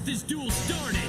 this duel started!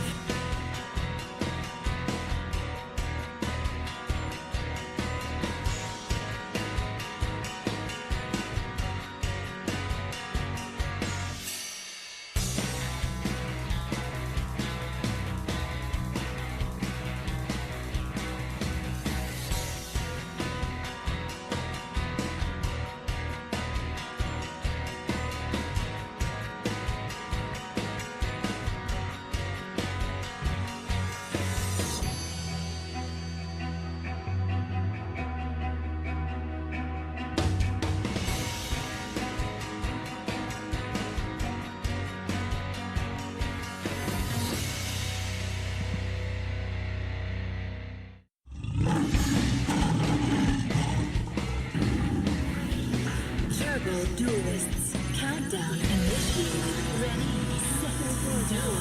Duelists, countdown initiated. Ready, set, duel.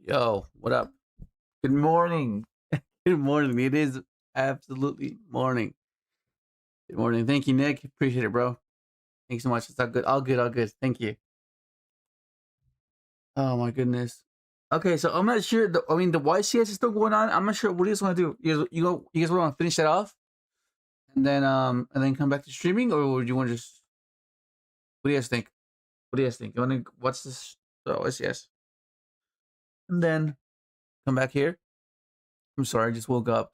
Yo, what up? Good morning. Good morning. It is absolutely morning. Good morning. Thank you, Nick. Appreciate it, bro. Thanks so much. It's all good. All good. All good. Thank you. Oh my goodness. Okay, so I'm not sure. I mean, the YCS is still going on. I'm not sure. What do you guys want to do? You guys want to finish that off, and then come back to streaming, or would you want to just? What do you guys think? What do you guys think? You want to watch this YCS, and then come back here? I'm sorry, I just woke up.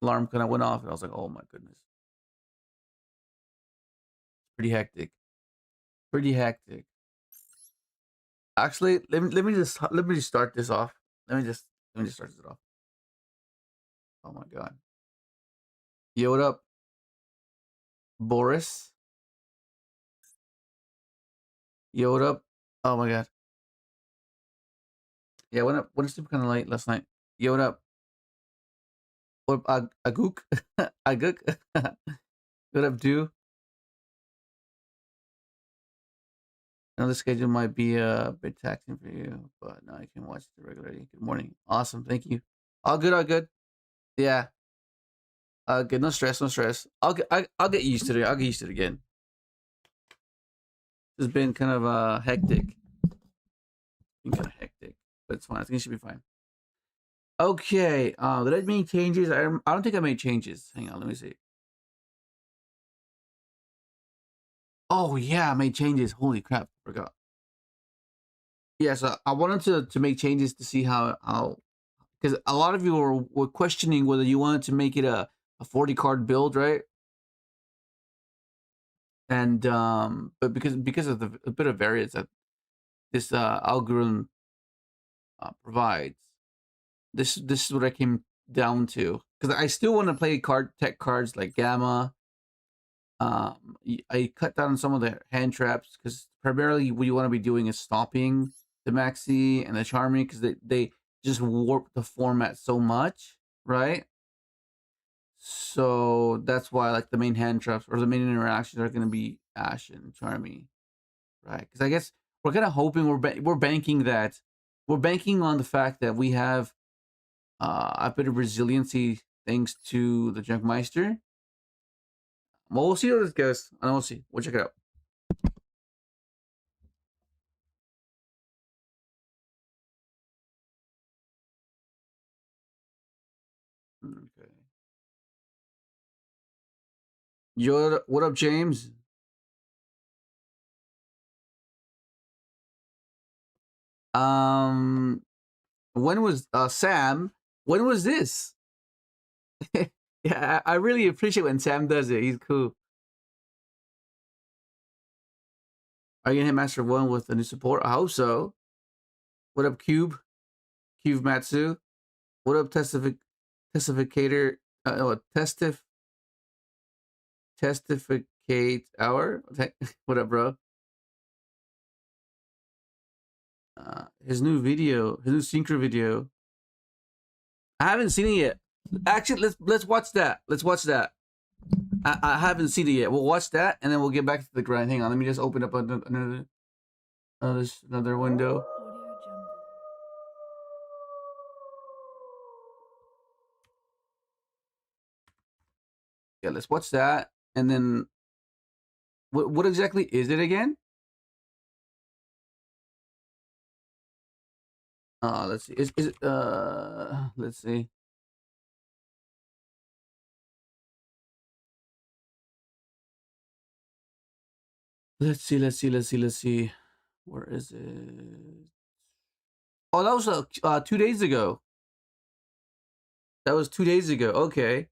Alarm kind of went off, and I was like, "Oh my goodness, pretty hectic, pretty hectic." Actually, let me just start this off. Let me just start this off. Oh my god. Yo, what up, Boris? Yo, what up? Oh my god. Yeah, what up? What is kind of late last night? Yo, what up? What up, Aguk? Aguk? What up, do? I know the schedule might be a bit taxing for you, but now I can watch it regularly. Good morning. Awesome. Thank you. All good. All good. Yeah. Good. No stress. No stress. I'll get used to it. I'll get used to it again. It's been kind of hectic. Been kind of hectic, but it's fine. I think it should be fine. Okay. Did I make changes? I don't think I made changes. Hang on. Let me see. Oh yeah, I made changes. Holy crap! Forgot. Yeah, so I wanted to make changes to see how because a lot of you were questioning whether you wanted to make it a 40 card build, right? And but because of a bit of variance that this algorithm provides, this is what I came down to, because I still want to play tech cards like Gamma. I cut down on some of the hand traps because primarily what you want to be doing is stopping the Maxi and the Charming, because they just warp the format so much, right? So that's why like the main hand traps or the main interactions are going to be Ash and Charmy, right? Because I guess we're kind of hoping we're banking on the fact that we have a bit of resiliency thanks to the Junkmeister. Well, we'll see how this goes, and we'll see. We'll check it out. Okay. Yo, what up, James? When was Sam? When was this? Yeah, I really appreciate when Sam does it. He's cool. Are you gonna hit Master 1 with a new support? I hope so. What up, Cube Matsu? What up, Testificator? Testificate Hour? What up, bro? His new synchro video. I haven't seen it yet. Actually, let's watch that. Let's watch that. I haven't seen it yet. We'll watch that, and then we'll get back to the grind. Hang on, let me just open up another window. Yeah, let's watch that, And then what exactly is it again? Let's see. Is it let's see. Let's see. Where is it? Oh, that was 2 days ago. That was 2 days ago. Okay.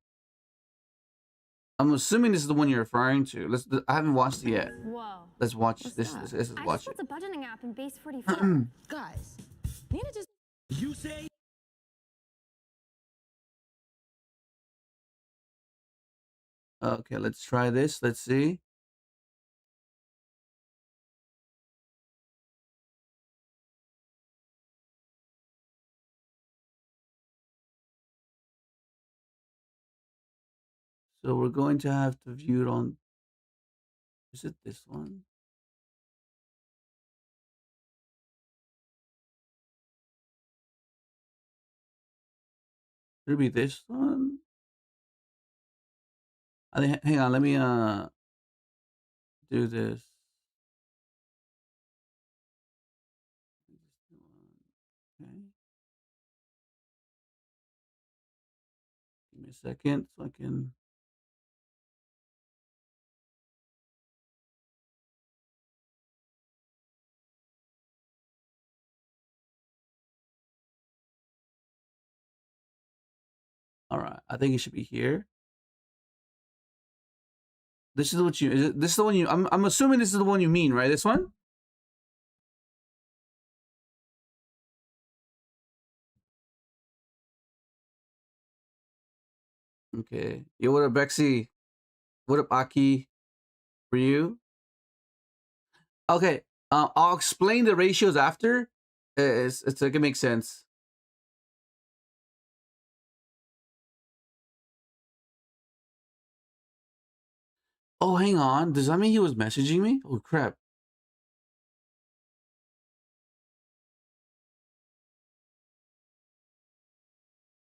I'm assuming this is the one you're referring to. I haven't watched it yet. Whoa. Let's watch What's this. that? Let's watch it. I just built a budgeting app in base 44. Guys, need to just. You say? Okay, let's try this. Let's see. So we're going to have to view it on. Is it this one? Should it be this one? I think. Hang on. Let me do this. Okay. Give me a second so I can. All right. I think it should be here. This is what you. This is the one you. I'm assuming this is the one you mean, right? This one. Okay. Yo, what up, Bexy? What up, Aki? For you? Okay. I'll explain the ratios after. It's like it makes sense. Oh, hang on. Does that mean he was messaging me? Oh crap.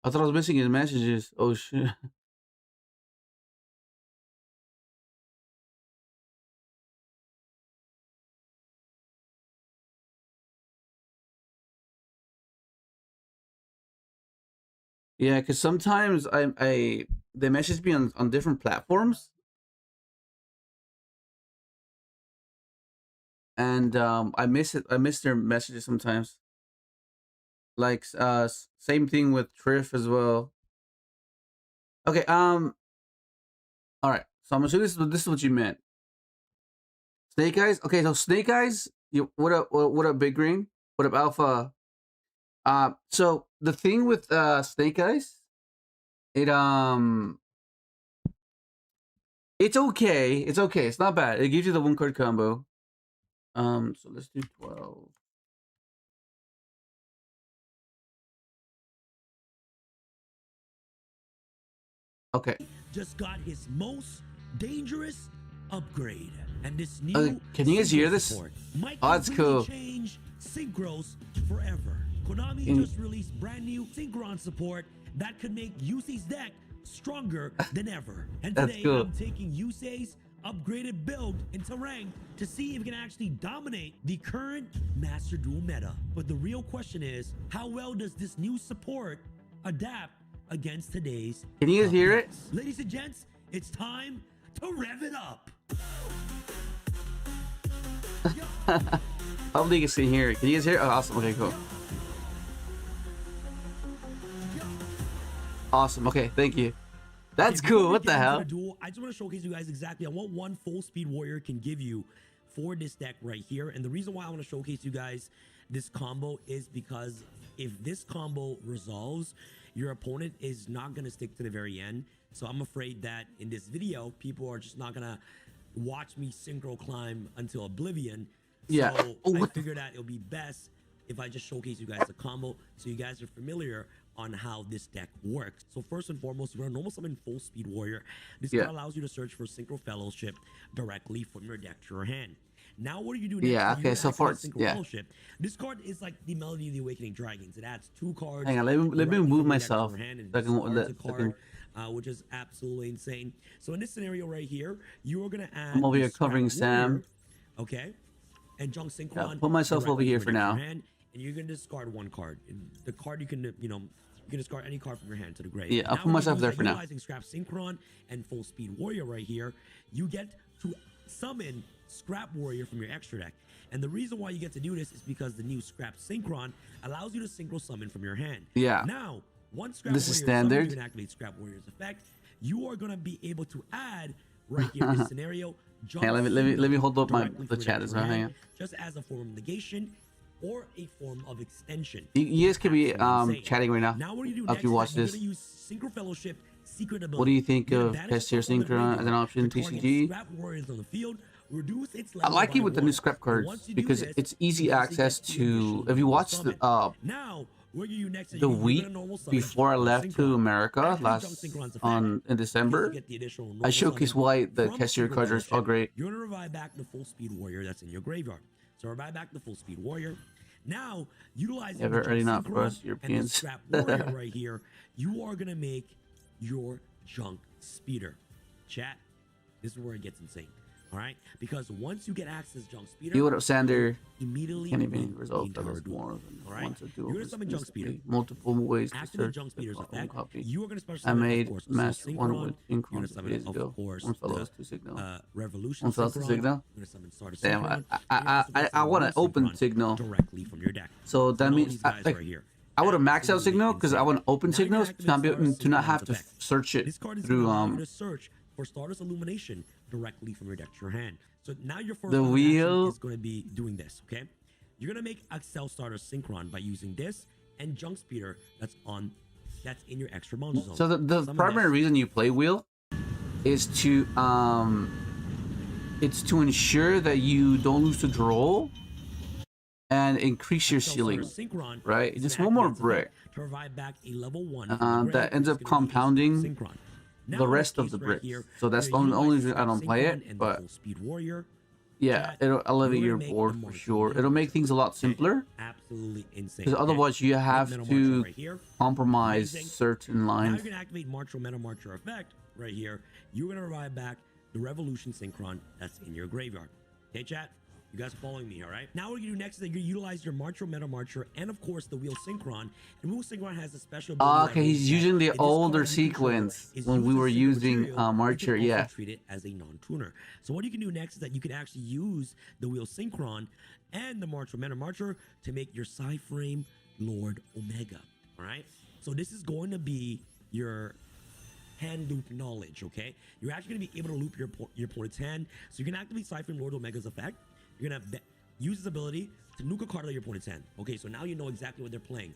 I thought I was missing his messages. Oh shit. Yeah, because sometimes they message me on different platforms, and I miss it. I miss their messages sometimes. Like same thing with Triff as well. Okay. All right. So I'm assuming this is what you meant. Snake Eyes. Okay. So Snake Eyes. You what up? What up, Big Green? What up, Alpha? So the thing with Snake Eyes, it it's okay. It's okay. It's not bad. It gives you the 1-card combo. So let's do 12. Okay. Just got his most dangerous upgrade, and this new. Can you guys hear this? Oh, that's cool. Change synchros forever. Konami just released brand new synchron support that could make Yusei's deck stronger than ever. And today cool. I'm taking Yusei's upgraded build into rank to see if it can actually dominate the current Master Duel meta. But the real question is, how well does this new support adapt against today's? Can you guys hear it? Ladies and gents, it's time to rev it up. I don't think you can hear it. Can you guys hear it? Oh, awesome. Okay, cool. Awesome. Okay, thank you. That's cool. What the hell? I just want to showcase you guys exactly on what one full speed warrior can give you for this deck right here. And the reason why I want to showcase you guys this combo is because if this combo resolves, your opponent is not going to stick to the very end. So I'm afraid that in this video, people are just not going to watch me synchro climb until oblivion. Yeah. So I figured that it'll be best if I just showcase you guys the combo so you guys are familiar on how this deck works. So first and foremost, you're a normal summon full speed warrior. This card allows you to search for Synchro Fellowship directly from your deck to your hand. Now what do you do next? Yeah, okay, so for Fellowship. This card is like the Melody of the Awakening Dragons. It adds 2 cards. Hang on, let me move myself. which is absolutely insane. So in this scenario right here, you are gonna add. I'm over the here covering Scrap Warrior, Sam. Okay, and Junk Synchron. Yeah, put myself over directly here from for your now. hand, and you're gonna discard one card. And the card you can, you know, you can discard any card from your hand to the grave. Yeah, I'll Now put myself there for now. Utilizing Scrap Synchron and Full Speed Warrior right here, you get to summon Scrap Warrior from your extra deck. And the reason why you get to do this is because the new Scrap Synchron allows you to Synchro Summon from your hand. Yeah. Now, once Scrap This Warrior is summoned, standard. you can activate Scrap Warrior's effect. You are gonna be able to add right here in this scenario. Hey, let me hold up directly the from your chat deck as to your well. Hang hand, on. just as a form of negation or a form of extension. You guys could be Absolutely insane. chatting right now. Now what do you do After next you is watch that you're this. gonna use Synchro Fellowship Secret Ability. What do you think You're of gonna banish Kashtira stuff from the Synchron as an graveyard option to target TCG? Scrap Warriors on the field, reduce its I level like by it with the new 1. scrap And cards once you do because this, it's easy you actually access get the to. additional If you normal watch summon. the Now, what you do next is the you're week gonna normal summon before I Junk left to Synchron. America After Junk last Synchron's effect, in you get December, the additional I normal showcased summon why the from Kashtira Synchro cards are Fellowship. great. You're gonna revive back the Full Speed Warrior that's in your graveyard. So revive back the Full Speed Warrior. Now, utilizing Yeah, the very Junk not for us Synchron and the Europeans. Scrap Warrior right here, you are gonna make your Junk Speeder. Chat, this is where it gets insane. All right, because once you get access to Junk Speeder, You would have Sander. immediately Can't even win the resolve entire that duel. more than All right, once a duel. you're gonna summon Junk Speeder. Multiple ways to Activate search Junk the Speeder's own effect. copy. You are gonna special I summon, made of course, Master Synchron. one with You're Synchron gonna 2 summon, days of ago. course, One fellows the, to Signal. Revolution One fellows to Synchron. Signal. You're gonna summon Starter Damn, Synchron. I want an open Signal. Directly from your deck. So that All means these guys like right here. I would have maxed out Absolutely Signal because I insane. want open Now you're signals gonna to not be activate to not Starter have to Synchron's effect. search it This card is through gonna allow you to search for Starter's Illumination directly from your deck to your hand. So now your first The line of action wheel- is going to be doing this, okay? You're going to make Excel Starter Synchron by using this and Junk Speeder that's in your extra bounce zone. So the Summon primary this. reason you play wheel is to it's to ensure that you don't lose to DROLL and increase your Excel ceiling, Starter Synchron right? is Just gonna one more activate its brick. effect to revive back a level 1 from the That grave, ends which up is gonna be a compounding Synchron. Now, the in rest this of the case right bricks. here, So that's you're the gonna only utilize reason I don't Scrap play Synchron it, and the but Full Speed Warrior. yeah, Chat, it'll elevate you're your gonna make board the for market sure. leader. It'll make things a lot simpler Absolutely insane. because otherwise you have Meta to Marcher right here. compromise Amazing. certain Now lines. you're gonna activate Meta Marcher effect right here. You're gonna revive back the Revolution Synchron that's in your graveyard. Okay, chat? You guys are following me, all right? Now what you do next is that you utilize your Meta Marcher, and of course the Wheel Synchron. And Wheel Synchron has a special ability that Okay, he's means using that the if this card older you control sequence is when we used were as synchro using material, you Marcher, can also yeah. treat it as a non-tuner. So what you can do next is that you can actually use the Wheel Synchron and the Meta Marcher to make your Psy-Frame Lord Omega, all right? So this is going to be your hand loop knowledge, okay? You're actually going to be able to loop your opponent's hand. So you can activate Cypher Lord Omega's effect. You're going to use his ability to nuke a card out of your opponent's hand. Okay, so now you know exactly what they're playing.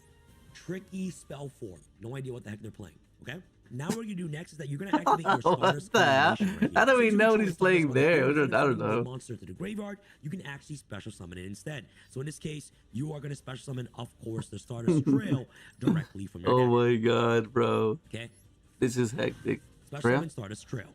Tricky spell form. No idea what the heck they're playing, okay? Now what you do next is that you're going to activate your Starter's What the hell? Illumination right here. How do we Since you know control he's the playing Starter's there? Illumination, I don't instead of know. the monster to the graveyard, you can actually special summon it instead. So in this case, you are going to special summon, of course, the Starter's Trail directly from your Oh deck. my god, bro. Okay? This is hectic. Special Trail? summon Stardust Trail.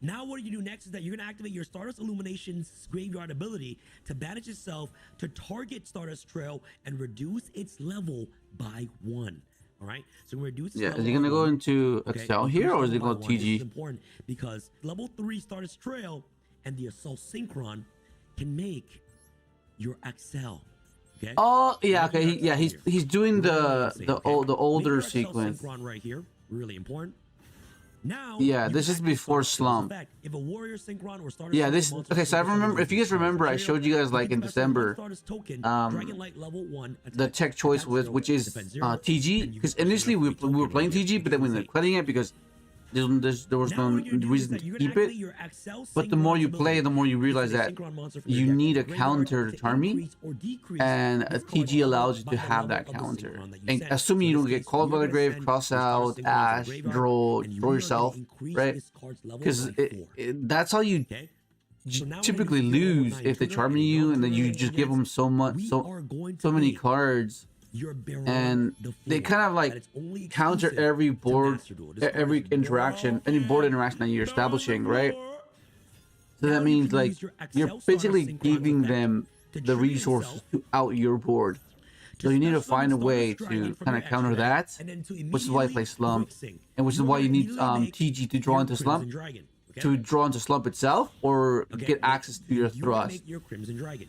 Now what you do next is that you're going to activate your Stardust Illumination's graveyard ability to banish itself to target Stardust Trail and reduce its level by 1. All right? So we're reduce its Yeah, level is he by gonna go 1. into Okay, Excel increase here or is he level going by to 1. This is TG? important because level 3 Stardust Trail and the Assault Synchron can make your Excel. Okay? Oh yeah, Make okay. your Excel here. He's doing Really the insane, the okay? old the Make older your Excel sequence. Synchron right here, really important. Now, Yeah, you this can is activate before Starter's SLUMP. effect. If a warrior synchron or starter Yeah, synchron this monster okay. So I synchro summons remember, if you guys using remember, I Starter's showed you guys Trail, like you in can special summon December Starter's token, um, level 1 the attack, tech choice defense with 0, which is defense 0, TG, and you because can initially special we were token playing right here, TG, but then we which is ended up cutting it because there was Now no what you're gonna do is reason that to you're keep gonna it. activate your Excel But the more you Synchron play, the more you ability. realize Use a that synchron monster from your you deck need or a graveyard counter to Charmy, increase or decrease and this a card's TG level allows you by to the have level that of the counter. synchron that you And send. assuming So you in don't this get case, called by you're the gonna grave, send cross your Starter out, Synchron to the Ash, graveyard, draw and you draw are gonna yourself, increase right? this card's level Because by 4. that's how you Okay? So now we're typically gonna use lose level if they 9 charm tuner and you a and then you non-tuner just give them so much, we so are going to so many make cards, your Baron and the they fool, kind of that like it's only counter exclusive every to board, Master Duel. This card every is interaction, any board interaction that you're establishing, right? So Now that you means can like use your you're Excel Starter basically Synchron giving effect them to the trigger resources yourself. to out your board. So you need to special find a summon way Stardust Dragon to from kind your of counter extra deck, that, and then to which is why I play immediately Slump, quick sync. and which is You're why you gonna need immediately make TG to draw your into Crimson Slump, Dragon, okay? to draw into Slump itself, or Okay, get access to your you're gonna thrust. make your Crimson Dragon.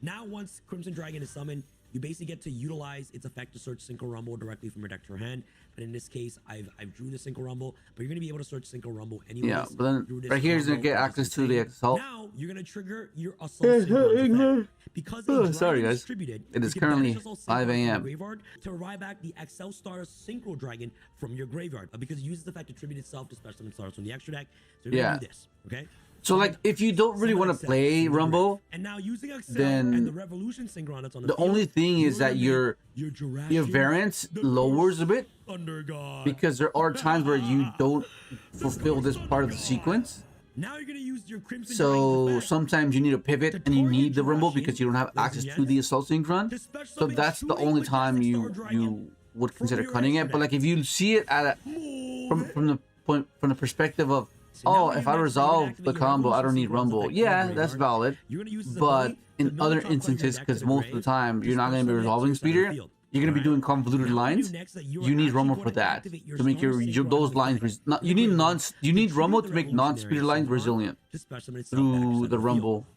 Now, once Crimson Dragon is summoned, you basically get to utilize its effect to search Synchro Rumble directly from your deck to your hand. But in this case, I've drew the Synchro Rumble, but you're gonna be able to search Synchro Rumble anyways. Yeah, but then through this right here is gonna combo, get which is access to the insane. assault. Now you're gonna trigger your assault Synchron's effect. Because Oh, a sorry, dragon is guys. distributed, It is you can currently banish Assault 5 Synchron from your a.m. graveyard to revive back the XL Stardust Synchro Dragon from your graveyard, because it uses the effect to tribute itself to special summon Stardust from the extra deck. So you're gonna do this, okay? So like, if you don't really want to Summon play Excel, Rumble, and now using Excel then and the Revolution Synchron that's on the the field, only thing is you're that gonna your make your Jurassic, variance the lowers a bit, Thunder God. because there are times where you don't fulfill this part of the sequence. Now you're gonna use your Crimson So Dragon's effect sometimes you need to pivot to and you target need the Rumble Jurassic, because you don't have ladies access and to the gents, Assault Synchron. to special So summon that's the two only Majestic time Star you Dragon would from consider your cutting extra it. But like, deck. if you see it at a, Move. from the perspective of, So now oh, when if you I max, resolve activate the your combo, I Revolution don't need Synchron's Rumble. effect in your Yeah, that's graveyard. valid. You're gonna use this But ability in to other another top card of your instances, deck because to the most of the grave, time to you're not going to be special summon resolving to the center speeder, field. you're going to be doing Alright? convoluted Now I do lines. next that you are You need actually Rumble going for to that activate your to make Star your Synchron those with lines. effect Not, in you your need graveyard you to need trigger Rumble the to make Revolutionary non-speeder lines Synchron resilient to special summon itself back to through center the field. Rumble.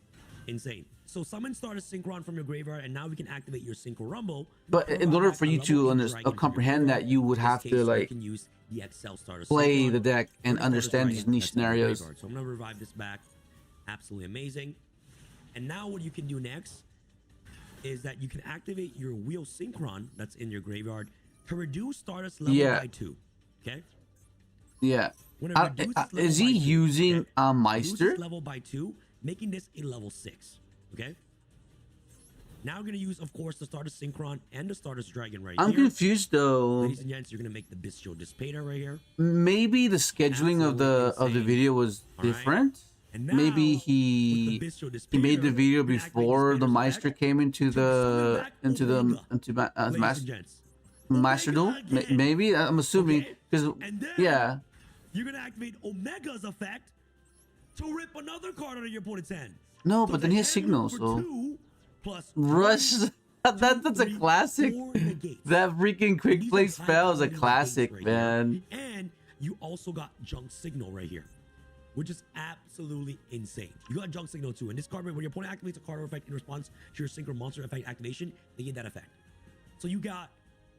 Insane. So summon Stardust Synchron from your graveyard, and now we can activate your Synchro Rumble. But in order for you to comprehend that, you would have to like can use the XL Stardust play Synchron the deck or and the understand Stardust these niche Dragon that's in your scenarios. graveyard. So I'm gonna revive this back. Absolutely amazing. And now what you can do next is that you can activate your Wheel Synchron that's in your graveyard to reduce Stardust level by 2. Okay. Yeah. When it reduces level Is he by 2, using okay? a Reduces Meister? level by 2, making this a level 6. Okay. Now we're gonna use, of course, the Stardust Synchron and the Stardust Dragon right I'm here. confused though. Ladies and gents, you're gonna make the Bistio Dispater right here. Maybe the scheduling of the Absolutely video was Alright. different. And Maybe now, he with the Bistio he made the Dispater, video we're gonna activate before the Dispater's Meister effect came into to summon the back into the Omega. into ma- Ladies and master gents, master duel. Omega again. Maybe I'm assuming Okay. because And then yeah. you're gonna activate Omega's effect to rip another card out of your opponent's hand. No, So but then the he has hand signals. for So 2 plus rush. 1, That's a 3, classic. 4 negates. That freaking quick These play are spell is a high-quality classic, negates right man. here. And you also got Junk Signal right here, which is absolutely insane. You got Junk Signal too. In this card, when your opponent activates a card or effect in response to your Synchro Monster effect activation, they get that effect. So you got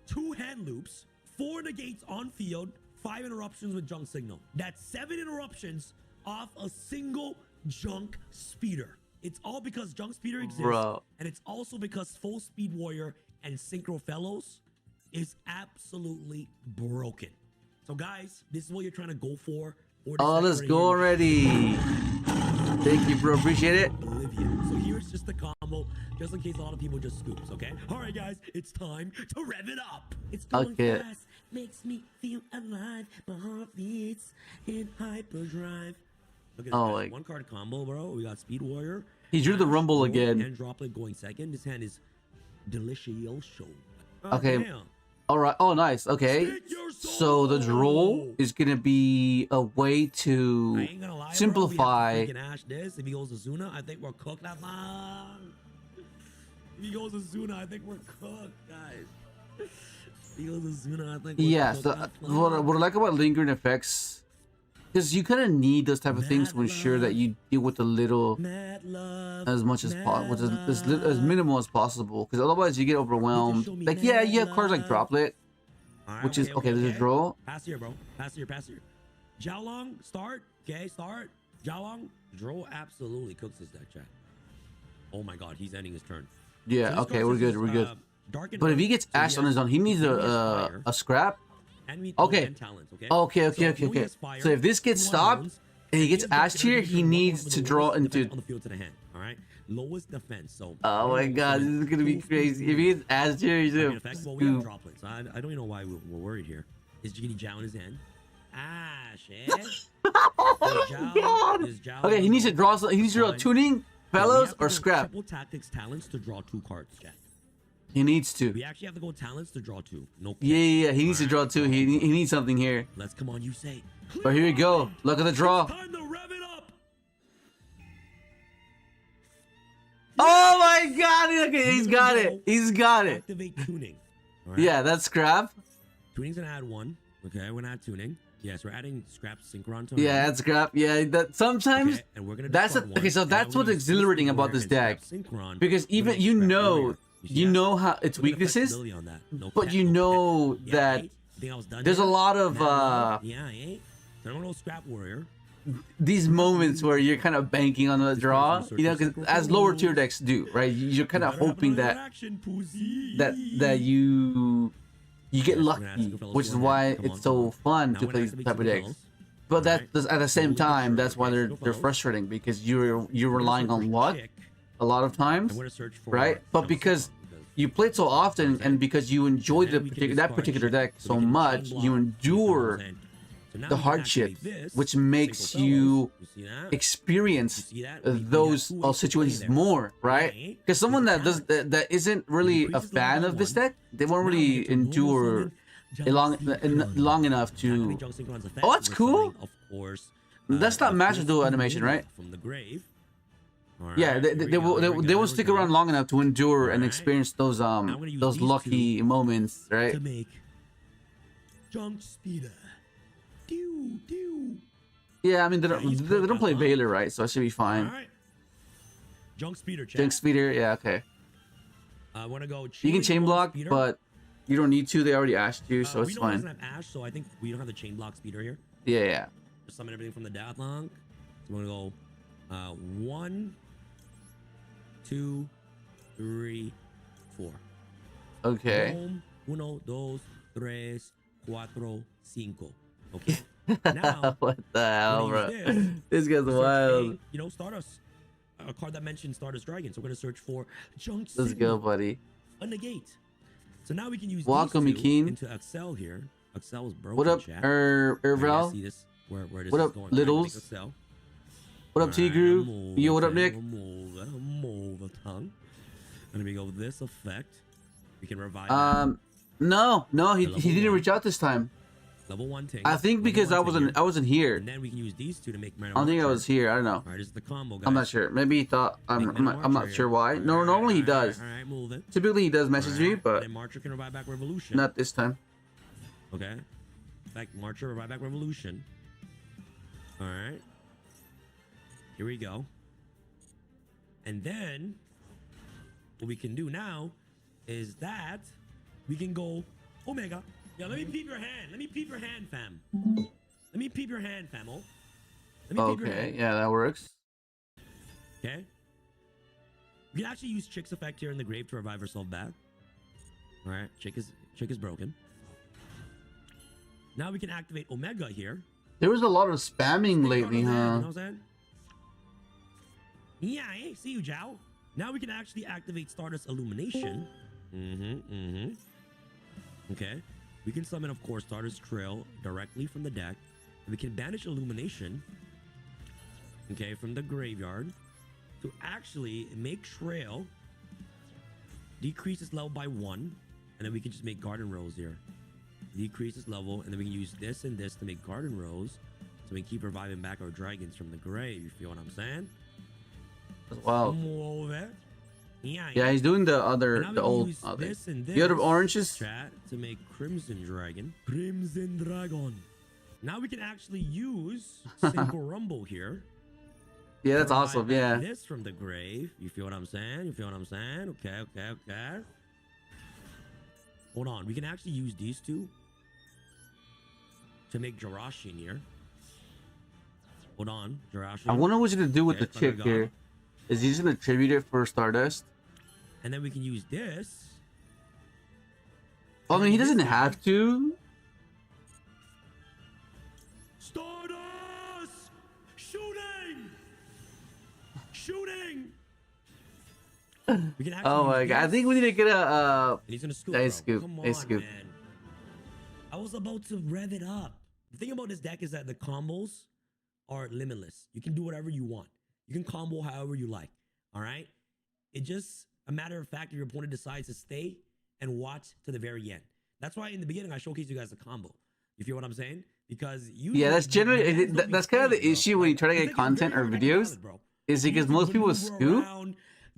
2 hand loops, 4 negates on field, 5 interruptions with Junk Signal. That's 7 interruptions off a single Junk Speeder. It's all because Junk Speeder exists, Bro. and it's also because Full Speed Warrior and Synchro Fellows is absolutely broken. So guys, this is what you're trying to go for. Oh, let's go already. Thank you, bro. Appreciate it. Olivia. So here's just the combo, just in case a lot of people just scoops, okay? All right, guys, it's time to rev it up. It's going Okay. fast, makes me feel alive. My heart beats in hyperdrive. Look at this, Oh, guys. like- 1 card combo, bro. We got Speed Warrior. He drew the Ash, Rumble Roll, again. And Droplet going second. This hand is delicioso. Okay. Damn. All right. Oh, nice. Okay. Stick your So the droll soul. is gonna be a way I to ain't gonna lie, bro. simplify. We have to freaking Ash this. If he goes to Zuna, I think we're cooked that long. If he goes to Zuna, I think we're cooked, guys. If he goes to Zuna, I think we're Yeah. cooked So that what long. I like about lingering effects, because you kind of need those type of things to Mad ensure that love. you deal with the little Mad love, as much as mad possible, as love. minimal as possible. Because otherwise you get overwhelmed. show me Like yeah, mad you have cards like love. Droplet, Alright, which is okay. There's a draw. Pass here, bro. Pass here, pass here. Jiaolong, start. Okay, start. Jiaolong, draw absolutely cooks his deck, chat. Oh my god, he's ending his turn. Yeah. So this Okay, card we're says good. it's, We're good. Dark and But if he Earth, gets so Ash on has his own, he needs Furious Fire, a scrap. and we Okay. and talents, okay? Okay. So Furious Fire, So if this gets 2 stopped unknowns, and he and gets if Dark Ash and here, Earth he is one needs with to the draw lowest into. defense on the field to the hand. All right, lowest defense. So. Oh my god, this is gonna be crazy. If he gets Ash here, he's I mean, gonna in fact, well, we have scoop. droplets. I don't even know why we're worried here. Is Jiggity Jow in his hand? Ash, eh? Oh my god. Okay, he needs to draw. He needs to draw tuning, fellows, or scrap. Triple tactics talents to draw 2 cards, Jack. He needs to. We actually have to go talents to draw 2. No. Yeah. He needs to draw too. He needs something here. Let's come on, you say. But here we go. Look at the draw. It's time to rev it up. Oh my god! Okay, he's got it. He's got it. Activate tuning. All right? Yeah, that's scrap. Tuning's gonna add one. Okay, we're gonna add tuning. Yes, we're adding scrap synchron to Yeah, that's scrap. Yeah, that sometimes okay, and we're gonna that's a, discard one, okay. So and now that's we're what's gonna use exhilarating Synchro about this and scrap deck, synchron because to even make you scrap know warrior. you that? know how its Look at the weaknesses, flexibility on that. No but cap, you no know cap. Yeah, that eh? You think I was done there's a yet? lot of yeah, eh? So I'm gonna go scrap warrior. these moments where you're kind of banking on the draw, you know, because as lower tier decks do, right? You're kind of hoping that you get lucky, which is why it's so fun to play these type of decks. But that at the same time, that's why they're frustrating, because you're relying on luck a lot of times, right? But because you play it so often, and because you enjoy that particular deck so much, you endure the hardship, which makes you experience those situations more, right? Because someone that isn't really a fan of this deck, they won't really endure it long enough to. Oh, that's cool. That's not master duel animation, right? From the grave. Yeah, they will stick around long enough to endure and experience those lucky moments, right? To make Junk Speeder. Dew, dew. Yeah, I mean they don't play Veiler, right? So I should be fine. All right. Junk Speeder, chat. Junk Speeder, yeah, okay. I want to go. You can chain block, but you don't need to. They already asked you, so it's fine. Doesn't have Ash, so I think we don't have the chain block speeder here. Yeah, yeah. Just summon everything from the Deathlock. So I'm gonna go 1, 2, 3, 4. Okay. 1, 2, 3, 4, 5. Okay. Now, what the hell, we're bro? gonna use This guy's search wild. a, you know, Stardust. A card that mentions Stardust Dragon. So we're gonna search for Junk Let's go, buddy. A negate. So now we can use Welcome, these two Keen. into Excel here. Excel is broken. What up, chat. Erval? See this? Where this What is up, going. Littles? Excel. What up, T-Groove? Yo, what up, Nick? Move the tongue. And we go with this effect. We can revive. No, he didn't reach out this time. Level 1 tank. I think because I wasn't here. And then we can use these two to make mana. I don't think I was here. I don't know. All right, this is the combo, guys. I'm not sure. Maybe he thought I'm not sure why. No, normally he does. All right, move it. Typically he does message me, but then Marcher can revive back Revolution. not this time. Okay. Back Marcher, revive back Revolution. All right. Here we go. And then what we can do now is that we can go Omega. Yeah, let me peep your hand. Let me peep your hand, fam. Let me peep your hand, famo. Let me peep your Okay, hand. yeah, that works. Okay. We can actually use Chick's effect here in the grave to revive herself back. All right, Chick is broken. Now we can activate Omega here. There was a lot of spamming lately, You know huh? what I'm saying? Yeah, I see you, Zhao. Now we can actually activate Stardust Illumination. Okay. We can summon, of course, Stardust Trail directly from the deck. And we can banish Illumination, okay, from the graveyard to actually make Trail decrease its level by 1. And then we can just make Garden Rose here. Decrease its level, and then we can use this and this to make Garden Rose. So we can keep reviving back our dragons from the grave. You feel what I'm saying? Wow. Yeah, he's doing the old. This and this You have oranges? chat to make Crimson Dragon. Crimson Dragon. Now we can actually use Synchro Rumble here. Yeah, that's to awesome. revive Yeah. This from the grave. You feel what I'm saying? You feel what I'm saying? Okay. Hold on. We can actually use these two to make Jarashin here. Hold on, Jarashin. I wonder what he's gonna do with Okay, the chick Thunder here. God. Is he just gonna tribute it for Stardust? And then we can use this. I mean, he doesn't have to. Stardust! Shooting! We can actually Oh my use god! I this. think we need to get a. And he's gonna scoop. Nice Bro. scoop, Come nice on, scoop. man. I was about to rev it up. The thing about this deck is that the combos are limitless. You can do whatever you want. You can combo however you like. All right. It's just a matter of fact if your opponent decides to stay and watch to the very end. That's why in the beginning I showcased you guys the combo. You feel what I'm saying? Because you. Yeah, that's generally that's kind of the issue when you try to get content or videos. Is because most people scoop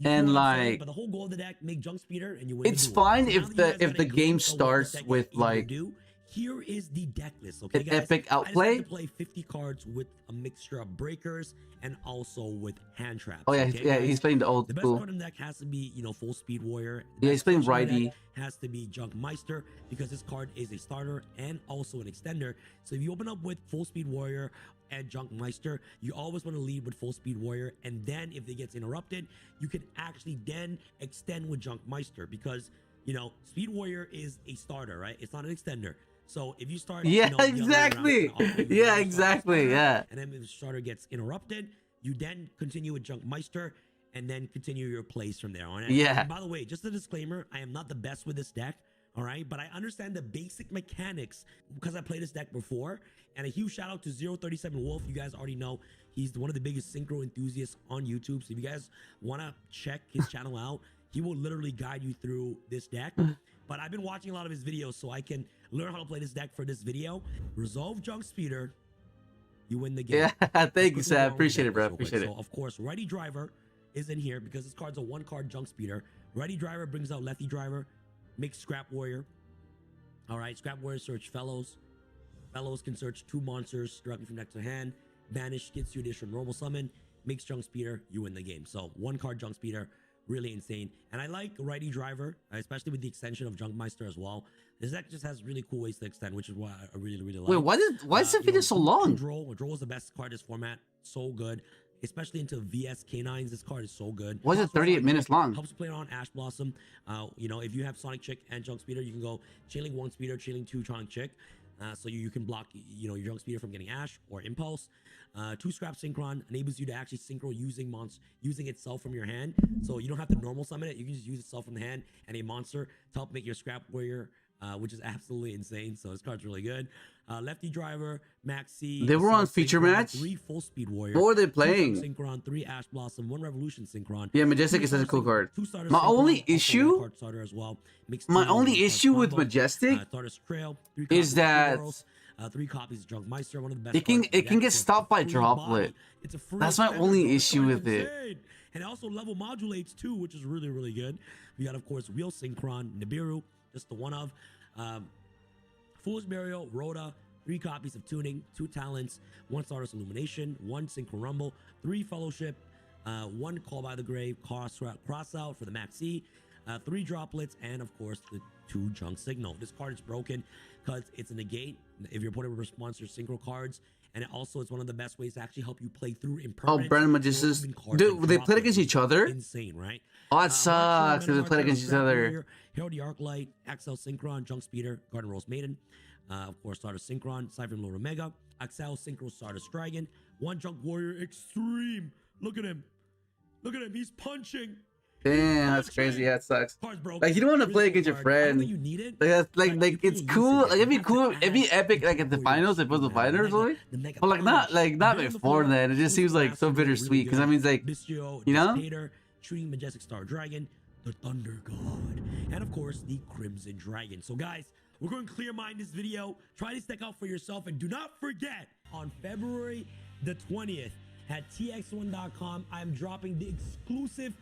You feel And what I'm saying? like, But the whole goal of the deck, make Junk Speeder and you win. it's the duel. fine So now if that you guys got the a game glimpse of what this starts deck with is able to like do, here is the deck list, okay, an guys? epic I outplay. decided to play 50 cards with a mixture of breakers and also with hand traps. Oh yeah, okay, yeah, guys? he's playing the old The best school. card in the deck has to be, you know, full speed warrior. The Yeah, he's best playing card in the righty. deck has to be Junk Meister because this card is a starter and also an extender. So if you open up with full speed warrior and Junk Meister, you always want to lead with full speed warrior, and then if it gets interrupted, you can actually then extend with Junk Meister because, you know, speed warrior is a starter, right? It's not an extender. So if you start, Yeah, you know, the other way around, exactly. it's gonna offer you Yeah, one starter, exactly. Yeah. and then if the starter gets interrupted, you then continue with Junk Meister and then continue your plays from there on. Yeah. And by the way, just a disclaimer, I am not the best with this deck, all right? But I understand the basic mechanics because I played this deck before. And a huge shout out to 037 Wolf. You guys already know he's one of the biggest synchro enthusiasts on YouTube. So if you guys want to check his channel out, he will literally guide you through this deck. But I've been watching a lot of his videos so I can learn how to play this deck for this video. Resolve Junk Speeder. You win the game. Yeah, thank you, Quickly Sam. go on with Appreciate the it, bro. deck real quick. Appreciate it. So, of course, Righty Driver is in here because this card's a one-card Junk Speeder. Righty Driver brings out Lefty Driver, makes Scrap Warrior. All right, Scrap Warrior search Fellows. Fellows can search 2 monsters directly from deck to hand. Vanish gets you additional normal summon. Makes Junk Speeder, you win the game. So one card Junk Speeder, really insane. And I like Righty Driver, especially with the extension of Junk Meister as well. This deck just has really cool ways to extend, which is why I really, really like. Wait, why is the you video know, so long? Droll. Droll is the best card in this format. So good. Especially into VS K9s. This card is so good. Why is it Also, 38 Sonic minutes Chick long? helps play on Ash Blossom. You know, if you have Sonic Chick and Junk Speeder, you can go Chailing 1 Speeder, Chailing 2 Sonic Chick. So you can block, you know, your Junk Speeder from getting Ash or Impulse. 2 Scrap Synchron enables you to actually synchro using itself from your hand. So you don't have to normal summon it. You can just use itself from the hand and a monster to help make your Scrap Warrior, which is absolutely insane. So this card's really good. Lefty Driver, Maxi. They were on feature Synchron, match? 3 Full Speed Warrior. What were they 2 Junk playing? Synchron, 3 Ash Blossom, 1 Revolution Synchron. Yeah, Majestic 2 is such a Star cool card. 2 Starter My Synchron, only also one issue- card starter as well. Makes My 2 only one-card issue with combo. Majestic Starter's Trail, 3 is copies of that Heroes, 3 copies of Junk Meister, one of the best. it can cards in the get deck. stopped by Free droplet. body. It's a free That's my extender, only so this issue card with is it. insane. And it also level modulates too, which is really, really good. We got, of course, Wheel Synchron, Nibiru, just the one of. Fool's Burial, Rhoda, 3 copies of Tuning, 2 Talents, 1 Stardust Illumination, 1 Synchro Rumble, 3 Fellowship, 1 Call by the Grave, Cross Out for the Maxi, 3 Droplets, and of course the 2 Junk Signal. This card is broken because it's a negate if you're putting response to synchro cards, and it also it's one of the best ways to actually help you play through Oh, impermanence. Brandon or Magicians. even cards Dude, that they drop played it, against which each is other? Insane, right? Oh, that Mark sucks. Sherman, They played against each Scrap other. Warrior, Hero the Arclight, XL Synchron, Junk Speeder, Garden Rose Maiden, of course, Stardust Synchron, Cypher Lord Omega, XL Synchro Stardust Dragon, 1 Junk Warrior Extreme. Look at him. Look at him. He's punching. Damn, that's crazy. Yeah, it sucks. Card's broken. Like, you don't want to Really play cool against your card. I don't friend. think you need it. Like, that's like but it's you cool. use it. Like, it'd be You have cool. to It'd be add epic. Like the at the Warrior finals, if it was the Extreme, finals, Mega, really. the Mega But like not Punch. not Build the before floor. then. It just seems like so Really bittersweet because that good. means like Yugioh, you know? Despater, Shooting Majestic Star Dragon, the Thunder God, and of course the Crimson Dragon. So guys, we're going to clear mind this video. Try this deck out for yourself, and do not forget on February the 20th at tx1.com, I'm dropping the exclusive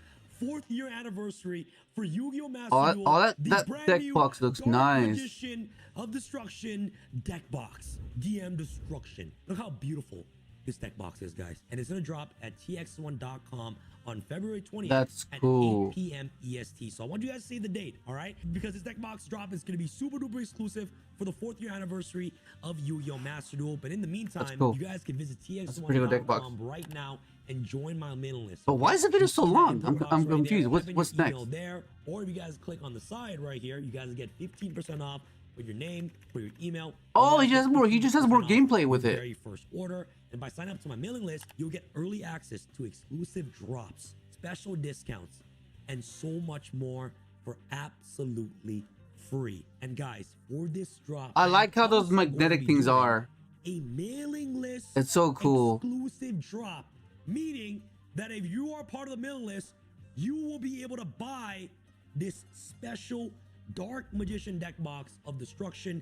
4th year anniversary for Yu-Gi-Oh! Master Duel. that the brand deck new box looks Dark nice. Magician of Destruction deck box. DM Destruction. Look how beautiful this deck box is, guys. And it's going to drop at tx1.com on February 20th That's at cool. 8 p.m. EST. So I want you guys to say the date, all right? Because this deck box drop is going to be super duper exclusive for the 4th year anniversary of Yu-Gi-Oh! Master Duel. But in the meantime, cool. you guys can visit a pretty good deck box. tx1.com right now and join my mailing list. But why is the video so long? I'm confused. What's next? Email there, or if you guys click on the side right here, you guys get 15% off with your name, for your email. Oh, You he guys has get more. He just has more 15% off gameplay with your it. very first order, and by signing up to my mailing list, you'll get early access to exclusive drops, special discounts, and so much more for absolutely free. And guys, for this drop, I like how those also going to magnetic be things doing are. a mailing list. It's so cool. Exclusive drop, meaning that if you are part of the mailing list, you will be able to buy this special Dark Magician deck box of Destruction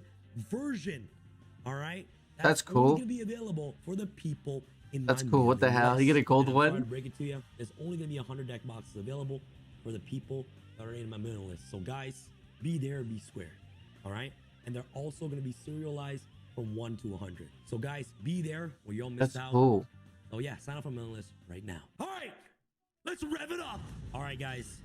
version. All right, That's only cool. gonna be available for the people in That's my cool. What the opinion. hell? You get a gold and I'm sorry one? to break it to you. There's only gonna be 100 deck boxes available for the people that are in my mailing list. So guys, be there, be square. All right, and they're also gonna be serialized from 1 to 100. So guys, be there or you'll miss That's out. cool. Oh yeah, sign up for my mailing list right now. All right, let's rev it up. All right, guys,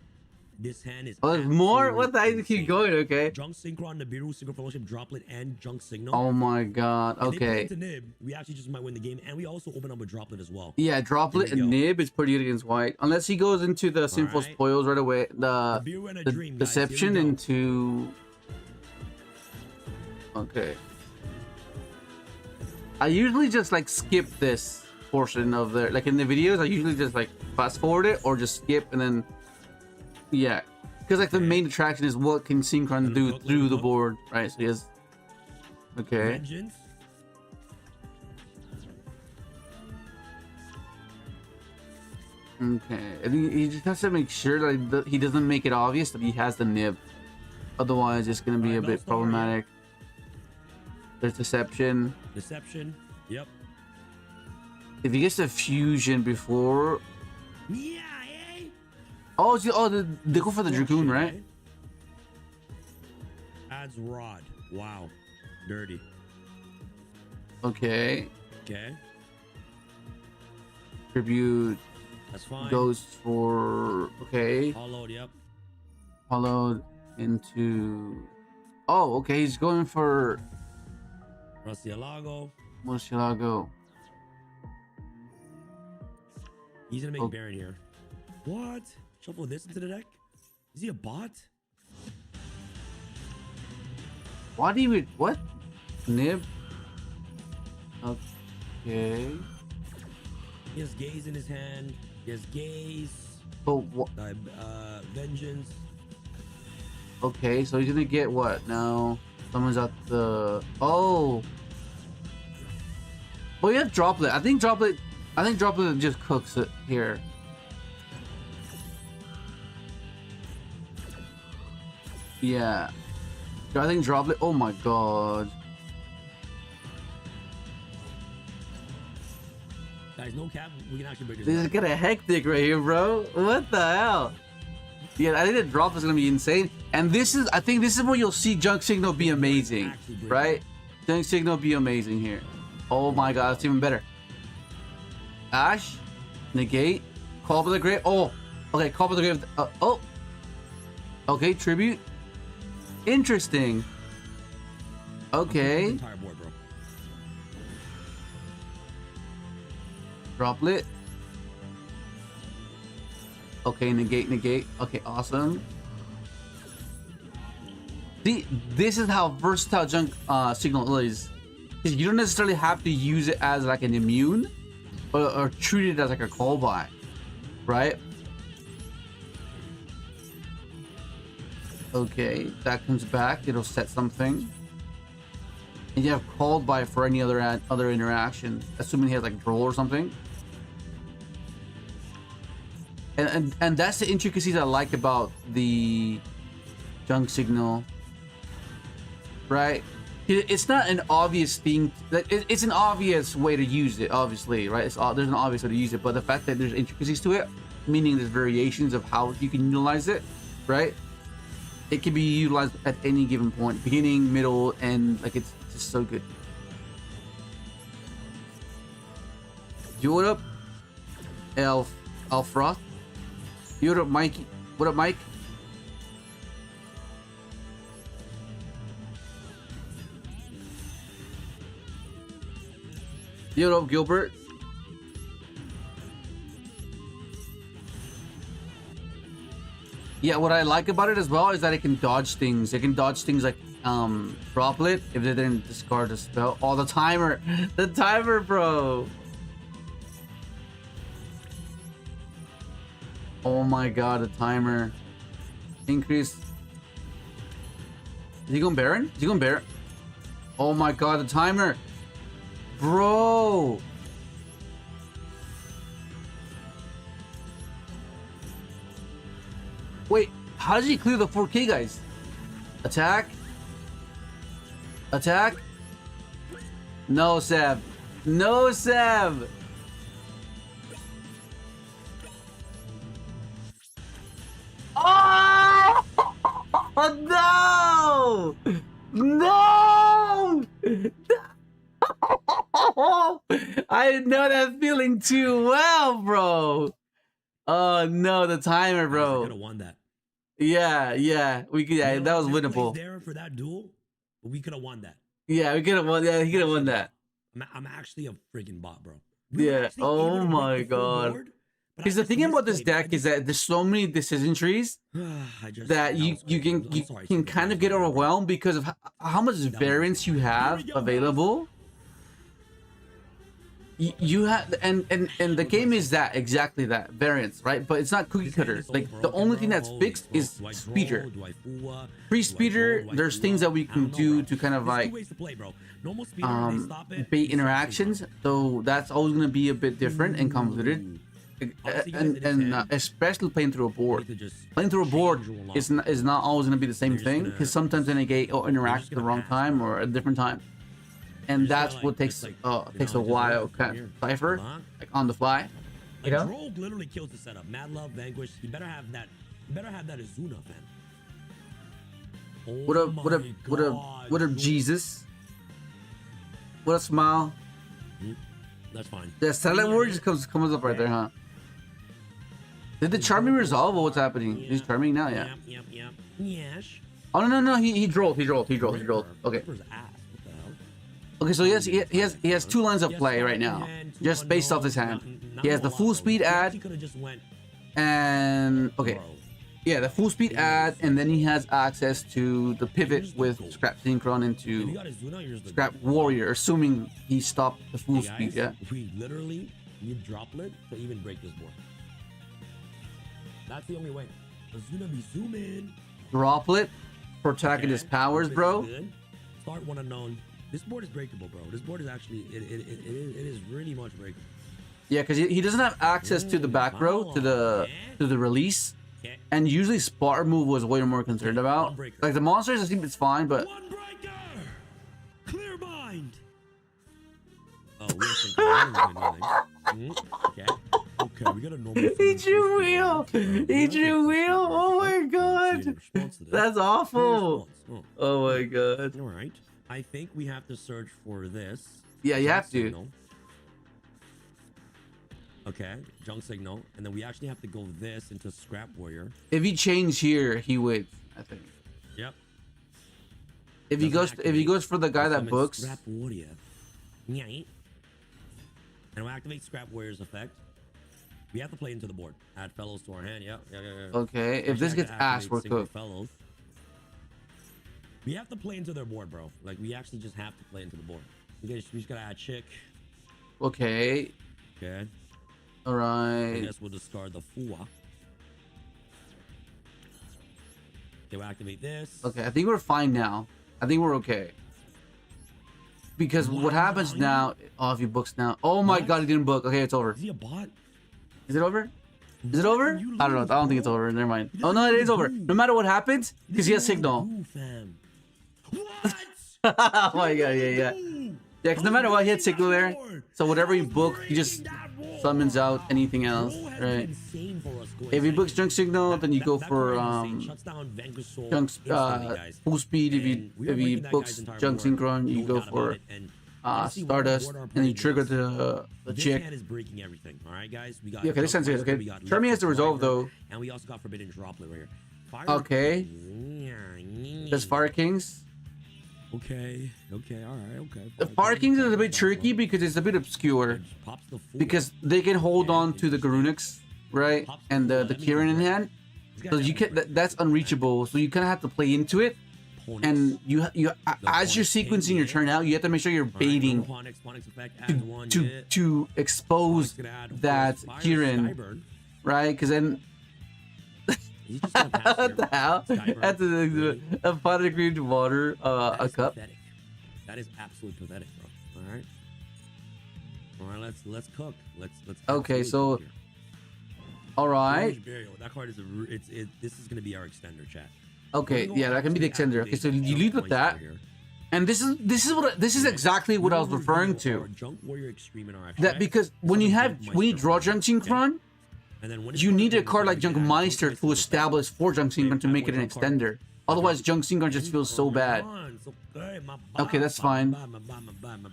this hand is. Oh, there's more? absolutely What the heck? Keep insane. going, okay. Junk Synchron, the BEWD, Synchro Fellowship, Droplet, and Junk Signal. Oh my god. If they put Okay. it to Nib, we actually just might win the game, and we also open up with Droplet as well. Yeah, Droplet There we and go. Nib is pretty good against white. Unless he goes into the Sinful right. Spoils right away. A beer and a The dream, guys. Here we Deception go. into... Okay. I usually just like skip this portion of the... Like in the videos, I usually just like fast forward it or just skip and then... Yeah. Because like the main attraction is what can Synchron do through the board, right? So he has... Okay. Vengeance. Okay, I think he just has to make sure that he doesn't make it obvious that he has the nib. Otherwise, it's going to be a bit problematic. There's Deception. Deception. Yep. If he gets the Fusion before... Yeah, eh? Oh, they go for the Dragoon, right? Adds Rod. Wow. Dirty. Okay. Okay. Tribute That's fine. goes for... Okay. Hollowed, yep. Followed into... Oh, okay, he's going for... Murcielago. Murcielago. He's gonna make Oh. Baron here. What? Shuffle this into the deck? Is he a bot? Why do you... What? Nib? Okay. He has Gaze in his hand. He has Gaze. But what? Vengeance. Okay, so he's gonna get what now? Someone's at the... Oh! Well, you have Droplet. I think Droplet just cooks it here. Yeah. I think Droplet... Oh my god. Guys, no cap. We can actually break this This is down. kind of hectic right here, bro. What the hell? Yeah, I think the drop is gonna be insane. And I think this is where you'll see Junk Signal be amazing, right? Junk Signal be amazing here. Oh my god, that's even better. Ash, negate, call for the grave. Oh, okay, call for the grave. Oh, okay, tribute. Interesting. Okay, Entire board, bro. Droplet. Okay, negate. Okay, awesome. See, this is how versatile Junk Signal is. Because you don't necessarily have to use it as like an immune or treat it as like a call by, right? Okay, that comes back. It'll set something. And you have called by for any other interaction, assuming he has like DROLL or something. And that's the intricacies I like about the Junk Signal, right? It's not an obvious thing. It's an obvious way to use it, obviously, right? There's an obvious way to use it, but the fact that there's intricacies to it, meaning there's variations of how you can utilize it, right? It can be utilized at any given point, beginning, middle, end. Like it's just so good. Yo, what up, Alfroth? Yo, what up, Mikey? What up, Mike? Yo, what up, Gilbert? Yeah, what I like about it as well is that it can dodge things. It can dodge things like Droplet if they didn't discard a spell. Oh, the timer! The timer, bro! Oh my god, the timer. Increase. Is he going Baron? Is he going Baron? Oh my god, the timer! Bro! Wait, how did he clear the 4K, guys? Attack? Attack? No, Seb. No, Seb! Oh no! No! I know that feeling too well, bro. Oh no, the timer, We could bro. have won that. Yeah, we could. Yeah, You know, that was this play's winnable. there for that duel, but we could have won that. Yeah, we could have won. Yeah, he could have won that. I'm actually a freaking bot, bro. We were Yeah. actually able Oh to my break the full god. board, but I Because the just thing about this misplayed. deck is that there's so many decision trees that you can kind of get overwhelmed because of how much variance you have available. You have and the game is that exactly that variance, right? But it's not cookie cutter. Like the only thing that's fixed is speeder. Pre-speeder, there's things that we can do to kind of like bait interactions. So that's always gonna be a bit different and convoluted. And especially playing through a board. Playing through a board is not always gonna be the same thing because sometimes they negate or interact at the wrong time or a different time. And that's what takes a while kind of cipher, like on the fly. You know? DROLL literally kills the setup. Mad Love, Vanquish. You better have that. You better have that Azuna, fam. What up, Jesus? What up, Smile? That's fine. The silent word just comes up right there, huh? Did the charming resolve or what's happening? He's charming now, yeah. Yep. Yes. Oh no, he drolled. Okay. Okay, so he has two lines of play right now, just based off his hand. He has the full speed ad, and okay, yeah, the full speed ad, and then he has access to the pivot with Scrap Synchron into Scrap Warrior, assuming he stopped the full speed. Yeah. We literally need Droplet to even break this board. That's the only way. Azuna be zoom in. Droplet, protecting his powers, bro. Start one unknown. This board is breakable, bro. This board is actually it is really much breakable. Yeah, because he doesn't have access to the back row, to the release, and usually spot move was what you're more concerned about. Like the monsters, I think it's fine, but One breaker, clear mind. Oh, we're okay, we got a normal. he drew wheel. He drew wheel. Oh my god, that's awful. Oh my god. All right. I think we have to search for this. Yeah, you have to. Signal. Okay, junk signal, and then we actually have to go this into Scrap Warrior. If he changed here, he would. I think. Yep. If he goes for the guy that books. Scrap Warrior. Yeah. And we'll activate Scrap Warrior's effect. We have to play into the board. Add fellows to our hand. Yeah. Okay, if this gets ass, we're cooked. Fellows. We have to play into their board, bro. Like, we actually just have to play into the board. We just gotta add chick. Okay. Okay. All right. I guess we'll discard the Fua. Okay, we'll activate this. Okay, I think we're fine now. I think we're okay. Because what happens now? Oh, if he books now. Oh my god, he didn't book. Okay, it's over. Is he a bot? Is it over? Is it over? I don't know. I don't think it's over. Never mind. Oh no, it is over. No matter what happens, because he has signal. What? Oh my god, yeah. Yeah, because no matter what, he had signal there. So whatever he booked, he just summons out anything else, right? If he books junk signal, then you go for junk full speed. If he books junk synchron, you go for Stardust, and you trigger the chick. Is breaking everything. All right, guys. We got. Yeah, okay, this sounds good. Okay, Charmy has to resolve though. And we also got Forbidden Droplet right here. Okay. There's Fire Kings. Okay. All right. Okay. The Fire Kings is a bit tricky because it's a bit obscure. Because they can hold on to the Garunix, right, and the Kirin in hand. So you can that's unreachable. So you kind of have to play into it. And you as you're sequencing your turn out, you have to make sure you're baiting to expose that Kirin, right? Because then what the hell? That's a pot of green water, a cup. Pathetic. That is absolutely pathetic, bro. All right, let's cook. Let's. Okay, so all right. That card is this is gonna be our extender, chat. Okay, yeah, that can be the extender. Okay, so you lead with that, and this is exactly what I was referring to. That because when you draw Junk Synchron, you need a card like Junk Meister to establish for Junk Synchron to make it an extender. Otherwise, Junk Synchron just feels so bad. Okay, that's fine.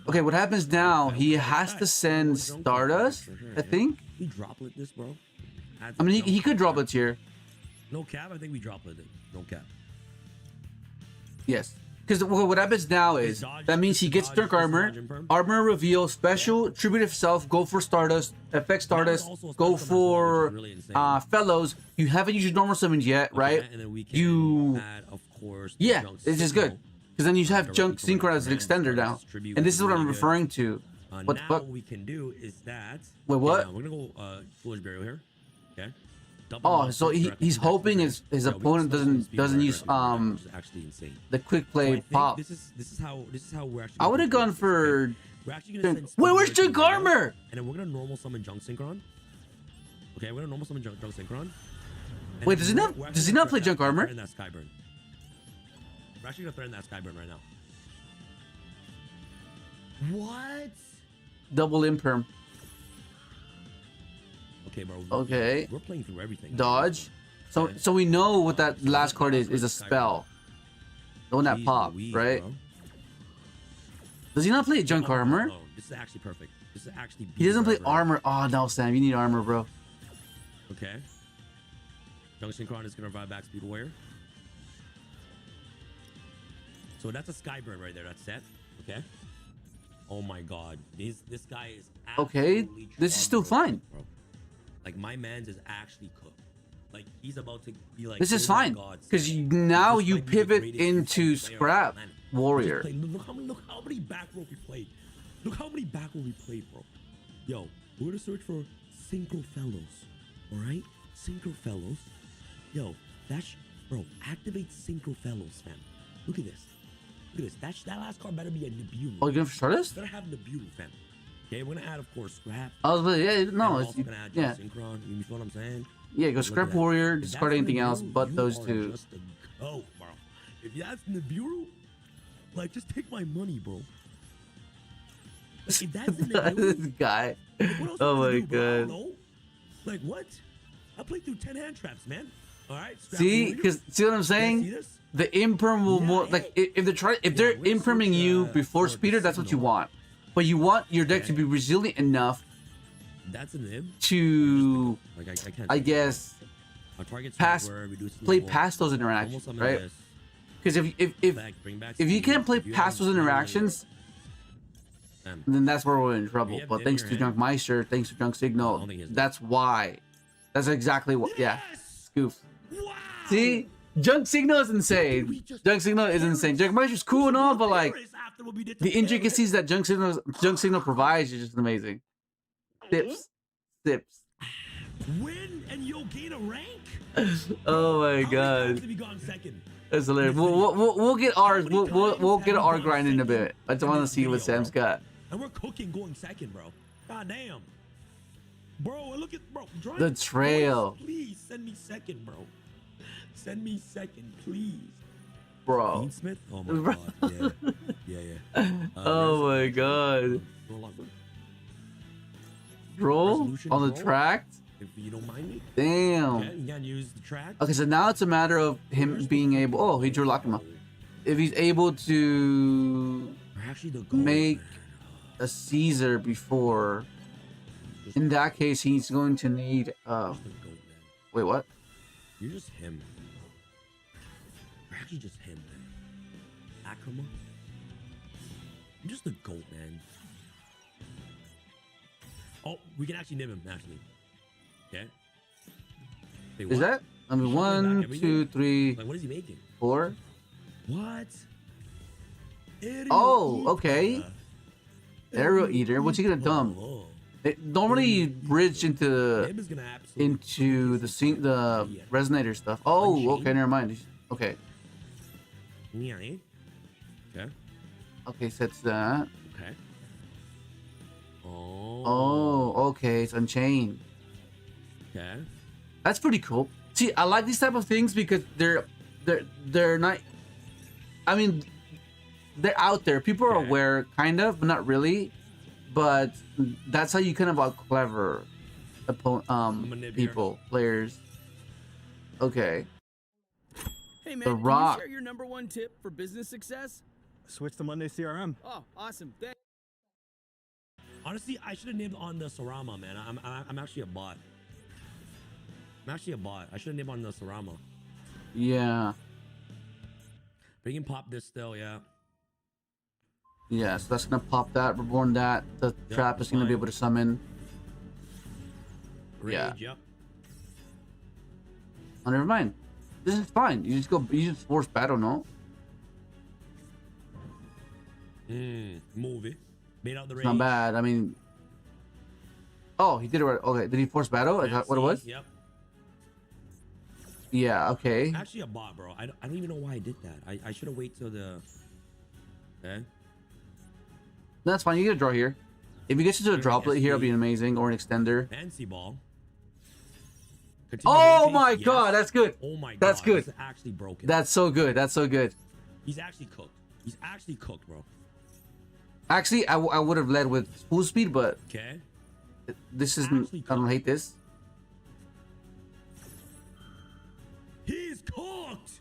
Okay, what happens now? He has to send Stardust, I think. We droplet this, bro. I mean, he could droplet here. No cap. I think we droplet it. No cap. Yes. Because what happens now is that means he gets Dark Armor, Armor Reveal, Special, Tribute of Self, go for Stardust, Effect Stardust, go for Fellows. You haven't used your normal summons yet, right? You, yeah, it's just good. Because then you have Junk Synchron as an extender now. And this is what I'm referring to. What the fuck? What we can do is that. Wait, what? We're gonna go Foolish Burial here. Okay. Oh, so he's hoping his opponent doesn't use actually insane. the quick play pop. This is how we're actually. I would have gone for. We're actually gonna send Wait, where's Junk Armor? And then we're gonna normal summon Junk Synchron. Okay, we're gonna normal summon Junk Synchron. Wait, does he not play Junk Armor? We're actually gonna threaten that Skyburn right now. What? Double Imperm. Okay, bro. Okay. We're playing through everything. Dodge. So we know what that last card is a spell. The one that popped, right? Bro. Does he not play Junk Armor? No, this is actually perfect. This is actually. He doesn't play bro. armor. Oh no, Sam, you need armor, bro. Okay. Junk Synchron is gonna revive back Speed Warrior. So that's a Skyburn right there. That's set. Okay. Oh my God. This guy is. Okay, this is still fine. Bro. Like my man's is actually cooked. Like he's about to be like. This is oh my fine God, because Sam, now this you might be the pivot greatest into player on the Scrap planet. Warrior. Look how many back row we played. Look how many back row we played, bro. Yo, we're gonna search for Synchro Fellows. All right, Synchro Fellows. Yo, bro. Activate Synchro Fellows, fam. Look at this. Look at this. That last card better be a Nibiru. Oh, you're going for Stardust? Better have Nibiru, fam. Okay, we're gonna add, of course, Scrap. I was, yeah, no, We're it's also gonna add yeah, Synchron. You feel what I'm saying? yeah. Go Look Scrap at that. Warrior. If Discard that's anything else Nibiru, but you those are two. just a goat, bro. If that's Nibiru, like, just take my money, bro. Like, if that's the This Nibiru, guy. like, what else Oh am I my gonna do, bro? I don't God. know. Like, what? I played through 10 hand traps, man. All right. Scrap See, Warrior. because see what I'm You guys see saying? this? The imperm will Yeah, more hey. like if they're we're impriming switch, you before for the speeder, that's what you signal. want. But you want your deck to Okay. be resilient enough That's a nib. to, Like, I can't. I see it. guess, Our target's pass- where reduces play level. past those Almost interactions, summon right? this. Because Bring back if you speed. can't play If you past have those speed, interactions, Damn. then that's where we're in trouble. have But Dim thanks in to your Junk hand? Meister, thanks to Junk I Signal, don't think he has that's why. That's exactly what. Yeah, Yes! Scoof. Wow! See, Junk Signal is insane. Junk Signal is insane. Junk Meister's cool and all, but like the intricacies that Junk Signal provides is just amazing. Sips. Win and you'll gain a rank. Oh my How many times god, have you gone second? that's hilarious. We'll get ours. We'll get our grind in a bit. I just want to see what Sam's got. And we're cooking going second, bro. God damn. Bro, look at bro. The trail. Please send me second, bro. Send me second, please. Bro. Smith? Oh my god. Yeah. Oh my god. Roll Resolution on the roll? track. If you don't mind me. Damn. Okay, you can use the track. Okay, so now it's a matter of him being able. Oh, he drew Lakima. If he's able to Or actually the gold, make man. a Caesar before, in that case, he's going to need. You're just the goat, man. Wait, what? You're just him. You're actually just him, man. Akuma. You're just the goat, man. Oh, we can actually nib him, actually. Okay. Wait, Is what? that? I mean, He's shuffling back 1, everything? 2, 3, Like, what is he making? 4. What? Oh, okay. Aerial Eater. What's he gonna dump? Oh, Normally you bridge into Nib is gonna absolutely the resonator stuff. Oh, okay, never mind. Okay, Yeah, eh? Okay. okay, sets that. Okay. Oh. Oh, okay, it's Unchained. Okay. That's pretty cool. See, I like these type of things because they're not. I mean, they're out there. People are Okay. aware, kind of, but not really. But that's how you kind of out clever Manip here. people, players. Okay. Hey man, The can Rock. you share your #1 tip for business success? Switch to Monday CRM. Oh, awesome. Thanks. Honestly, I should have named on the Sarama, man. I'm actually a bot. I'm actually a bot. I should have named on the Sarama. Yeah. But you can pop this still, yeah. Yeah, so that's gonna pop that, reborn that. The Yep, trap is gonna be fine. able to summon. Rage, Yeah. yep. Oh, never mind. This is fine. You just force battle, no? Move it. Made out the It's rage. not bad. I mean, oh, he did it right. Okay, did he force battle? Is that what it was? Yep. Yeah. Okay. Actually a bot, bro. I don't even know why I did that. I should have waited till the... Okay. That's fine. You get a draw here. If he gets into a Here, droplet here, it'll be SP. amazing, or an extender. Fancy ball. Continue Oh main my pace, god, yes. that's good. Oh my god. That's good. That's actually broken. That's so good. That's so good. He's actually cooked. He's actually cooked, bro. Actually, I would have led with full speed, but Okay. this isn't. Actually I don't cooked. hate this. He's cooked.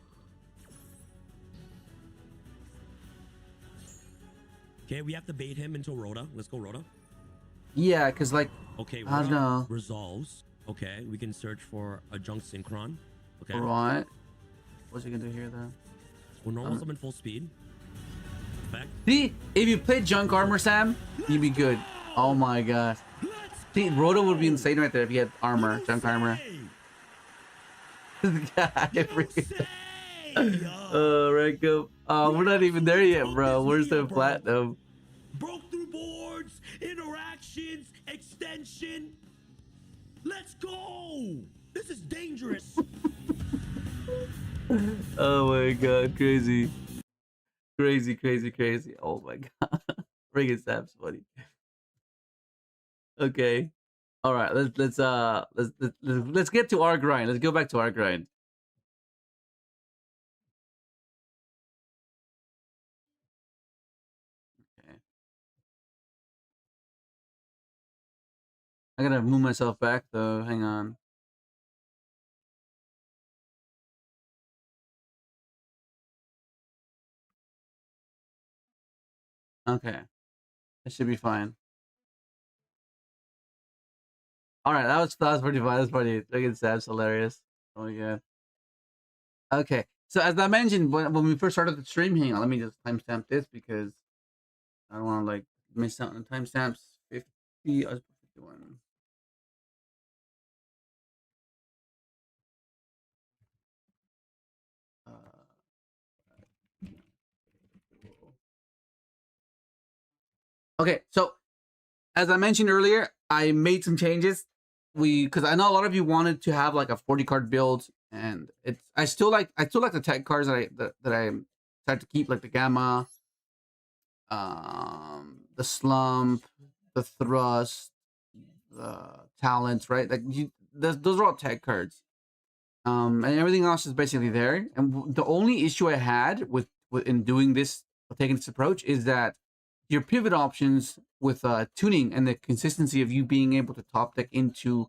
Okay, we have to bait him into Rhoda. Let's go, Rhoda. Yeah, cause like Okay, I don't Rhoda know. resolves. Okay, we can search for a Junk Synchron. Okay. Right. What's he gonna do here though? We're normal summon full speed. Effect. See, if you played Junk Armor, Sam, you'd be good. Oh my god. See, Rhoda would be insane right there if he had armor, Junk Armor. This guy freaking. Rank up. We're not even there yet, bro. Where's the platinum? Broke through boards, interactions, extension. Let's go. This is dangerous. Oh my god, crazy. Crazy, crazy, crazy. Oh my god. Friggin' Sam's funny. Okay. All right, let's get to our grind. Let's go back to our grind. Okay. I gotta move myself back though. Hang on. Okay. That should be fine. All right, that was pretty fun. That's funny. Look at Sam's hilarious. Oh my god. Okay, so as I mentioned when we first started the stream, hang on, let me just timestamp this because I don't want to like miss out on timestamps. 50, 51. Okay, so as I mentioned earlier, I made some changes. Because I know a lot of you wanted to have like a 40 card build, and it's I still like the tech cards that I tried to keep, like the Gamma, the Slump, the Thrust, the Talents, right? Like those are all tech cards. And everything else is basically there. And the only issue I had with in doing this, taking this approach, is that your pivot options with tuning and the consistency of you being able to top deck into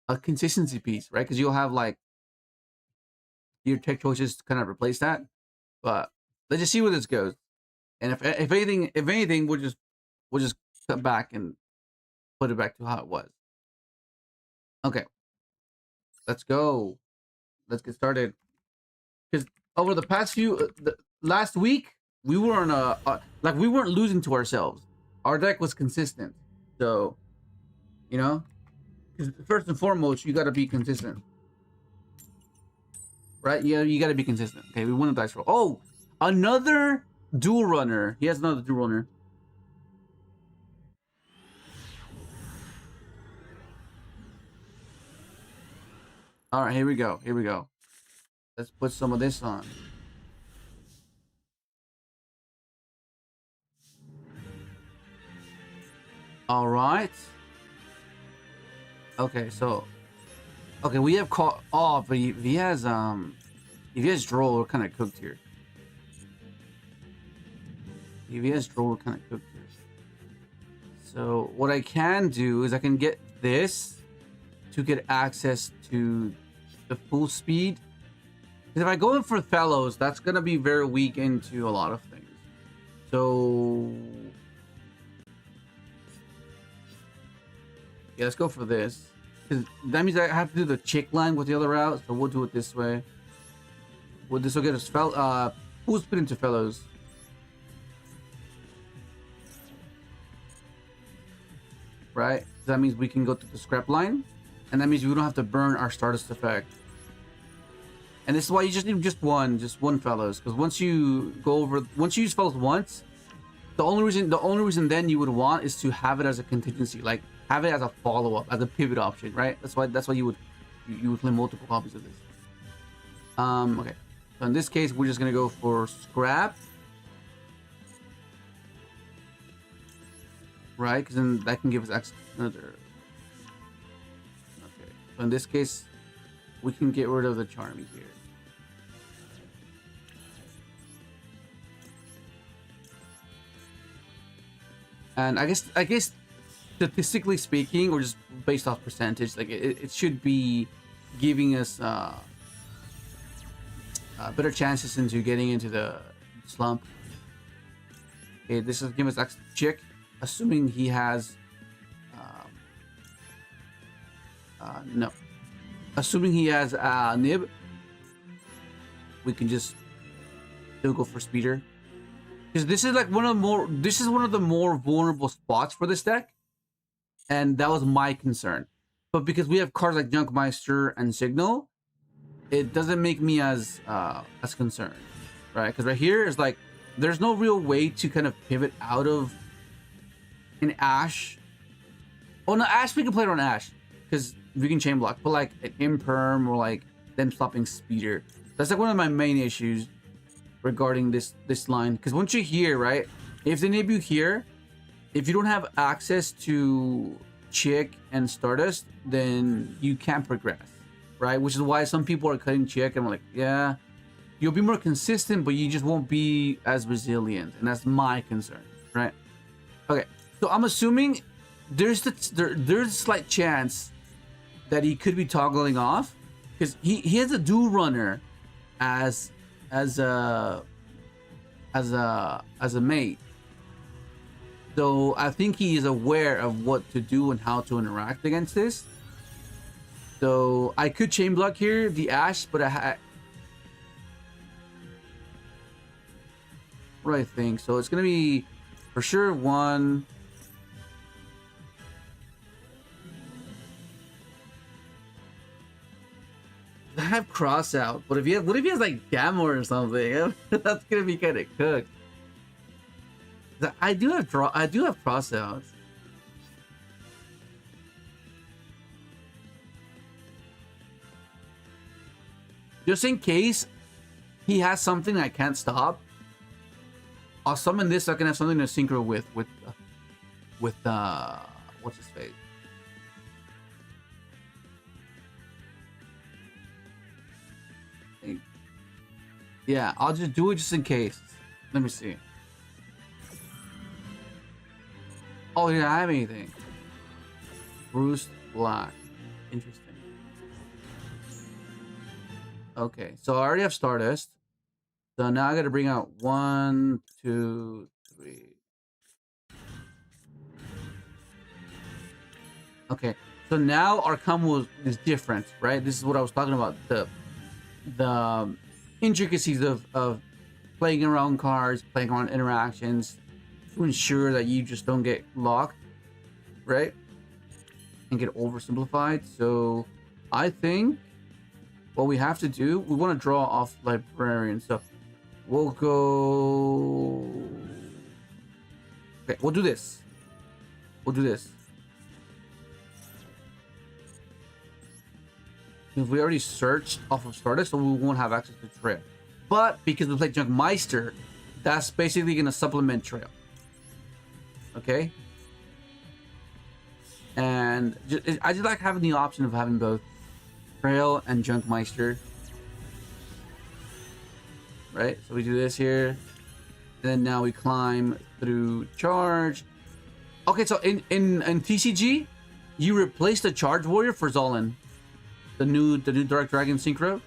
a consistency piece, right? Because you'll have like your tech choices to kind of replace that. But let's just see where this goes. And if anything, we'll just cut back and put it back to how it was. Okay, let's go. Let's get started. Because over the past last week, we were on like we weren't losing to ourselves. Our deck was consistent. So, you know, because first and foremost, you got to be consistent, right? Yeah, you got to be consistent. Okay, we won a dice roll. Oh, another dual runner. He has another dual runner. All right, here we go. Here we go. Let's put some of this on. All right. Okay, so we have caught off, but if he has droll, we're kind of cooked here. If he has droll, we're kind of cooked here. So what I can do is I can get this to get access to the full speed If I go in for fellows, that's gonna be very weak into a lot of things. So yeah, let's go for this. Because that means I have to do the chick line with the other route, so we'll do it this way. Well, this will get us full speed into fellows. Right? That means we can go to the scrap line, and that means we don't have to burn our Stardust effect. And this is why you just need just one fellows, because once you use fellows once, the only reason then you would want is to have it as a contingency, like have it as a follow-up, as a pivot option, right? That's why you would play multiple copies of this. Okay. So in this case, we're just gonna go for scrap, right? Because then that can give us another. Okay. So in this case, we can get rid of the Charmy here. And I guess statistically speaking, or just based off percentage, like it should be giving us better chances into getting into the slump. Okay, this is giving us chick, assuming he has no. Assuming he has nib, we can just still go for speeder. Because this is like one of the more vulnerable spots for this deck. And that was my concern. But because we have cards like Junkmeister and Signal, it doesn't make me as concerned. Right? Because right here is like there's no real way to kind of pivot out of an Ash. Oh no, Ash we can play it on Ash. Because we can chain block. But like an Imperm or like them stopping speeder. That's like one of my main issues regarding this line. Because once you're here, right? If they nib you here, if you don't have access to Chick and Stardust, then you can't progress, right? Which is why some people are cutting Chick, and I'm like, yeah, you'll be more consistent, but you just won't be as resilient, and that's my concern, right? Okay, so I'm assuming there's a slight chance that he could be toggling off, because he has a dual runner as a mate. So I think he is aware of what to do and how to interact against this. So I could chain block here the Ash, but what do I think? So it's gonna be for sure one. I have cross out, but what if he has like Gamma or something? That's gonna be kind of cooked. I do have cross outs. Just in case he has something I can't stop, I'll summon this so I can have something to synchro with what's his face? Yeah, I'll just do it just in case. Let me see. Oh, he didn't have anything. Bruce Black. Interesting. Okay, so I already have Stardust. So now I gotta bring out 1, 2, 3. Okay, so now our combo is different, right? This is what I was talking about. The intricacies of playing around cards, playing around interactions, to ensure that you just don't get locked, right? And get oversimplified. So I think what we have to do, we want to draw off Librarian. So we'll go. Okay, we'll do this. We'll do this. If we already searched off of Stardust, so we won't have access to Trail. But because we played Junkmeister, that's basically gonna supplement Trail. Okay, and I just like having the option of having both Trail and Junkmeister, right? So we do this here, and then now we climb through charge. Okay, so in TCG, you replace the Charge Warrior for Zolan, the new Dark Dragon Synchro.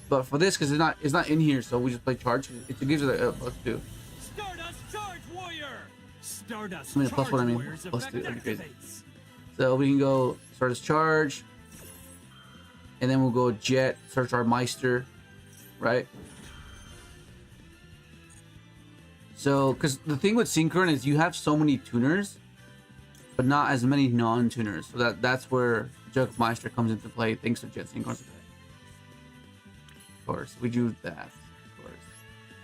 But for this, because it's not in here, so we just play charge. It gives it a +2. Stardust Charge Warrior! Stardust I mean, plus Charge what I mean, Warrior's +2. effect That'd be crazy. activates. So we can go Stardust Charge, and then we'll go Jet, search our Meister, right? So, because the thing with Synchron is you have so many tuners, but not as many non-tuners. So that's where Junk Meister comes into play, thanks to Jet Synchron's effect. Of course, we do that. Of course.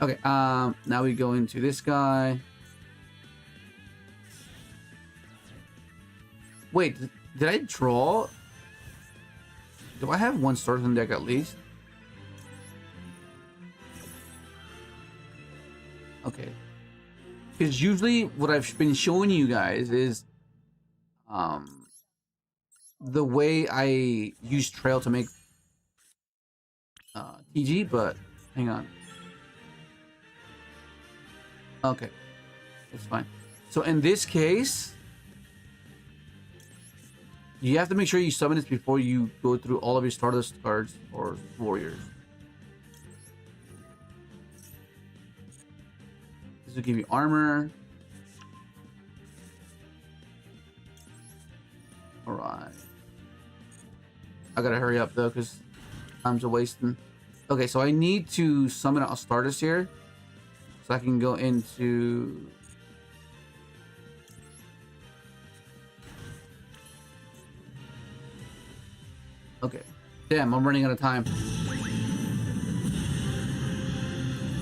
Okay, now we go into this guy. Wait, did I draw? Do I have one Stardust in the deck at least? Okay. Because usually what I've been showing you guys is the way I use Trail to make TG, but hang on. Okay, it's fine. So in this case, you have to make sure you summon this before you go through all of your Stardust cards or warriors. This will give you armor. Alright. I gotta hurry up though, because time's a wasting. Okay, so I need to summon a Stardust here. So I can go into... Okay. Damn, I'm running out of time.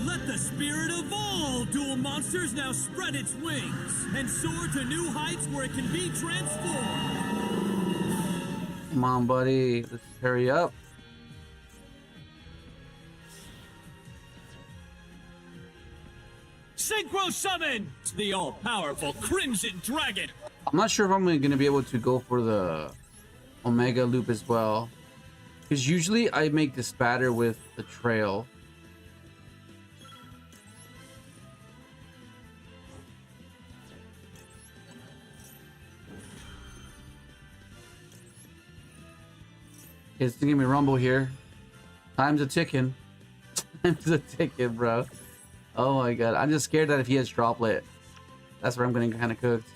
Let the spirit of all dual monsters now spread its wings and soar to new heights where it can be transformed. Come on, buddy. Let's hurry up. Synchro Summons, the all-powerful Crimson Dragon. I'm not sure if I'm going to be able to go for the Omega loop as well. Because usually I make the spatter with the trail. It's gonna give me rumble here. Time's a ticking. Time's a ticking, bro. Oh my god. I'm just scared that if he has droplet, that's where I'm getting kind of cooked.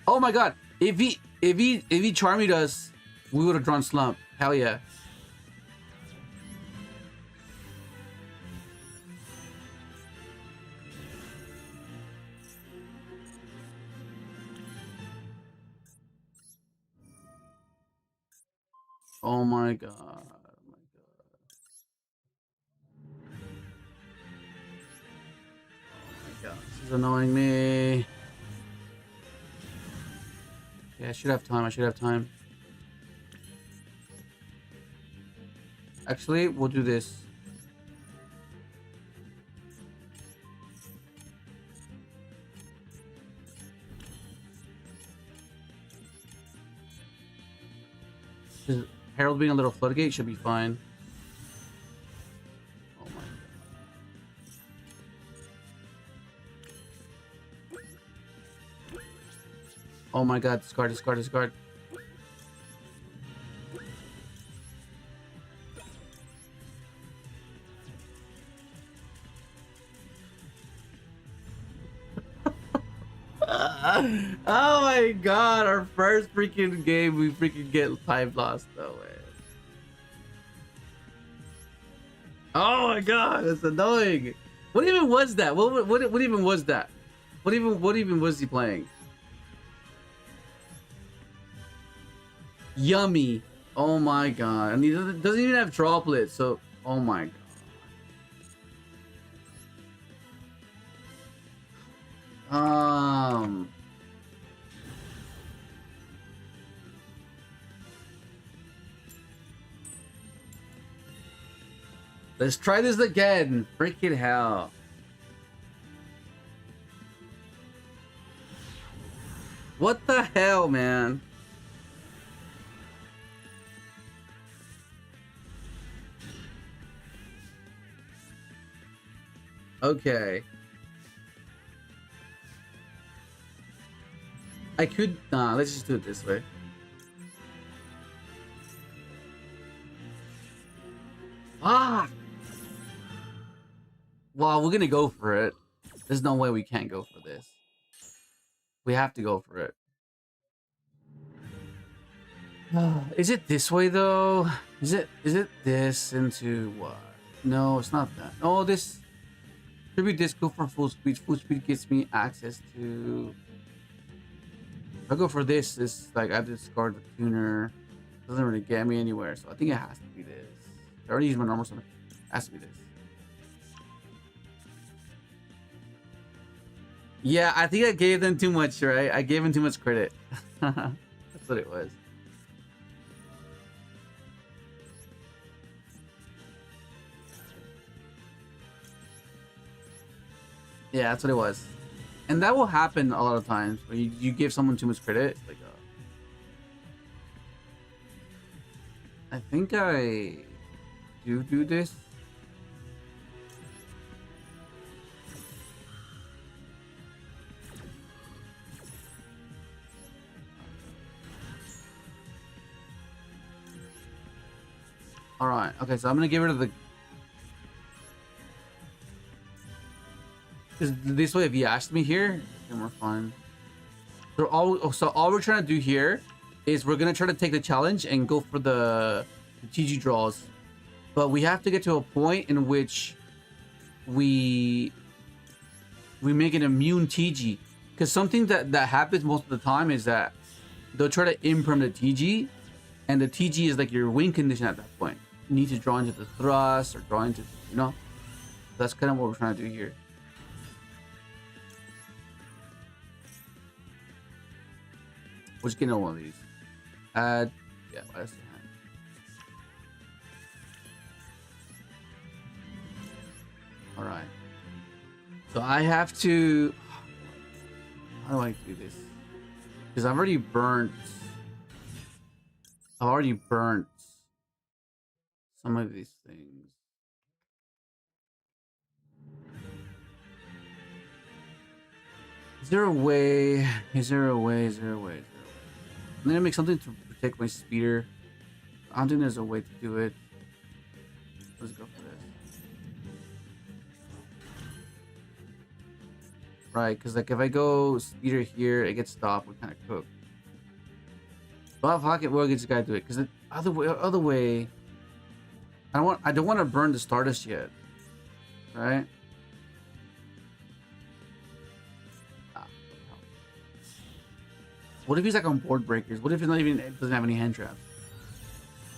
Oh my god. If he charmed us, we would have drawn Slump. Hell yeah. Oh my god. Oh my god. Oh my god. This is annoying me. Yeah, I should have time. I should have time. Actually, we'll do this. Just Herald being a little floodgate should be fine. Oh my god. Oh my god, discard, discard, discard. Oh my god, our first freaking game we freaking get time lost. No way. Oh my god, that's annoying. What even was that? What even was that? What even was he playing? Yummy. Oh my god. And he doesn't even have droplets, so oh my god. Let's try this again. Freaking hell. What the hell, man? Okay. I could, let's just do it this way. Ah! Well, we're gonna go for it. There's no way we can't go for this. We have to go for it. Is it this way though? Is it this into what? No, it's not that. Oh, this tribute disc go for full speed. Full speed gives me access to. If I go for this, it's like I discard the tuner. Doesn't really get me anywhere, so I think it has to be this. I already used my normal summon. It has to be this. Yeah, I think I gave them too much, right? I gave them too much credit. That's what it was. Yeah, that's what it was. And that will happen a lot of times when you give someone too much credit. Like, I think I do this. All right. Okay, so I'm gonna get rid of the. Is this way? If you asked me here, then we're fine. So all we're trying to do here is we're gonna try to take the challenge and go for the TG draws, but we have to get to a point in which we make an immune TG, because something that happens most of the time is that they'll try to imperm the TG, and the TG is like your win condition at that point. You need to draw into the thrust or draw into, you know. That's kind of what we're trying to do here. We're just getting one of these. Yeah, that's the hand. All right. So I have to. How do I do this? Because I've already burnt. I've already burnt some of these things. Is there a way? Is there a way? Is there a way? I'm gonna make something to protect my speeder. I don't think there's a way to do it. Let's go for this. Right, because like if I go speeder here, it gets stopped. We kind of cook. But fuck it, we'll get this guy to do it. Because the other way, I don't want to burn the Stardust yet, right? What if he's like on board breakers? What if he's not even, it doesn't have any hand traps?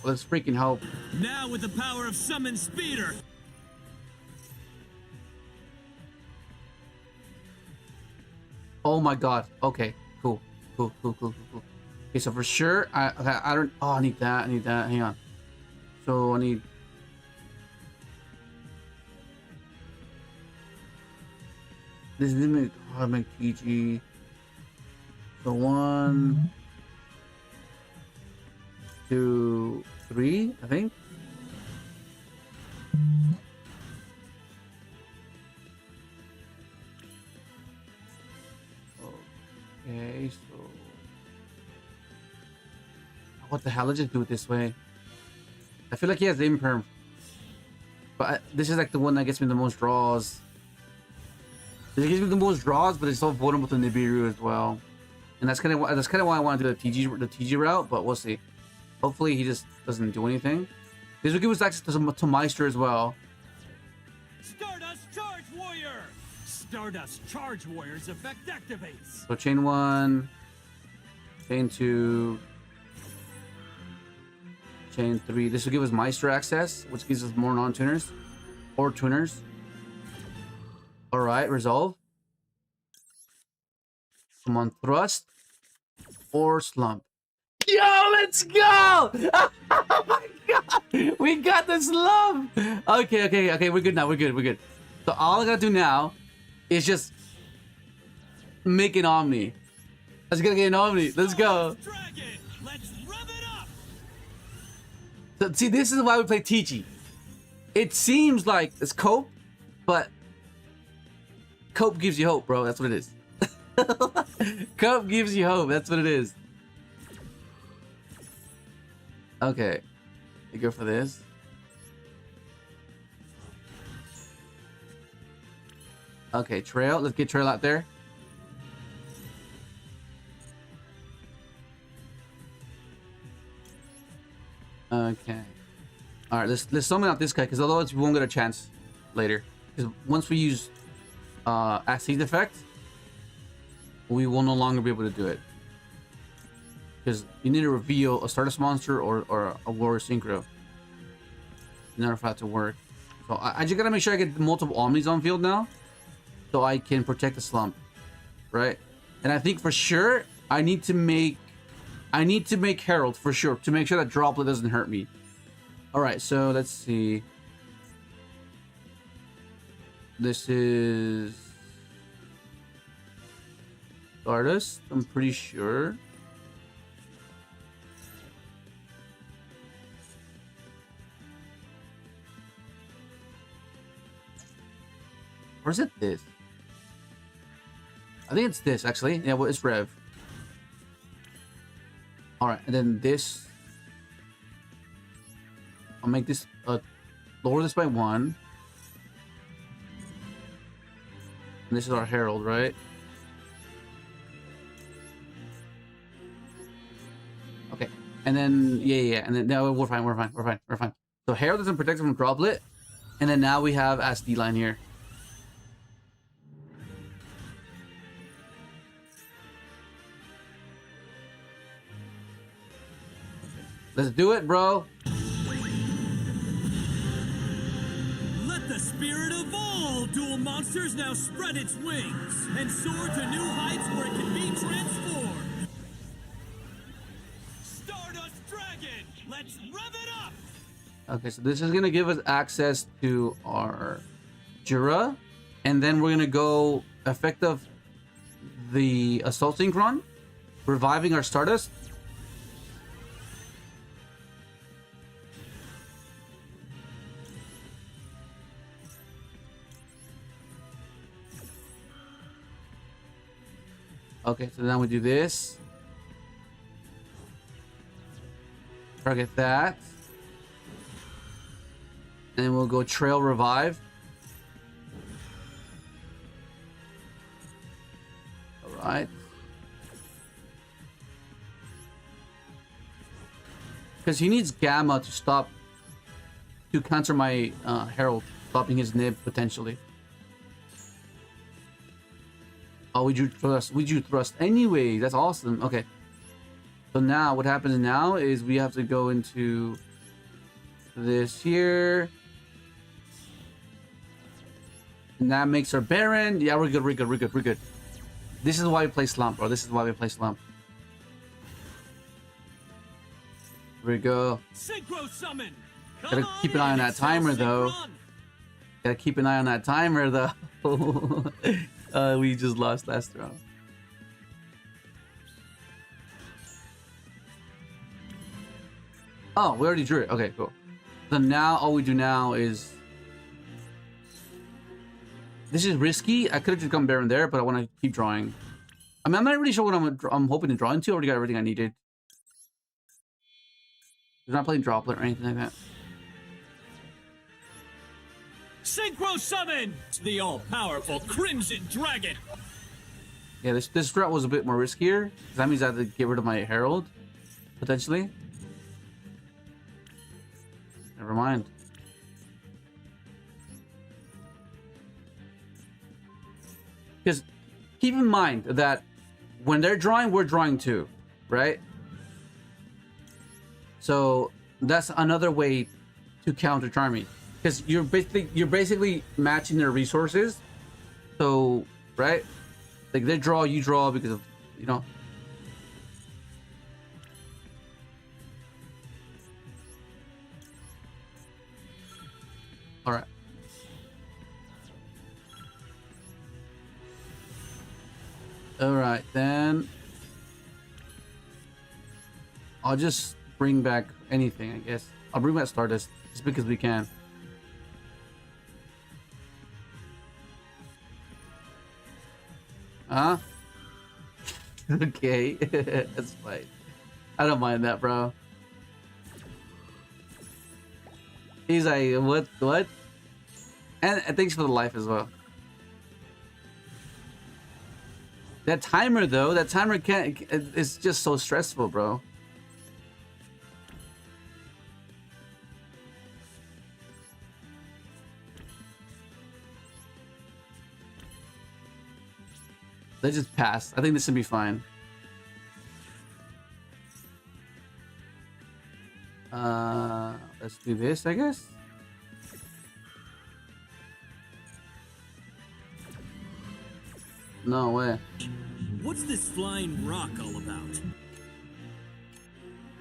Well, let's freaking help. Now with the power of Summon Speeder. Oh my god. Okay. Cool. Okay, so for sure, I don't. Oh, I need that. Hang on. So I need. This is make Artmage PG. So 1, 2, 3, I think. Okay, so what the hell? Let's just do it this way. I feel like he has the imperm, but this is like the one that gets me the most draws. This gives me the most draws, but it's so vulnerable to Nibiru as well. And that's kind of why I want to do the TG route, but we'll see. Hopefully he just doesn't do anything. This will give us access to Meister as well. Stardust Charge Warrior! Stardust Charge Warrior's effect activates. So chain 1, chain 2, chain 3. This will give us Meister access, which gives us more non-tuners or tuners. All right, resolve. Come on, thrust or slump. Yo, let's go! Oh my god, we got the slump. Okay, we're good now. We're good. So all I gotta do now is just make an Omni. Let's get an Omni. Let's go. Dragon, let's rev it up. So see, this is why we play TG. It seems like it's cope, but cope gives you hope, bro. That's what it is. Cup gives you hope. That's what it is. Okay. You go for this. Okay, Trail. Let's get Trail out there. Okay. All right, let's summon out this guy because otherwise we won't get a chance later. Because once we use Acid effect, we will no longer be able to do it. Because you need to reveal a Stardust monster or a Warrior Synchro in order for that to work. So I just gotta make sure I get multiple Omnis on field now, so I can protect the slump, right? And I think for sure I need to make Herald for sure to make sure that Droplet doesn't hurt me. All right, so let's see. This is Stardust, I'm pretty sure. Or is it this? I think it's this, actually. Yeah, well, it's Rev. Alright, and then this. I'll make this, lower this by 1. And this is our Herald, right? Okay, and then, yeah, and then, no, we're fine. So Herald doesn't protect from Droplet. And then now we have SD line here. Let's do it, bro. Let the spirit of all dual monsters now spread its wings and soar to new heights where it can be transformed. Stardust Dragon, let's rev it up! Okay, so this is gonna give us access to our Jura, and then we're gonna go effective the Assault Synchron, reviving our Stardust. Okay, so now we do this. Target that. And we'll go Trail Revive. Alright. Because he needs Gamma to stop, to counter my Herald, stopping his nib potentially. Oh, we drew thrust anyway. That's awesome. Okay. So now what happens now is we have to go into this here. And that makes our Baron. Yeah, we're good. This is why we play Slump, bro. This is why we play Slump. Here we go. Synchro Summon. Gotta keep an eye on that timer though. Gotta keep an eye on that timer though. We just lost last round. Oh, we already drew it. Okay, cool. So now all we do now is... This is risky. I could have just gone Baron there, but I want to keep drawing. I mean, I'm not really sure what I'm hoping to draw into. I already got everything I needed. We're not playing Droplet or anything like that. Synchro Summon! The all-powerful Crimson Dragon! Yeah, this strat was a bit more riskier. That means I have to get rid of my Herald, potentially. Never mind. Because keep in mind that when they're drawing, we're drawing too, right? So that's another way to counter Charmy. Because you're basically matching their resources. So, right? Like they draw, you draw because of, you know. All right. All right, then I'll just bring back anything, I guess. I'll bring back Stardust just because we can. Huh? Okay, that's fine. I don't mind that, bro. He's like, what? And thanks for the life as well. That timer though, that timer can't. It's just so stressful, bro. Let's just pass. I think this should be fine. Let's do this, I guess. No way. What's this flying rock all about?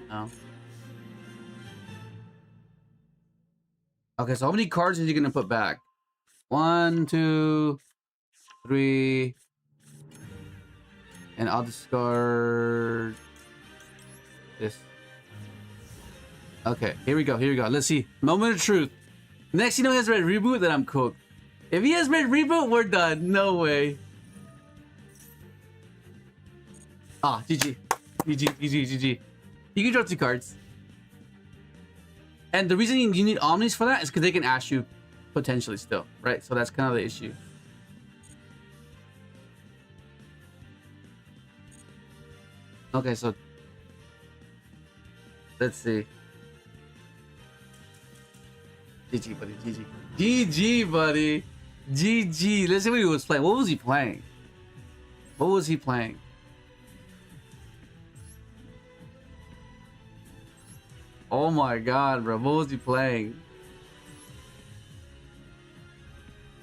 No. Okay, so how many cards are you gonna put back? 1, 2, 3. And I'll discard this. Okay, here we go. Let's see. Moment of truth. Next, you know, he has red reboot, then I'm cooked. If he has red reboot, we're done. No way. Ah, GG. GG. You can draw 2 cards. And the reason you need Omnis for that is because they can ash you potentially still, right? So that's kind of the issue. Okay, so let's see. GG, buddy. GG, buddy. GG. Let's see what he was playing. What was he playing? Oh my god, bro. What was he playing?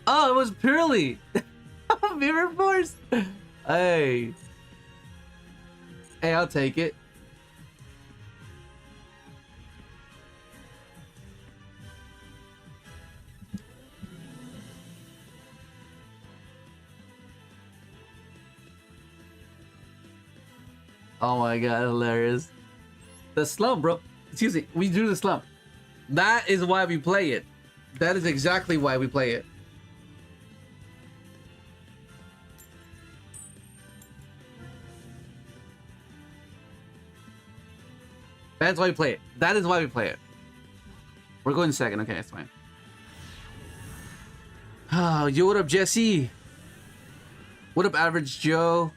Oh, it was Purrely. Mirror Force. Hey, I'll take it. Oh my god, hilarious. The slump, bro. Excuse me, we drew the slump. That is why we play it. That is exactly why we play it. That's why we play it. That is why we play it. We're going second. Okay, that's fine. Oh, yo, what up, Jesse? What up, Average Joe?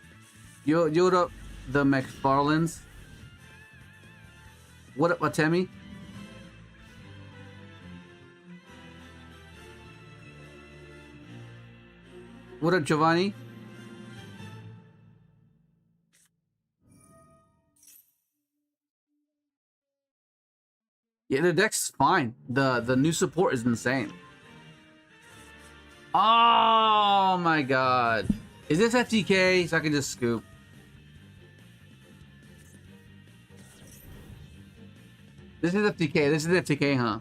Yo, what up, the McFarlands? What up, Atemi? What up, Giovanni? Yeah, the deck's fine. The new support is insane. Oh my god. Is this FTK so I can just scoop? This is FTK, huh?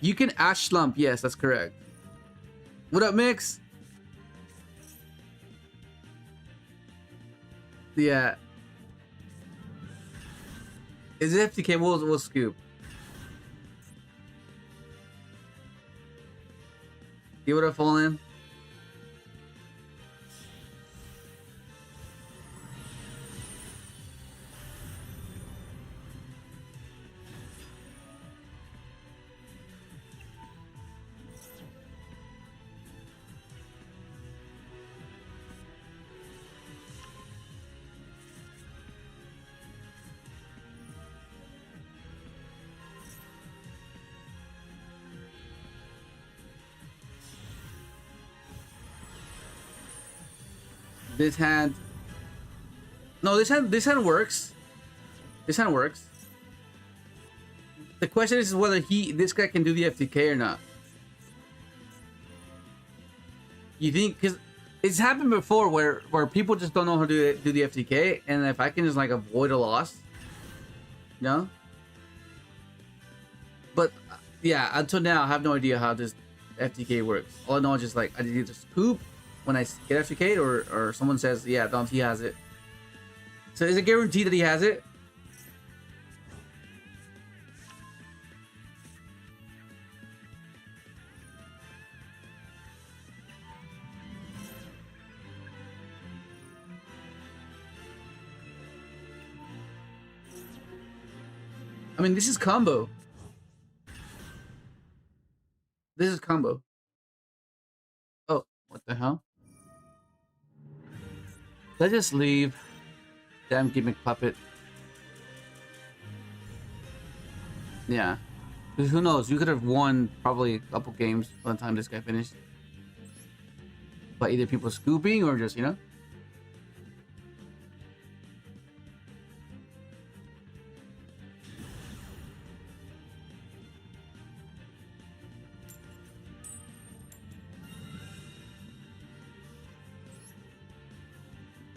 You can Ash Slump. Yes, that's correct. What up, Mix? Yeah. Is it FTK? We'll scoop. You would have fallen. This hand. No, this hand works. This hand works. The question is whether this guy can do the FTK or not. You think, because it's happened before where people just don't know how to do the FTK, and if I can just like avoid a loss, you know. But yeah, until now I have no idea how this FTK works. All I know is just like I need to scoop when I get FTK'd, or someone says, yeah, Dom, he has it. So is it guaranteed that he has it? I mean, this is combo. This is combo. Oh, what the hell? Let's just leave. Damn Gimmick puppet. Yeah. Because who knows? You could have won probably a couple games by the time this guy finished. By either people scooping or just, you know?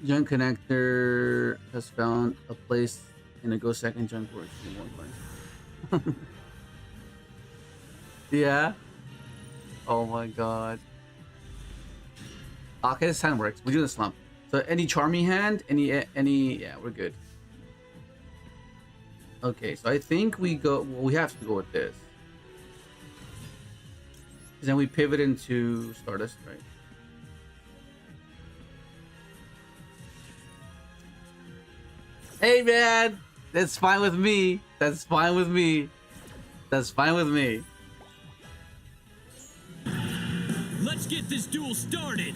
Junk connector has found a place in a go second junk works in one place. Yeah. Oh my god. Okay, this hand works. We do the slump. So any charmy hand, any yeah, we're good. Okay, so I think we go. Well, we have to go with this. Then we pivot into Stardust, right? Hey man, that's fine with me. That's fine with me. That's fine with me. Let's get this duel started.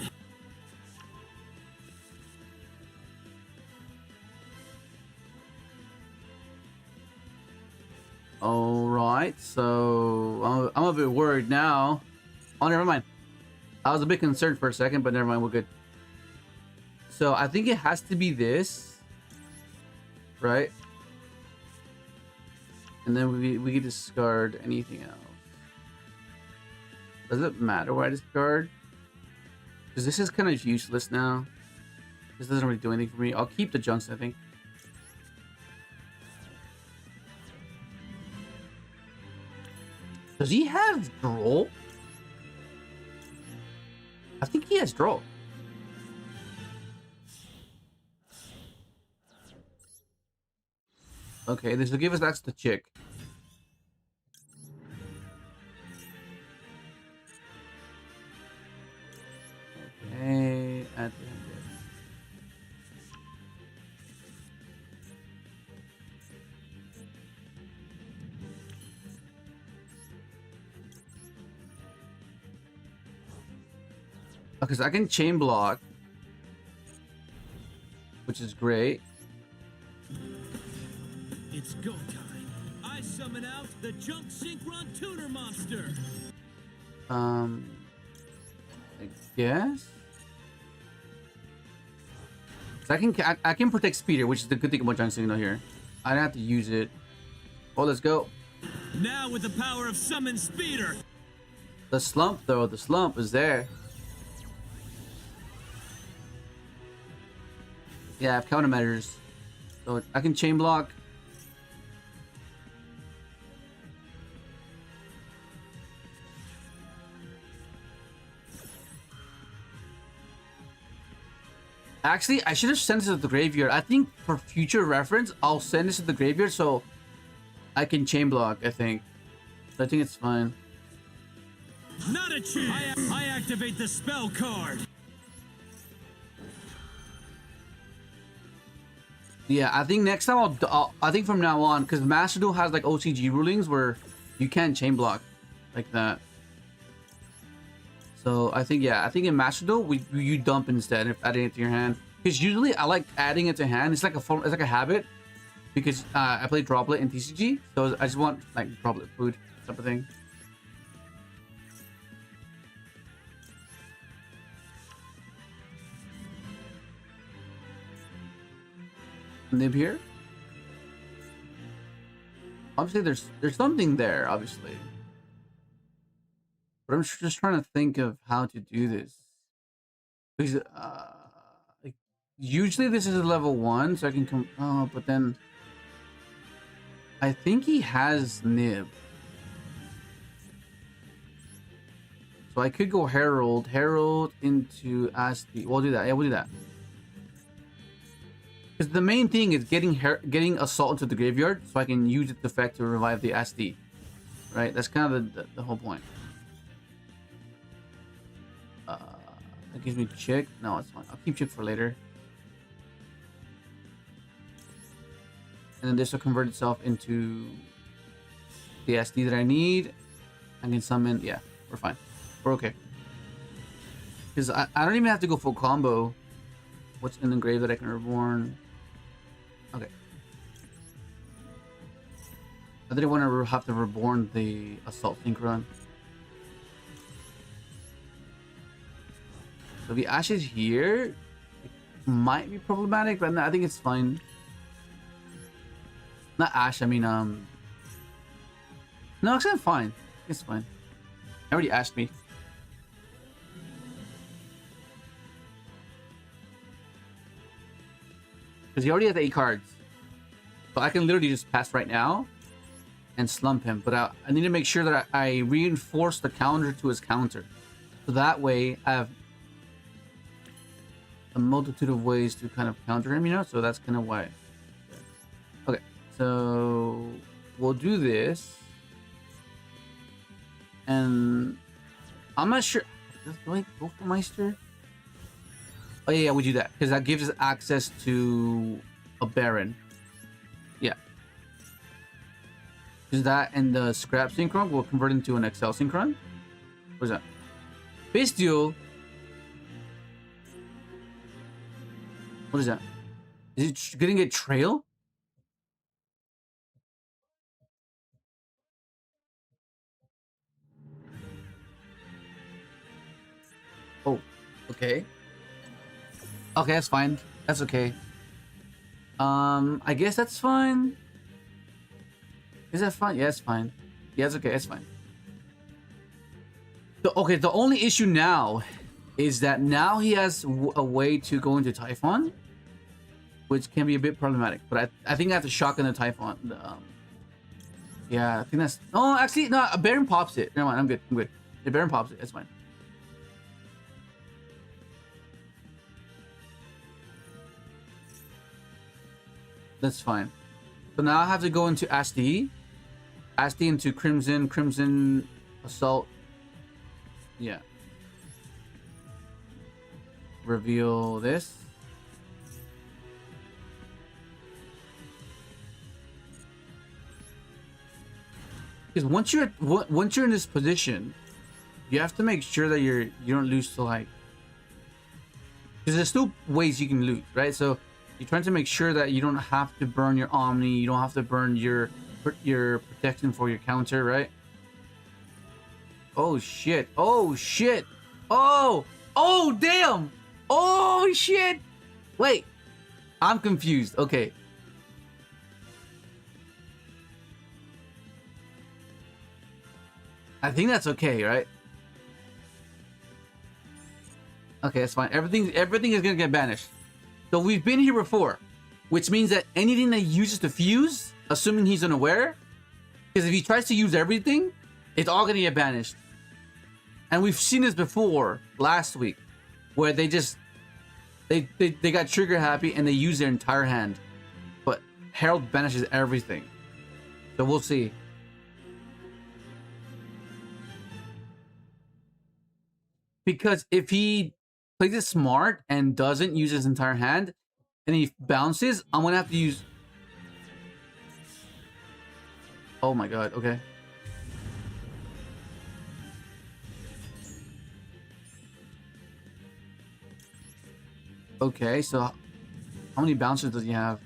All right, so I'm a bit worried now. Oh, never mind. I was a bit concerned for a second, but never mind. We're good. So I think it has to be this, right? And then we can discard anything else. Does it matter where I discard? Because this is kind of useless now. This doesn't really do anything for me. I'll keep the junks, I think. Does he have DROLL? I think he has DROLL. Okay, this will give us access to Chick. Okay, at the end. Okay, so I can chain block, which is great. It's go time. I summon out the Junk Synchron tuner monster. I guess. So I can protect speeder, which is the good thing about Junk Synchron here. I don't have to use it. Oh, let's go. Now with the power of summon speeder. The slump though, the slump is there. Yeah, I have countermeasures. So I can chain block. Actually, I should have sent this to the graveyard. I think for future reference, I'll send this to the graveyard so I can chain block, I think. So I think it's fine. Not a chance. I activate the spell card. Yeah, I think next time I think from now on, because Master Duel has like OCG rulings where you can't chain block like that. So I think, yeah, I think in Master Duel you dump instead of adding it to your hand. Because usually I like adding it to hand. It's like a habit because I play droplet in TCG, so I just want like droplet food type of thing. Nib here. Obviously, there's something there, obviously. But I'm just trying to think of how to do this. Because like, usually this is a level 1, so I can come. Oh, but then I think he has Nib, so I could go Herald into Asti. We'll do that. Yeah, we'll do that. Because the main thing is getting Assault into the graveyard, so I can use its effect to revive the SD. Right? That's kind of the whole point. That gives me Chick. No, it's fine. I'll keep Chick for later. And then this will convert itself into the SD that I need. I can summon. Yeah, we're fine. We're okay. Because I don't even have to go full combo. What's in the grave that I can reborn? Okay. I didn't want to have to reborn the Assault Synchron. So the Ashes here might be problematic, but no, I think it's fine. Not Ash, I mean, no, actually I'm fine. It's fine. I already asked me. Because he already has 8 cards. So I can literally just pass right now and slump him. But I need to make sure that I reinforce the counter to his counter. So that way I have a multitude of ways to kind of counter him, you know? So that's kind of why. Okay, so we'll do this. And I'm not sure. Do I go for Meister? Oh yeah, we do that because that gives us access to a Baron. Yeah. Is that and the Scrap Synchron will convert into an XL Synchron? What is that? Base Duel. What is that? Is it getting a trail? Oh, okay. Okay, that's fine. That's okay. I guess that's fine. Is that fine? Yeah, it's fine. Yeah, it's okay. It's fine. Okay, the only issue now is that now he has a way to go into Typhon, which can be a bit problematic. But I think I have to shotgun the Typhon. Yeah, I think that's... Oh, actually, no, a Baron pops it. Never mind, I'm good. I'm good. The Baron pops it. That's fine. That's fine. So now I have to go into Asti. Asti into Crimson. Crimson Assault. Yeah. Reveal this. Because once you're in this position, you have to make sure that you don't lose to like... Because there's still ways you can lose, right? So you're trying to make sure that you don't have to burn your Omni, you don't have to burn your protection for your counter, right? Oh shit! Oh shit! Oh! Oh damn! Oh shit! Wait, I'm confused. Okay. I think that's okay, right? Okay, that's fine. Everything is gonna get banished. So we've been here before, which means that anything that he uses to fuse, assuming he's unaware, because if he tries to use everything, it's all gonna get banished. And we've seen this before last week, where they got trigger happy and they use their entire hand, but Herald banishes everything. So we'll see. Because if he plays it smart and doesn't use his entire hand, and he bounces, I'm gonna have to use... Oh my god, okay. Okay, so how many bouncers does he have?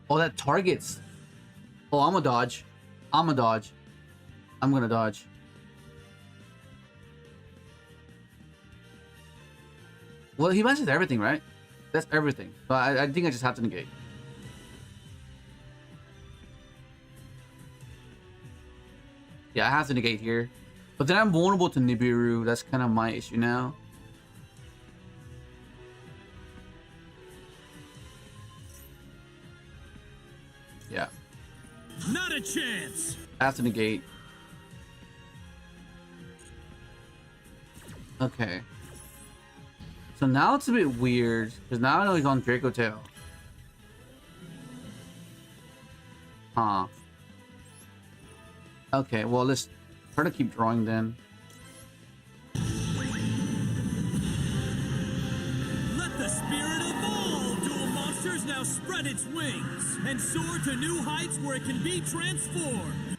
Oh, that targets. Oh, I'm a dodge. I'm a dodge. I'm gonna dodge. Well, he mentions everything, right? That's everything. But I think I just have to negate. Yeah, I have to negate here. But then I'm vulnerable to Nibiru. That's kind of my issue now. Yeah. Not a chance. I have to negate. Okay. So now it's a bit weird, because now I know he's on Dracotail. Huh. Okay, well, let's try to keep drawing then. the spirit evolve! Dual monsters now spread its wings and soar to new heights where it can be transformed.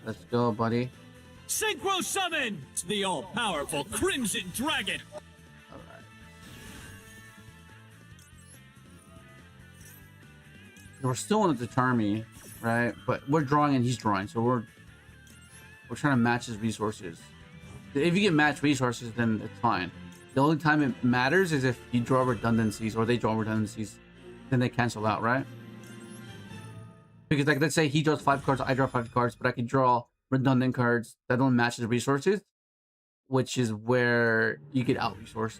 Let's go, buddy. Synchro Summons! The all-powerful Crimson Dragon! Alright. We're still in the Charmy, right? But we're drawing and he's drawing, so we're trying to match his resources. If you get matched resources, then it's fine. The only time it matters is if you draw redundancies or they draw redundancies, then they cancel out, right? Because like, let's say he draws 5 cards, I draw 5 cards, but I can draw redundant cards that don't match his resources, which is where you get out resourced.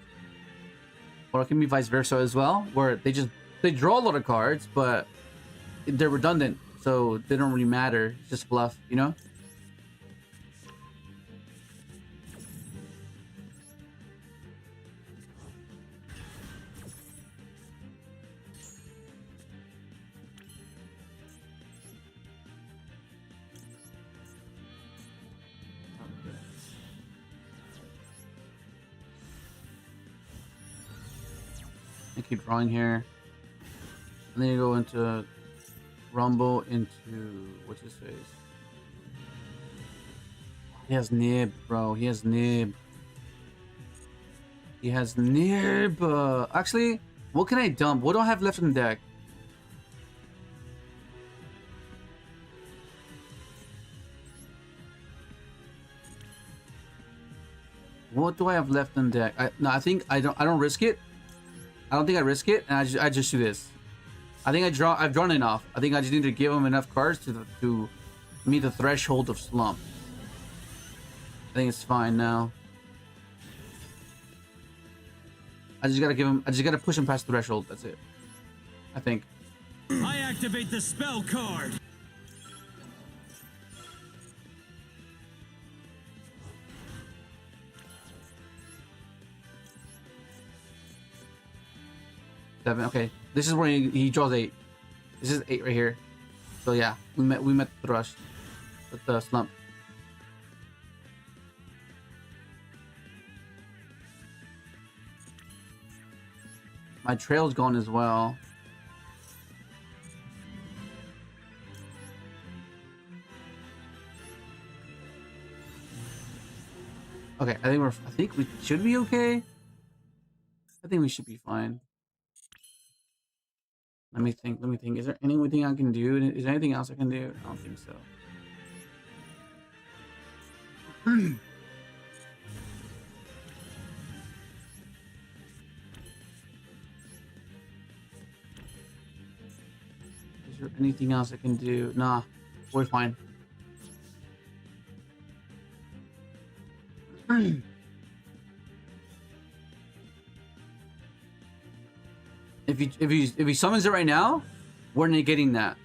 Or it can be vice versa as well, where they draw a lot of cards, but they're redundant, so they don't really matter. It's just fluff, you know? I keep drawing here. And then you go into Rumble into what's his face? He has Nib, bro. He has Nib. He has Nib. Actually, what can I dump? What do I have left in the deck? What do I have left in the deck? No, I think I don't risk it. I don't think I risk it, and I just do this. I think I've drawn enough. I think I just need to give him enough cards to meet the threshold of slump. I think it's fine now. I just gotta push him past the threshold. That's it. I think. I activate the spell card. Okay, this is where he draws 8. This is 8 right here. So yeah, we met the rush with the slump. My trail's gone as well. Okay, I think we should be okay. I think we should be fine. Let me think. Is there anything I can do? Is there anything else I can do? I don't think so. Is there anything else I can do? Nah, we're fine. If he summons it right now, we're negating that.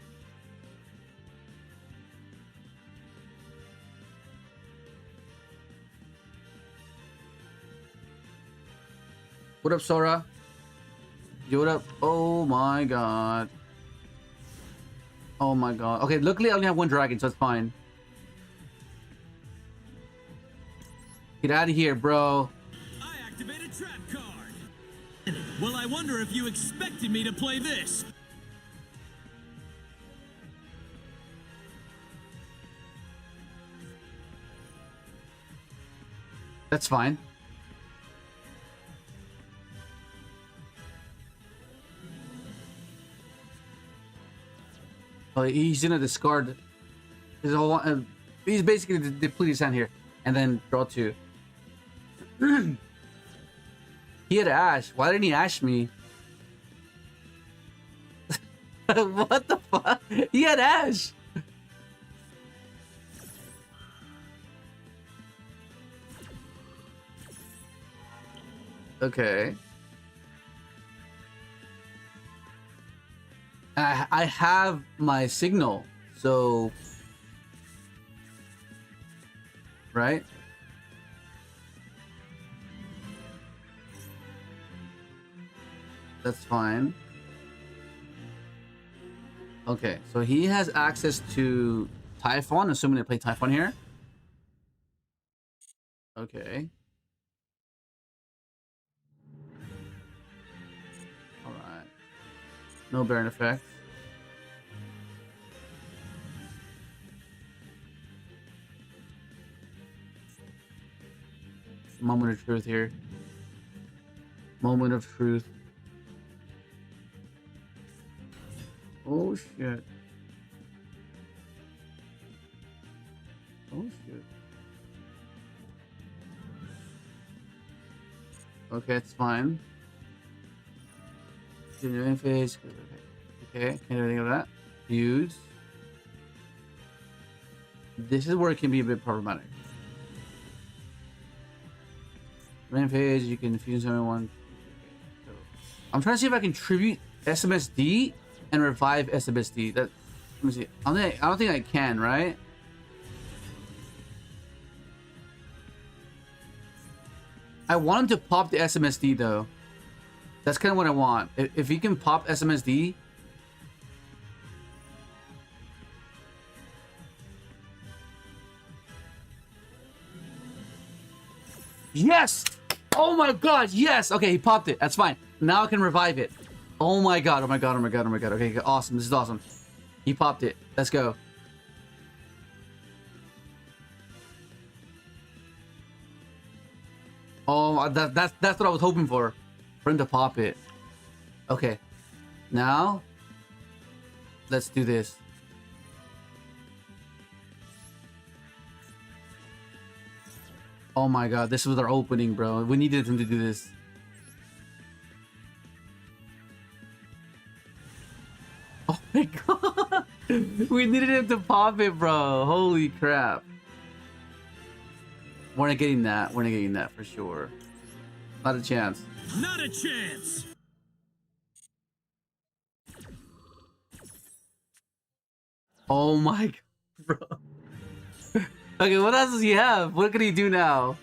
What up, Sora? Yo, what up? Oh my god. Oh my god. Okay, luckily I only have 1 dragon, so it's fine. Get out of here, bro. I activate a trap card. Well, I wonder if you expected me to play this. That's fine. Oh, he's gonna discard his whole. He's basically deplete his hand here, and then draw 2. He had Ash. Why didn't he Ash me? What the fuck? He had Ash. Okay. I have my signal, so right? That's fine. Okay, so he has access to Typhon, assuming they play Typhon here. Okay. No Baron effect. Moment of truth here. Moment of truth. Oh shit. Oh shit. Okay, it's fine. Continuing phase. Okay, can't do anything of that. Use. This is where it can be a bit problematic. Main phase, you can fuse everyone. So, I'm trying to see if I can tribute SMSD and revive SMSD. That, let me see. I don't think I can, right? I want him to pop the SMSD though. That's kind of what I want. If he can pop SMSD. Yes! Oh my god, yes! Okay, he popped it. That's fine. Now I can revive it. Oh my god, oh my god, oh my god, oh my god. Okay, awesome. This is awesome. He popped it. Let's go. Oh, that's what I was hoping for him to pop it. Okay. Now, let's do this. Oh my god, this was our opening, bro. We needed him to do this. Oh my god. We needed him to pop it, bro. Holy crap. We're not getting that. We're not getting that for sure. Not a chance. Not a chance! Oh my god, bro. Okay, what else does he have? What can he do now?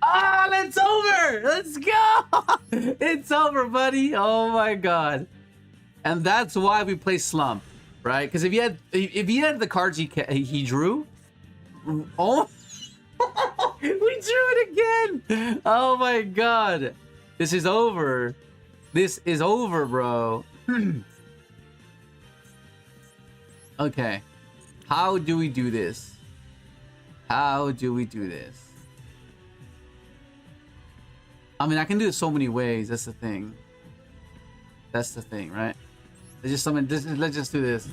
Ah, it's over! Let's go! It's over, buddy. Oh my god. And that's why we play Slump, right? Because if he had the cards he drew, oh, we drew it again. Oh my god, this is over. This is over, bro. Okay, how do we do this? How do we do this? I mean, I can do it so many ways. That's the thing. That's the thing, right? Let's just summon this. Let's just do this.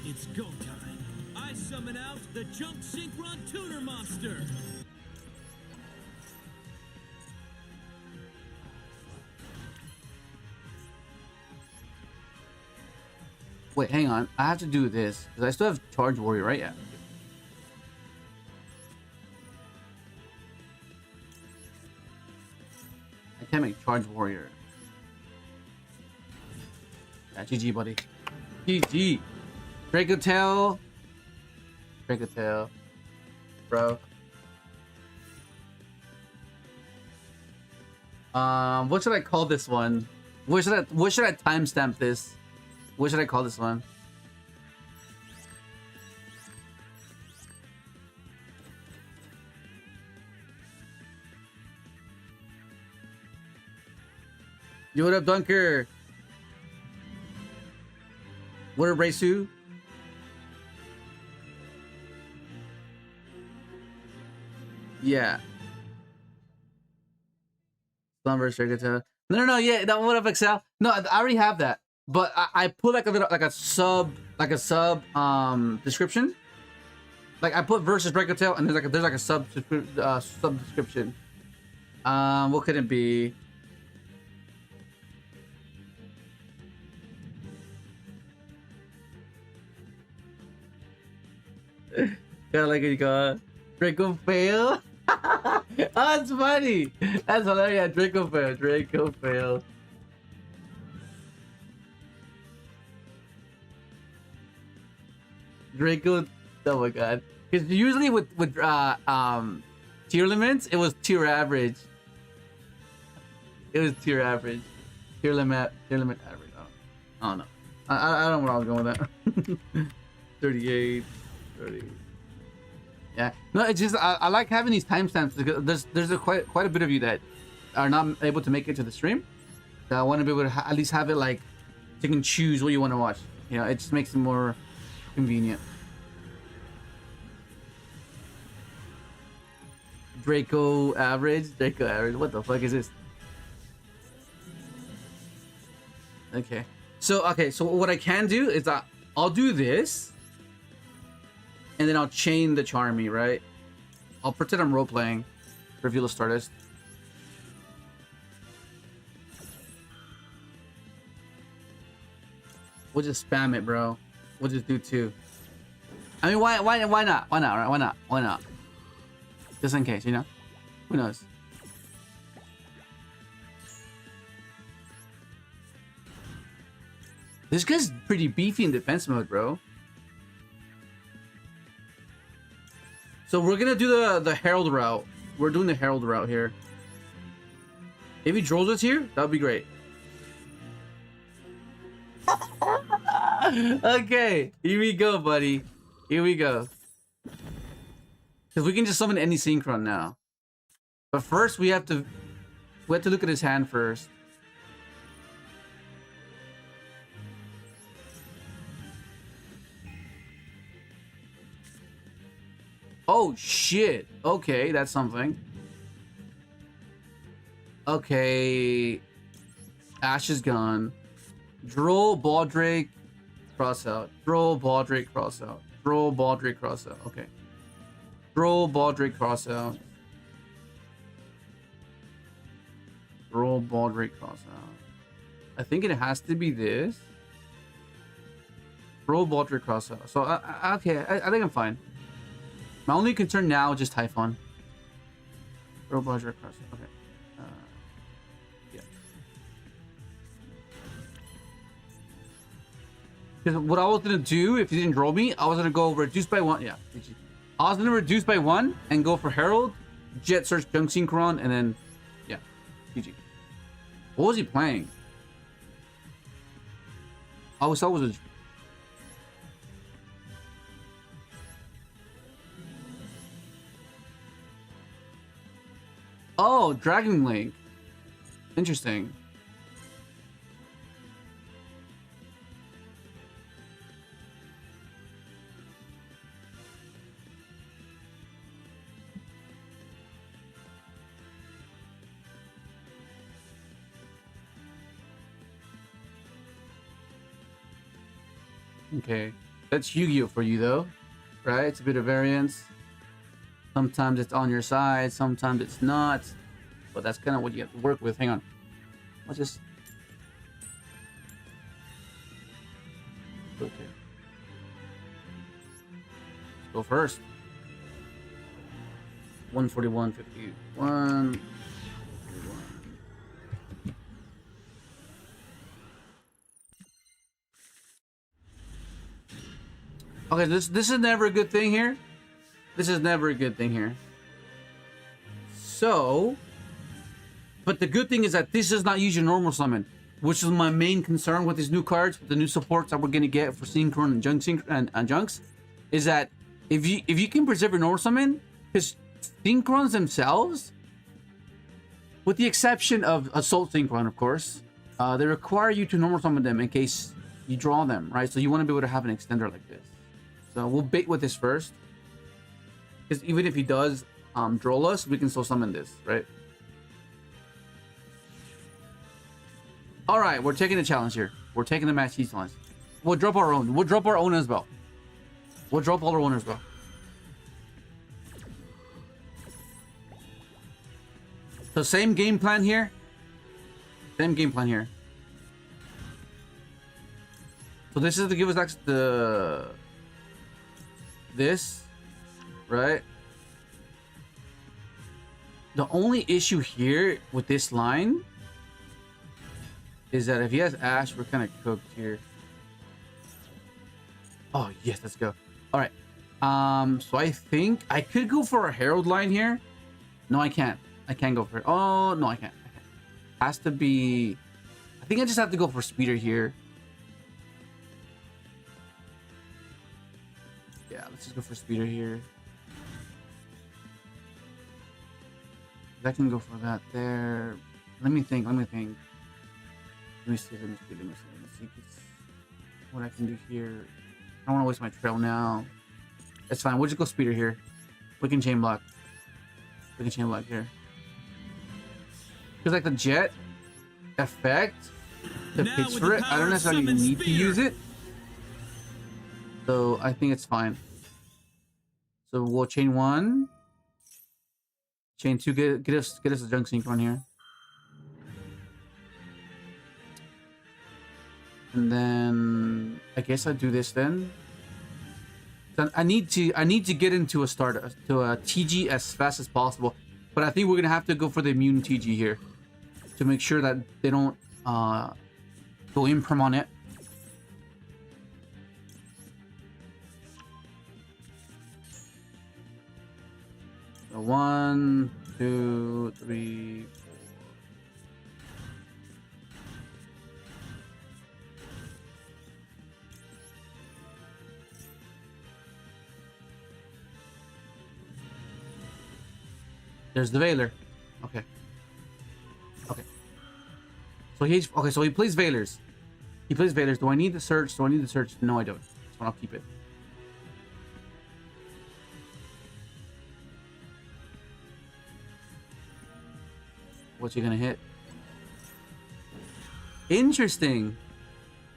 It's go time. I summon out the Junk Synchron tuner monster. Wait, hang on. I have to do this because I still have Charge Warrior, right? Yeah. I can't make Charge Warrior. Yeah, GG, buddy. GG. Dracotail. Dracotail. Bro. What should I call this one? What should I timestamp this? What should I call this one? Yo, what up, Dunker? What up, Raisu? Yeah. Slumber, Dracotail. No, yeah, that what up, Excel? No, I already have that. But I put like a little, like a sub description. Like I put versus Dracotail, and there's like a sub description. What could it be? Kinda like you got Dracofail. Oh, that's funny. That's hilarious. Dracofail. Draco, oh my god! Because usually with tier limits, it was tier average. It was tier average, tier limit average. I don't know. I don't know where I was going with that. 38, 30. Yeah. No, it's just I like having these timestamps because there's quite a bit of you that are not able to make it to the stream. So I want to be able to at least have it like so you can choose what you want to watch. You know, it just makes it more convenient. Draco average. What the fuck is this? Okay. So what I can do is I'll do this, and then I'll chain the Charmy, right? I'll pretend I'm role playing. Reveal a Stardust. We'll just spam it, bro. We'll just do 2. I mean, why not? Why not? Right? Why not? Just in case, you know? Who knows? This guy's pretty beefy in defense mode, bro. So we're gonna do the Herald route. We're doing the Herald route here. If he drolls us here, that would be great. Okay, here we go, buddy. Here we go. Because we can just summon any Synchron now. But first, we have to look at his hand first. Oh shit. Okay, that's something. Okay. Ash is gone. Droll, Baldrake, cross out. Droll, Baldrake, cross out. Droll, Baldrake, cross out. Okay. Droll, Baldrake, cross out. Droll, Baldrake, cross out. I think it has to be this. Droll, Baldrake, cross out. So, okay, I think I'm fine. My only concern now is just Typhon. Droll, Baldrake, cross out. Okay. Yeah. Because what I was gonna do if he didn't draw me, I was gonna go reduce by 1. Yeah. I was gonna reduce by 1 and go for Herald, Jet Search, Junk Synchron, and then yeah, GG. What was he playing? Oh, so was it? Oh, Dragonlink. Interesting. Okay, that's Yugioh for you though, right? It's a bit of variance. Sometimes it's on your side, sometimes it's not. But that's kind of what you have to work with. Hang on. Let's just... Okay. Let's go first. 141, 51. Okay, this is never a good thing here. This is never a good thing here. So, but the good thing is that this does not use your normal summon, which is my main concern with these new cards, the new supports that we're gonna get for Synchron and Junk Synchron and Junks, is that if you can preserve your normal summon, because Synchrons themselves, with the exception of Assault Synchron, of course, they require you to normal summon them in case you draw them, right? So you want to be able to have an extender like this. So we'll bait with this first, because even if he does droll us, we can still summon this, right? All right, we're taking the challenge here. We're taking the match challenge. We'll drop our own. We'll drop our own as well. We'll drop all our own as well. So same game plan here. Same game plan here. So this is to give us this, right? The only issue here with this line is that if he has Ash, we're kind of cooked here. Oh yes, let's go. All right. So I think I could go for a Herald line here. No, I can't. I can't go for it. Oh no, I can't. Has to be. I think I just have to go for Speeder here. Let's just go for speeder here. I can go for that there. Let me think. Let me see what I can do here. I don't want to waste my trail now. It's fine. We'll just go speeder here. We can chain block. We can chain block here. Because like the jet effect, the Now pitch with for the it, I power don't of necessarily summon need to spear. use it. So I think it's fine. So we'll chain 1. Chain 2, get us a Junk Synchron here. And then I guess I do this then. So I need to get into a TG as fast as possible. But I think we're gonna have to go for the immune TG here to make sure that they don't go imperm on it. So 1, 2, 3, 4. There's the Veiler. Okay. Okay. So he plays Veilers. He plays Veilers. Do I need the search? Do I need the search? No, I don't. So I'll keep it. What's he gonna hit? Interesting.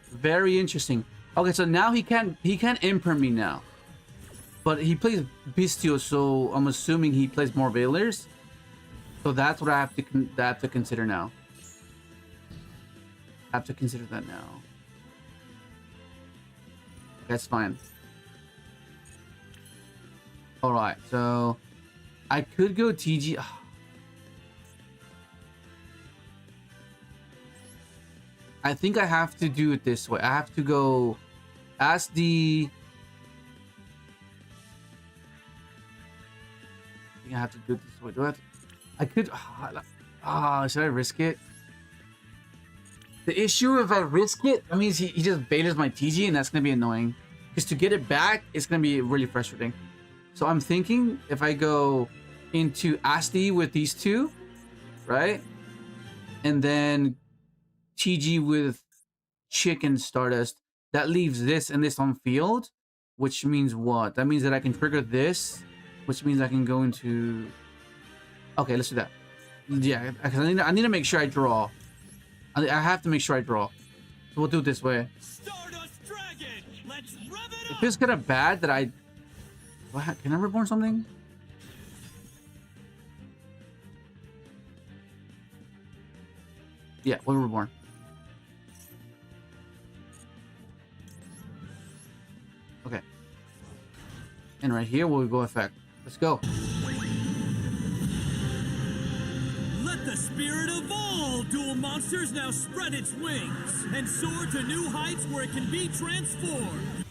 Very interesting. Okay, so now he can't imperm me now. But he plays Bistio, so I'm assuming he plays more Veilers. So that's what I have to consider now. I have to consider that now. That's fine. Alright, so I could go TG. I think I have to do it this way. I have to go as the... I think I have to do it this way. Do I have to... I could... should I risk it? The issue if I risk it, that means he just baiters my TG and that's going to be annoying. Because to get it back, it's going to be really frustrating. So I'm thinking if I go into Asti with these two, right? And then TG with Chicken Stardust, that leaves this and this on field, which means what? That means that I can trigger this, which means I can go into... Okay, let's do that. Yeah, because I need to make sure I draw. I have to make sure I draw. So we'll do it this way. Stardust Dragon, let's rev it It up. feels kind of bad that I... What? Can I reborn something? Yeah, we'll reborn. Okay. And right here, we'll go effect. Let's go. Let the spirit of all dual monsters now spread its wings and soar to new heights where it can be transformed.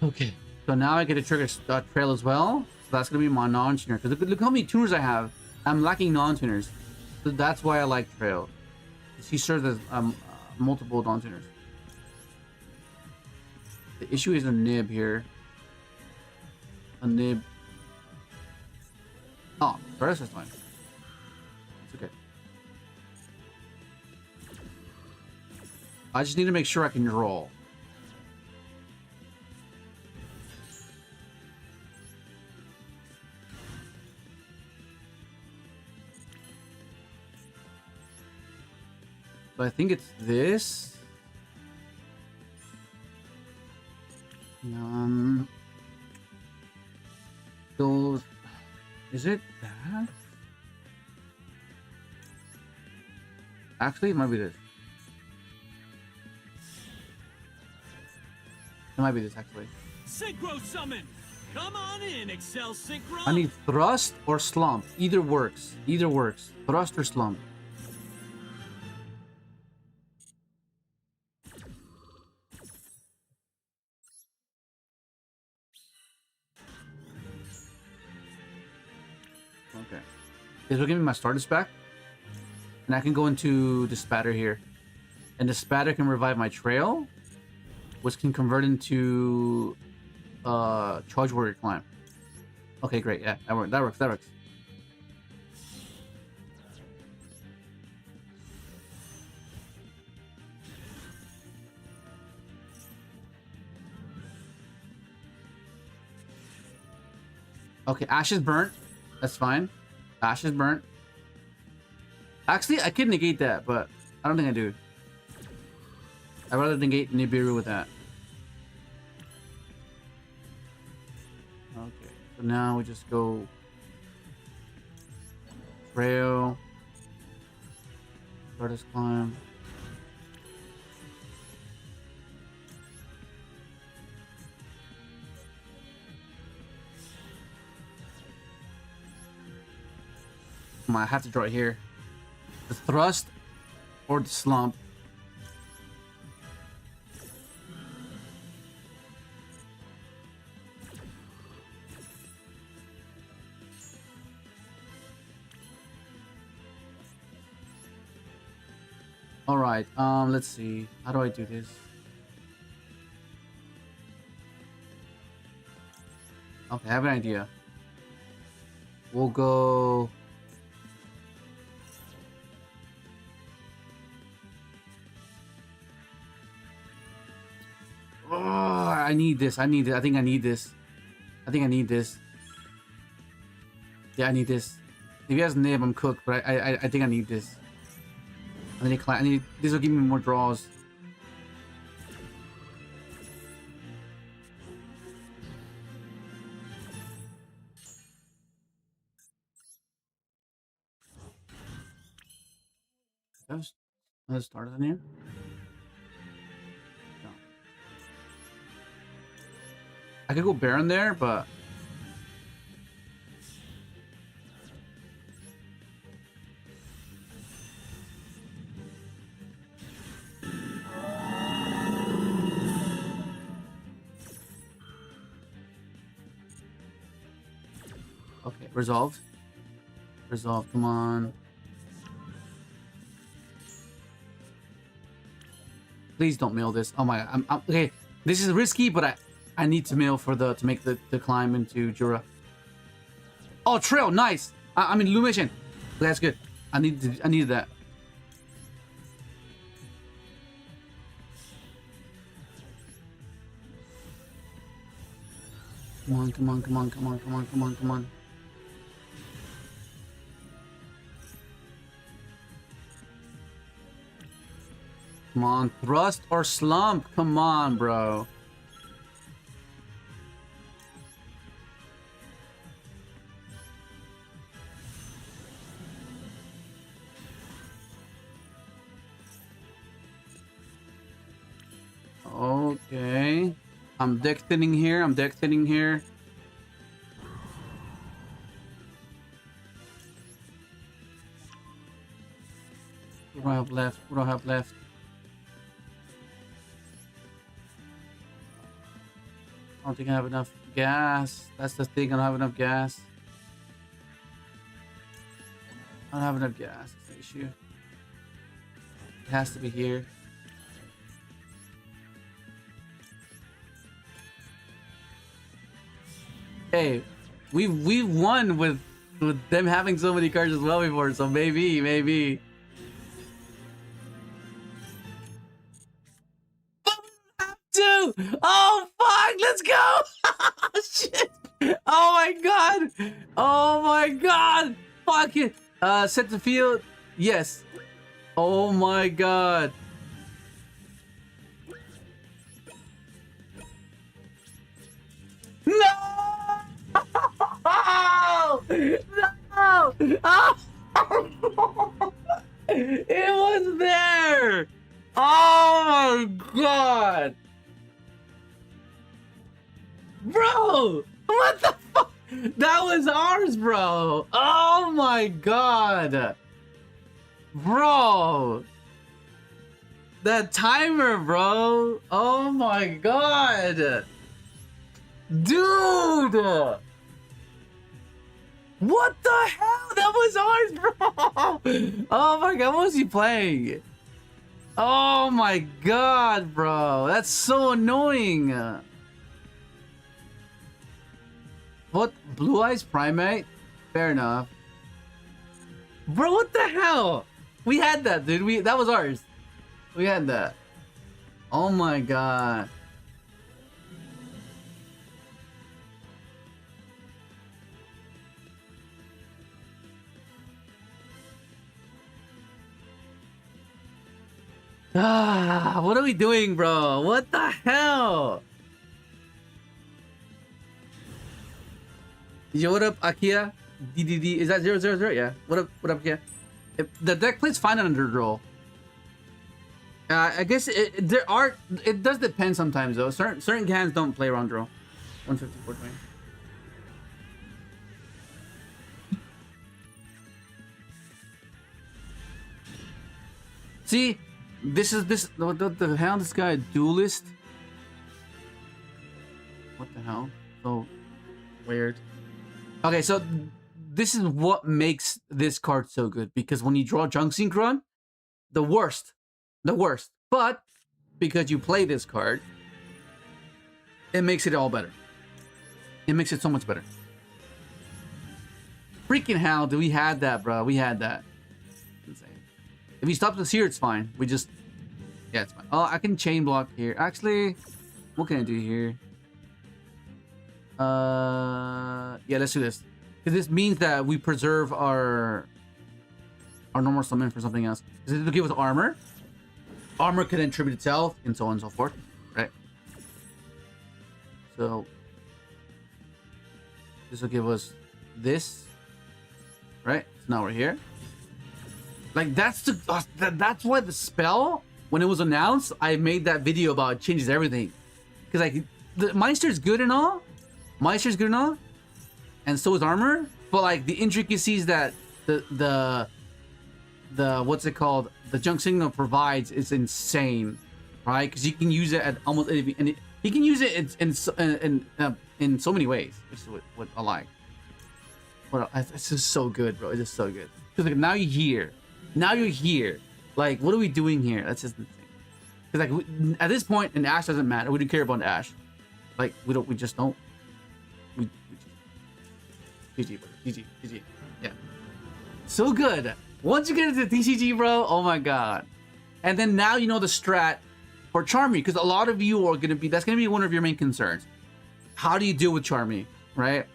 Okay. So now I get to trigger trail as well. So that's going to be my non-tuner. Because look how many tuners I have. I'm lacking non-tuners. So that's why I like trail. He serves as multiple non-tuners. The issue is a nib here. A nib. Oh, first is fine. It's okay. I just need to make sure I can roll. So I think it's this. Those. Is it that? Actually, it might be this. It might be this actually. Synchro Summons! Come on in, Excel Synchron! I need thrust or slump. Either works. Either works. Thrust or slump. Okay. This will give me my Stardust back. And I can go into the spatter here. And the spatter can revive my trail, which can convert into charge warrior climb. Okay, great. Yeah, that works. That works. Okay, Ash is burnt. That's fine. Ash is burnt. Actually, I could negate that, but I don't think I do. I'd rather negate Nibiru with that. Okay, so now we just go trail, artist climb. Come on, I have to draw it here. The thrust or the slump. All right, let's see. How do I do this? Okay, I have an idea. We'll go... Oh, I need this. I need it. I think I need this. I think I need this. Yeah, I need this. If he has nib, I'm cooked. But I think I need this. I need. This will give me more draws. Let's start it in here. No. I could go Baron there, but okay, resolved. Resolved, come on. Please don't mail this. Oh my, I'm okay. This is risky, but I need to mail for to make the climb into Jura. Oh, trail, nice. I mean illumination. That's good. I needed that. Come on, come on, come on, come on, come on, come on, come on. Come on, thrust or slump. Come on, bro. Okay. I'm deck thinning here. I'm deck thinning here. What do I have left? What do I have left? I don't think I have enough gas. That's the thing. I don't have enough gas. I don't have enough gas. That's the issue. It has to be here. Hey, we've won with them having so many cards as well before, so maybe. Oh fuck, let's go. Shit. Oh my god. Oh my god. Fuck it. Set the field. Yes. Oh my god. No. No. Oh. It was there. Oh my god. Bro, what the fuck? That was ours, bro. Oh my god. Bro. That timer, bro. Oh my god. Dude. What the hell? That was ours, bro. Oh my god, what was he playing? Oh my god, bro. That's so annoying. What? Blue Eyes Primate? Fair enough. Bro, what the hell? We had that, dude. That was ours. We had that. Oh my god. Ah, what are we doing, bro? What the hell? Yo, what up, Akia? DDD, is that 000? Yeah. What up, Akia? The deck plays fine under draw. I guess it does depend sometimes though. Certain hands don't play around draw. 154 20. See, what the hell? This guy a duelist? What the hell? So weird. Okay, so this is what makes this card so good, because when you draw Junk Synchron, the worst. But because you play this card, it makes it all better. It makes it so much better. Freaking hell, do we had that, bro? We had that. Insane. If you stop this here, it's fine. Yeah, it's fine. Oh, I can chain block here. Actually, what can I do here? Yeah, let's do this. Because this means that we preserve our normal summon for something else. This will give us armor. Armor can attribute itself, and so on and so forth. Right? So this will give us this. Right? So now we're here. Like that's why the spell, when it was announced, I made that video about it changes everything. Because like the Meister's good and all. And so is armor, but like the intricacies that the what's it called, the Junk Synchron provides is insane, right? Because you can use it at almost any, and you can use it in so many ways, which is what I like. But it's just so good, bro. It's just so good. Because like now you're here. Like, what are we doing here? That's just insane. Because like at this point, an Ash doesn't matter. We don't care about Ash. Like we just don't. GG, bro. GG. Yeah. So good. Once you get into TCG, bro, oh my god. And then now you know the strat for Charmy, because a lot of you are gonna be, that's gonna be one of your main concerns. How do you deal with Charmy, right?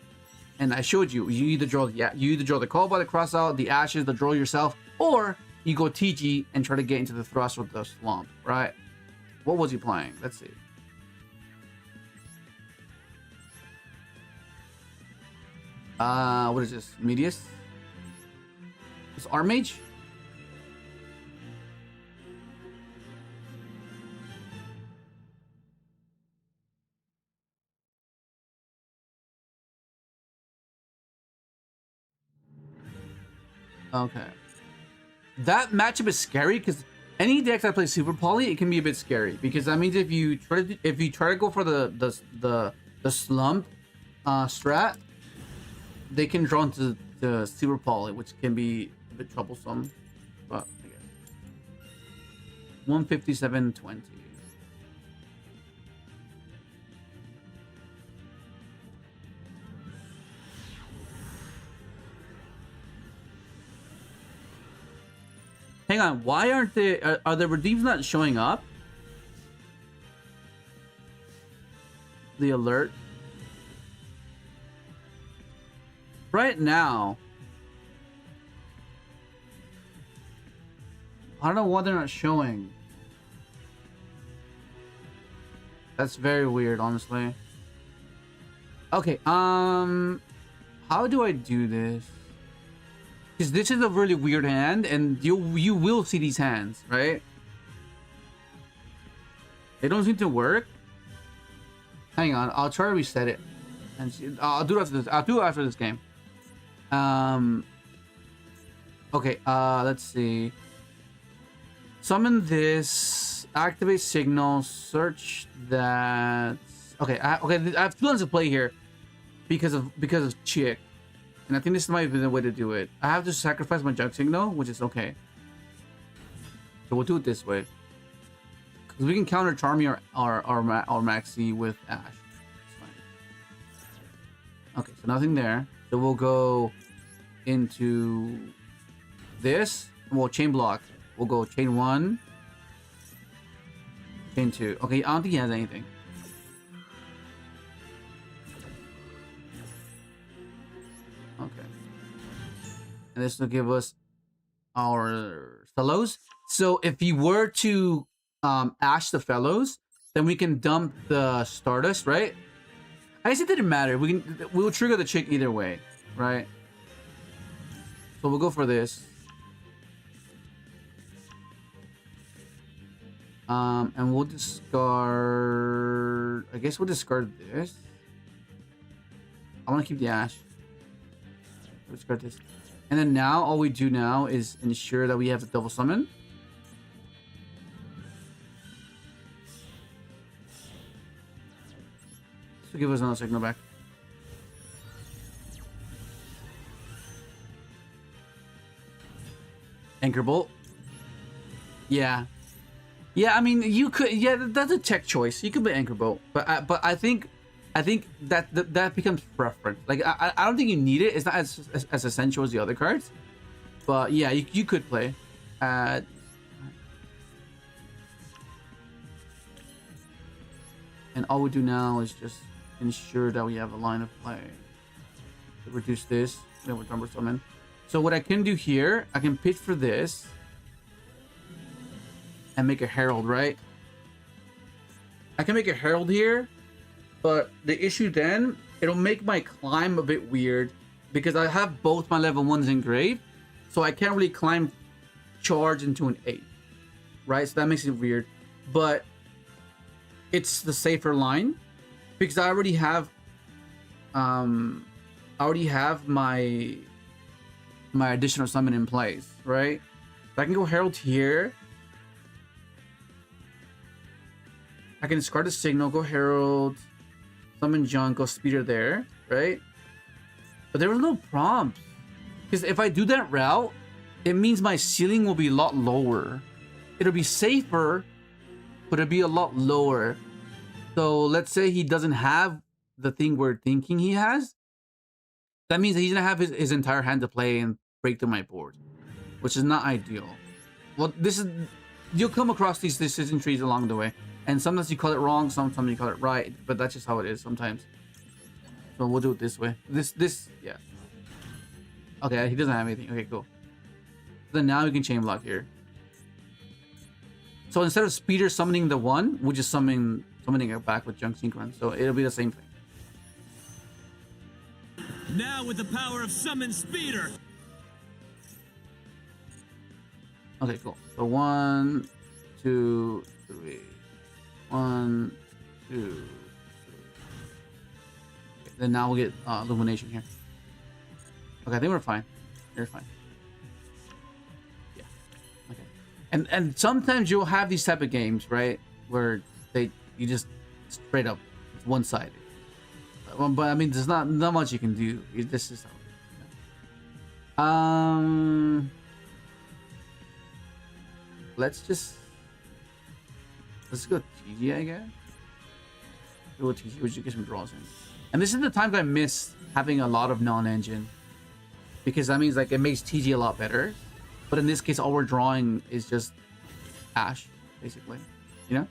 And I showed you. You either draw the call by the cross out, the ashes, the draw yourself, or you go TG and try to get into the thrust with the slump, right? What was he playing? Let's see. What is this? Medius? It's Artmage? Okay. That matchup is scary because any deck that plays Super Poly, it can be a bit scary, because that means if you try to go for the slump strat, they can draw into the Super Poly, which can be a bit troublesome. But I guess 157.20. Hang on, why aren't they? Are the redeems not showing up? The alert. Right now, I don't know why they're not showing. That's very weird, honestly. Okay, how do I do this? Because this is a really weird hand, and you will see these hands, right? They don't seem to work. Hang on, I'll try to reset it, and see. I'll do it after this. I'll do it after this game. Okay, let's see. Summon this, activate signal, search that. Okay, I have 2 lines to play here because of Chick. And I think this might be the way to do it. I have to sacrifice my Junk Synchron, which is okay. So we'll do it this way. Because we can counter Charmy or Maxi with Ash. It's fine. Okay, so nothing there. So we'll go into this. And we'll chain block. We'll go chain 1. Chain 2. Okay, I don't think he has anything. Okay. And this will give us our fellows. So if he were to Ash the fellows, then we can dump the Stardust, right? I guess it didn't matter. We'll trigger the chick either way, right? So we'll go for this. And we'll discard. I guess we'll discard this. I want to keep the Ash. We'll discard this. And then now, all we do now is ensure that we have the double summon. This will give us another signal back. Anchor Bolt. Yeah. Yeah, I mean, you could. Yeah, that's a tech choice. You could play Anchor Bolt, but I think that becomes preference. Like I don't think you need it. It's not as essential as the other cards. But yeah, you could play. And all we do now is just ensure that we have a line of play. So reduce this. Then we'll number summon. So what I can do here, I can pitch for this. And make a Herald, right? I can make a Herald here, but the issue then, it'll make my climb a bit weird because I have both my level 1s engraved, so I can't really climb charge into an 8, right? So that makes it weird, but it's the safer line because I already have my additional summon in place, right? So I can go Herald here. I can discard the signal, go Herald, summon Junk, go Speeder there, right? But there was no prompt. Because if I do that route, it means my ceiling will be a lot lower. It'll be safer, but it'll be a lot lower. So let's say he doesn't have the thing we're thinking he has. That means that he's going to have his entire hand to play and break through my board, which is not ideal. Well, you'll come across these decision trees along the way. And sometimes you call it wrong, sometimes you call it right, but that's just how it is sometimes. So we'll do it this way. Yeah. Okay, he doesn't have anything. Okay, cool. Then now we can chain block here. So instead of Speeder summoning the 1, we're just summoning it back with Junk Synchron. So it'll be the same thing. Now with the power of Summon Speeder. Okay, cool. So 1, 2, 3. 1, 2, 3. Okay, then now we'll get illumination here. Okay, I think we're fine. You're fine. Yeah. Okay. And sometimes you'll have these type of games, right, where you just straight up one-sided. But I mean, there's not much you can do. This is how. Let's go TG, I guess. We'll TG, we should get some draws in. And this is the times I miss having a lot of non-engine. Because that means like it makes TG a lot better. But in this case, all we're drawing is just Ash, basically. You know?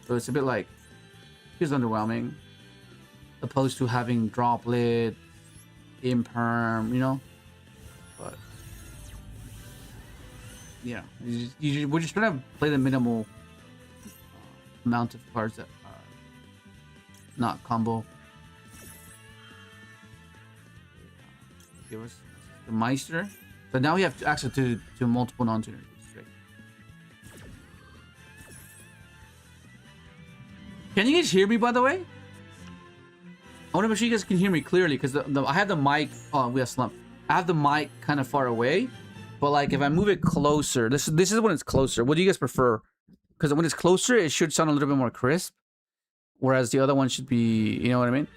So it's a bit like, it's underwhelming. Opposed to having Droplet, Imperm, you know? But, yeah. We're just trying to play the minimal amount of cards that are not combo. Give us the Meister. So now we have access to multiple non-tuners. Great. Can you guys hear me, by the way? I want to make sure you guys can hear me clearly because I have the mic. Oh, we have SLUMP. I have the mic kind of far away, but like if I move it closer, this is when it's closer. What do you guys prefer? Because when it's closer, it should sound a little bit more crisp. Whereas the other one should be, you know what I mean?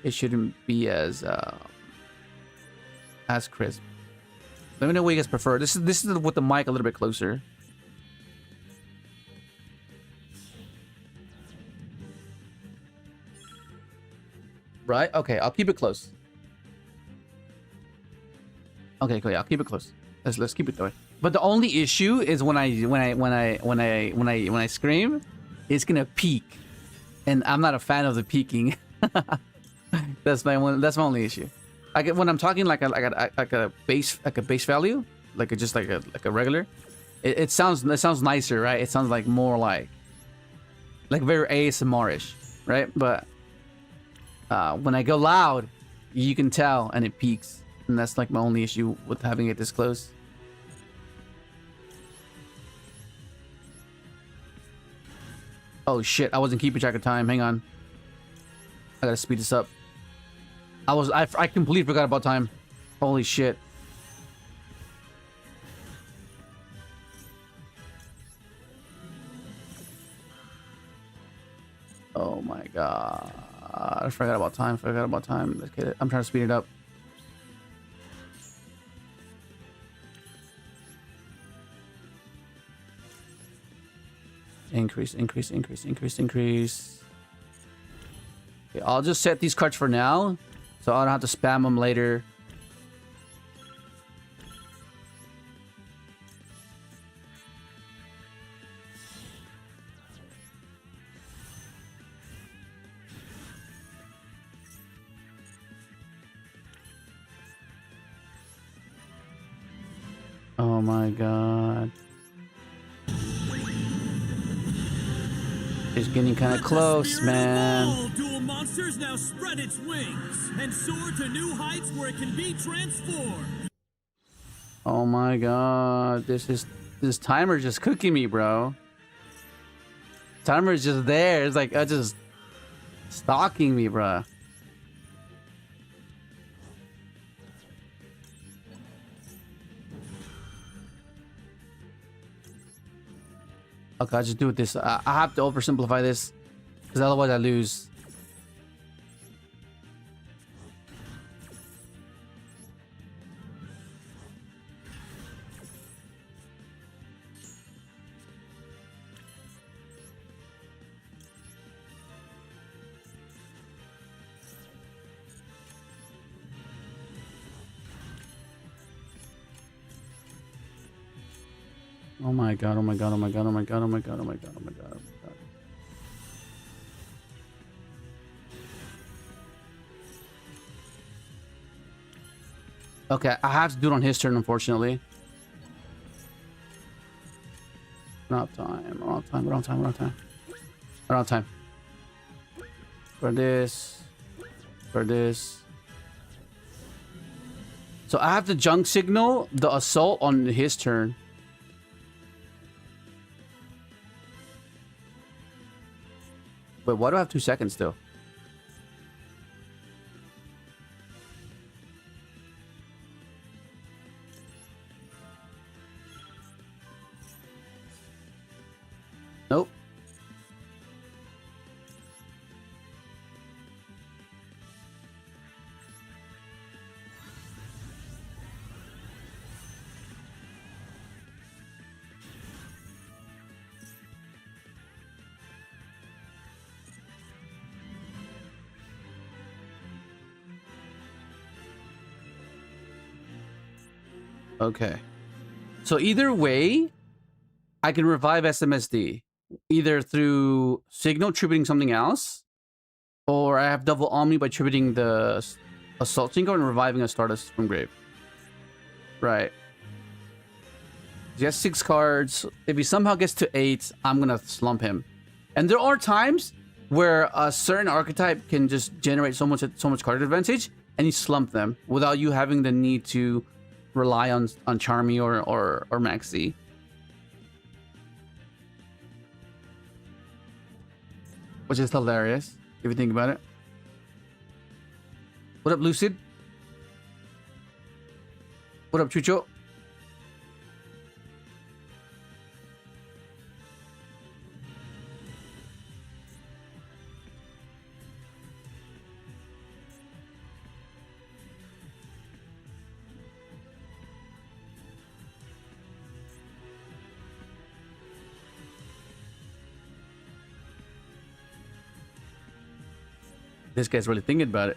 It shouldn't be as, as crisp. Let me know what you guys prefer. This is with the mic a little bit closer. Right? Okay, I'll keep it close. Okay, cool. Yeah, I'll keep it close. Let's keep it that way. But the only issue is when I scream, it's gonna peak, and I'm not a fan of the peaking. That's my only issue. When I'm talking like a base value, just like a regular, it sounds nicer, right? It sounds like more like very ASMR-ish, right? But when I go loud, you can tell, and it peaks, and that's like my only issue with having it this close. Oh shit! I wasn't keeping track of time. Hang on. I gotta speed this up. I completely forgot about time. Holy shit. Oh my god. I forgot about time. Okay, I'm trying to speed it up. Increase. Okay, I'll just set these cards for now, so I don't have to spam them later. Oh my god. It's getting kind of close, man. Dual monsters now spread its wings and soar to new heights where it can be transformed. Oh my god, this timer just cooking me, bro. Timer is just there. It's like just stalking me, bro. Okay, I'll just do it this. I have to oversimplify this, because otherwise I lose. Oh my god, oh my god, oh my god, oh my god, oh my god, oh my god, oh my god, oh my god. Okay, I have to do it on his turn, unfortunately. We're out of time, we're out of time, we're out of time, we're out of time. We're out of time. For this. For this. So I have to junk signal the assault on his turn. Wait, why do I have 2 seconds still? Nope. Okay. So either way, I can revive SMSD. Either through signal tributing something else, or I have double Omni by tributing the Assault Synchro and reviving a Stardust from grave. Right. He has 6 cards. If he somehow gets to 8, I'm gonna slump him. And there are times where a certain archetype can just generate so much card advantage, and you slump them without you having the need to rely on Charmy or Maxi. Which is hilarious if you think about it. What up, Lucid? What up, Chucho? This guy's really thinking about it.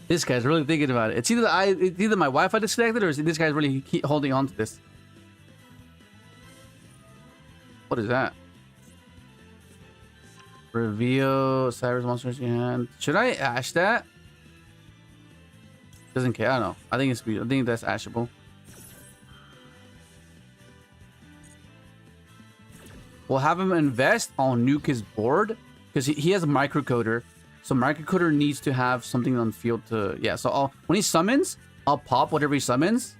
This guy's really thinking about it. It's either my Wi-Fi disconnected, or this guy's really holding on to this. What is that? Reveal cyberse monsters in your hand. Should I ash that? Doesn't care. I don't know. I think that's ashable. We'll have him invest. I'll nuke his board because he has a microcoder. So microcoder needs to have something on field to So when he summons, I'll pop whatever he summons.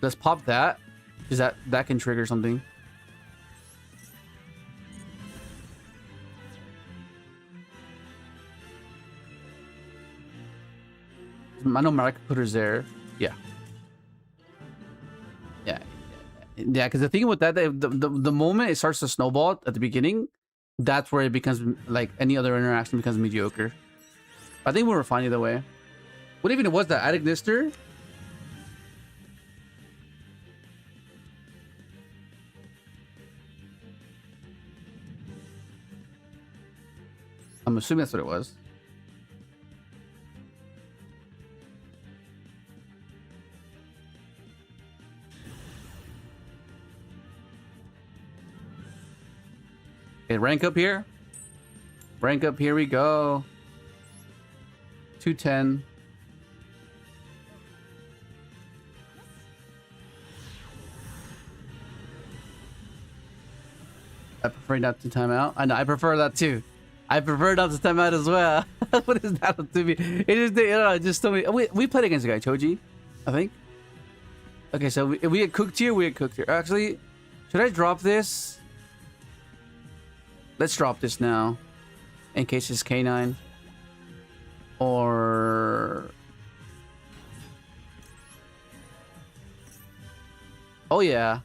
Let's pop that because that can trigger something. I know microcoder's there. Yeah. Because the thing with that, the moment it starts to snowball at the beginning, that's where it becomes like any other interaction becomes mediocre. I think we were fine either way. What even was that? Attic Nister? I'm assuming that's what it was. Okay, rank up here. Rank up, here we go. 210. I prefer not to time out. I know, I prefer that too. I prefer not to time out as well. What is that to me? It just told me. We played against a guy, Choji, I think. Okay, so we had cooked here. We had cooked here. Actually, should I drop this? Let's drop this now, in case it's K9. Or... Oh yeah.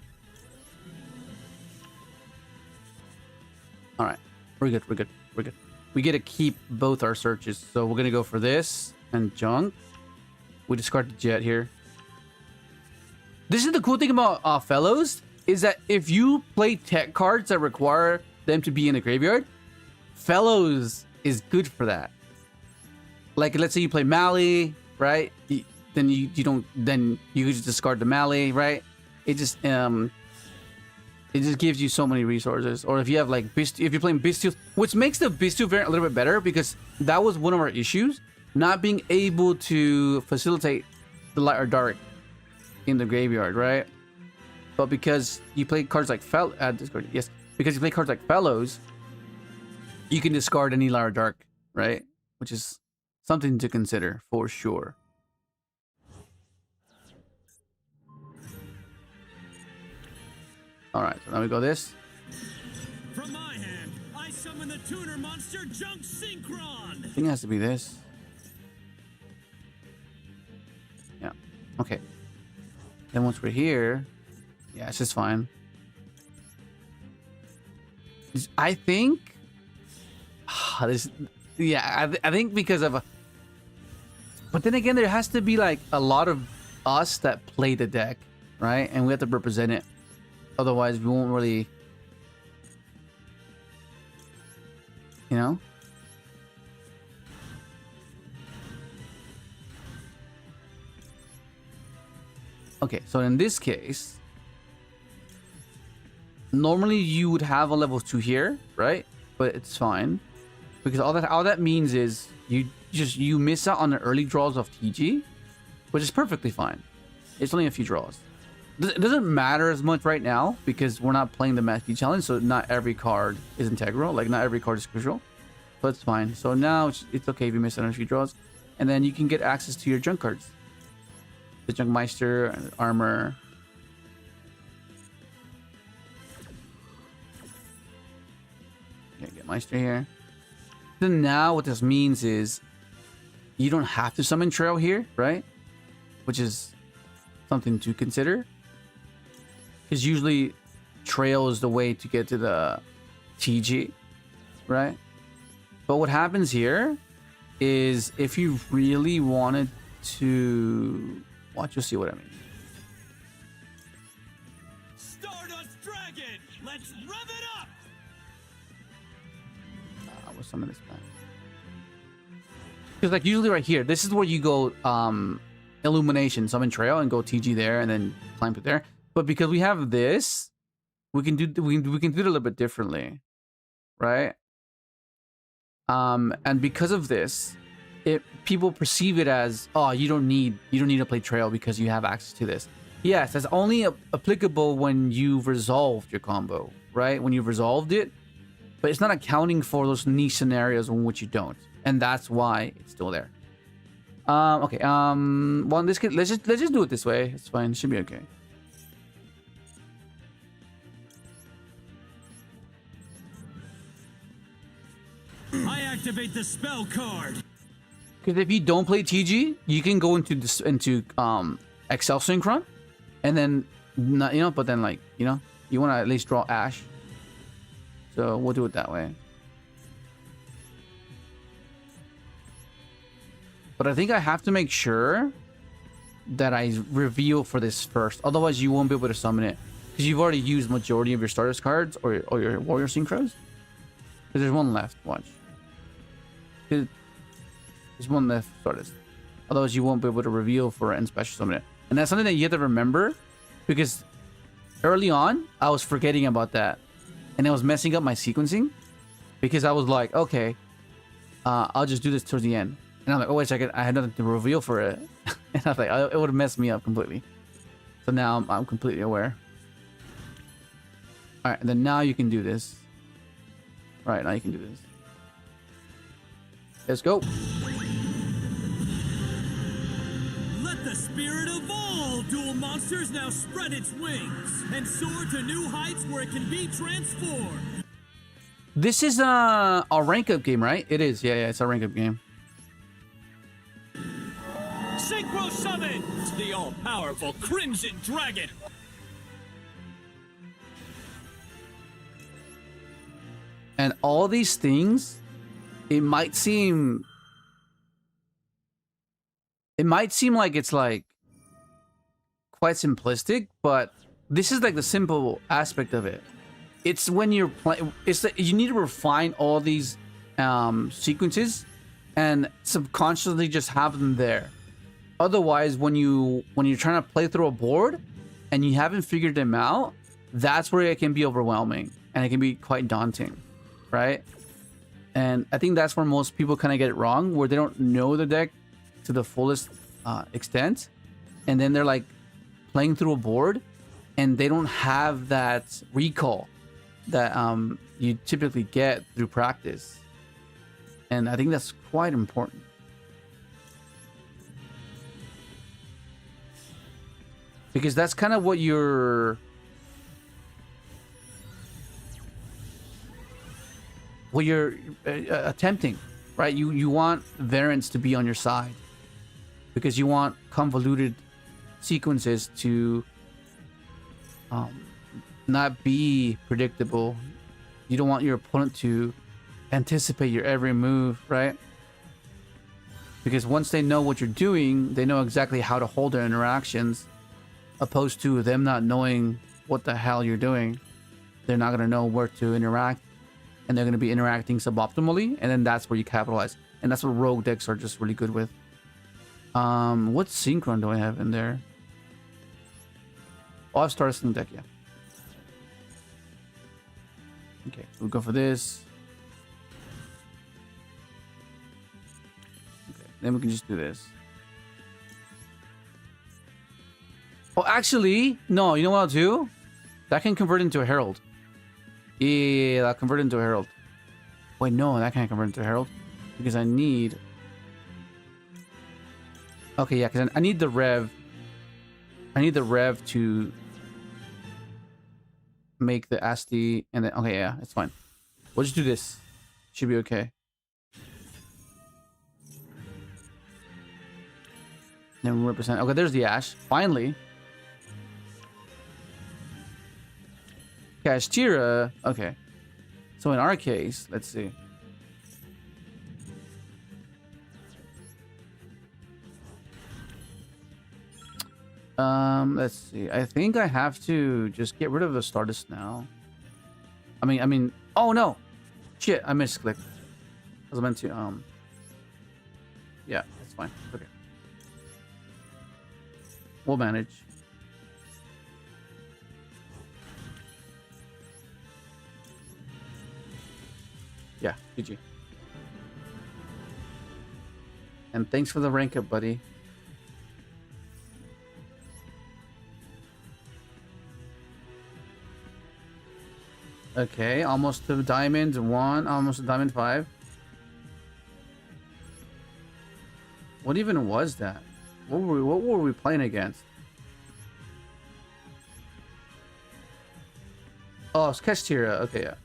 Alright. We're good, we're good, we're good. We get to keep both our searches. So we're gonna go for this and junk. We discard the jet here. This is the cool thing about fellows, is that if you play tech cards that require them to be in the graveyard, fellows is good for that. Like, let's say you play Mali, right? Then you don't, then you just discard the Mali, right? It just gives you so many resources. Or if you have like if you're playing Bestial, which makes the Bestial variant a little bit better, because that was one of our issues, not being able to facilitate the light or dark in the graveyard, right? But because you play cards like discard, yes. Because you play cards like Fellows, you can discard any light or dark, right? Which is something to consider for sure. Alright, so now we go this. From my hand, I summon the tuner monster Junk Synchron. I think it has to be this. Yeah. Okay. Then once we're here, yeah, it's just fine. I think this, yeah, I think because of a, but then again, there has to be like a lot of us that play the deck, right? And we have to represent it. Otherwise, we won't really, you know? Okay, so in this case, normally you would have a level 2 here, right? But it's fine, because all that means is you miss out on the early draws of TG, which is perfectly fine. It's only a few draws. It doesn't matter as much right now because we're not playing the Match Key challenge, so not every card is integral. Like, not every card is crucial, but it's fine. So now it's okay if you miss out on a few draws, and then you can get access to your junk cards, the Junk Meister and armor. Get Meister here. Then now what this means is you don't have to summon Trail here, right? Which is something to consider, because usually Trail is the way to get to the TG, right? But what happens here is if you really wanted to watch, you'll see what I mean. Stardust Dragon! Let's rev it up! What's some of this back? Because like usually right here, this is where you go illumination, summon trail, and go TG there, and then climb it there. But because we have this, we can do it a little bit differently, right? And because of this, people perceive it as, oh, you don't need to play trail because you have access to this. Yes, that's only applicable when you've resolved your combo, right? When you've resolved it, but it's not accounting for those niche scenarios in which you don't, and that's why it's still there. Okay. Well, in this case, let's just do it this way. It's fine. It should be okay. I activate the spell card. Because if you don't play TG, you can go into this Excel Synchron, and then but then like you want to at least draw Ash. So we'll do it that way. But I think I have to make sure that I reveal for this first. Otherwise, you won't be able to summon it. Because you've already used majority of your starters cards or your warrior synchros. Because there's one left. Watch. There's one left starters. Otherwise, you won't be able to reveal for it and special summon it. And that's something that you have to remember. Because early on, I was forgetting about that. And it was messing up my sequencing. Because I was like, okay, I'll just do this towards the end. And I'm like, oh, wait a second, I had nothing to reveal for it. And I was like, it would have messed me up completely. So now I'm completely aware. Alright, and then now you can do this. Alright, now you can do this. Let's go. Let the spirit of all dual monsters now spread its wings and soar to new heights where it can be transformed. This is a rank up game, right? It is. Yeah, it's a rank up game. Synchro Summons, the all-powerful Crimson Dragon. And all these things, it might seem like it's like quite simplistic, but this is like the simple aspect of it. It's when you're playing, it's that you need to refine all these sequences and subconsciously just have them there. Otherwise, when you're trying to play through a board and you haven't figured them out, that's where it can be overwhelming and it can be quite daunting, right? And I think that's where most people kind of get it wrong, where they don't know the deck to the fullest extent, and then they're like playing through a board and they don't have that recall that you typically get through practice. And I think that's quite important. Because that's kind of what you're attempting, right? You want variance to be on your side because you want convoluted sequences to not be predictable. You don't want your opponent to anticipate your every move, right? Because once they know what you're doing, they know exactly how to hold their interactions, opposed to them not knowing what the hell you're doing. They're not going to know where to interact, and they're going to be interacting suboptimally, and then that's where you capitalize. And that's what rogue decks are just really good with. What Synchron do I have in there? Oh, I've started Sync deck, yeah. Okay, we'll go for this. Okay, then we can just do this. Oh, actually, no, you know what I'll do? That can convert into a Herald. Yeah, that'll convert into a Herald. Wait, no, that can't convert into a Herald. Because I need... Okay, yeah, because I need the Rev. I need the Rev to make the Asti, and then... Okay, yeah, it's fine. We'll just do this. Should be okay. Then represent... Okay, there's the Ash. Finally. Kashtira. Okay. So in our case, let's see. Let's see. I think I have to just get rid of the Stardust now. I mean, oh no! Shit, I misclicked. I was meant to, yeah, that's fine. Okay. We'll manage. Yeah, GG. And thanks for the rank up, buddy. Okay, almost to diamond 1, almost to diamond 5. What even was that? What were we playing against? Oh, it's Kashtira. Okay, yeah.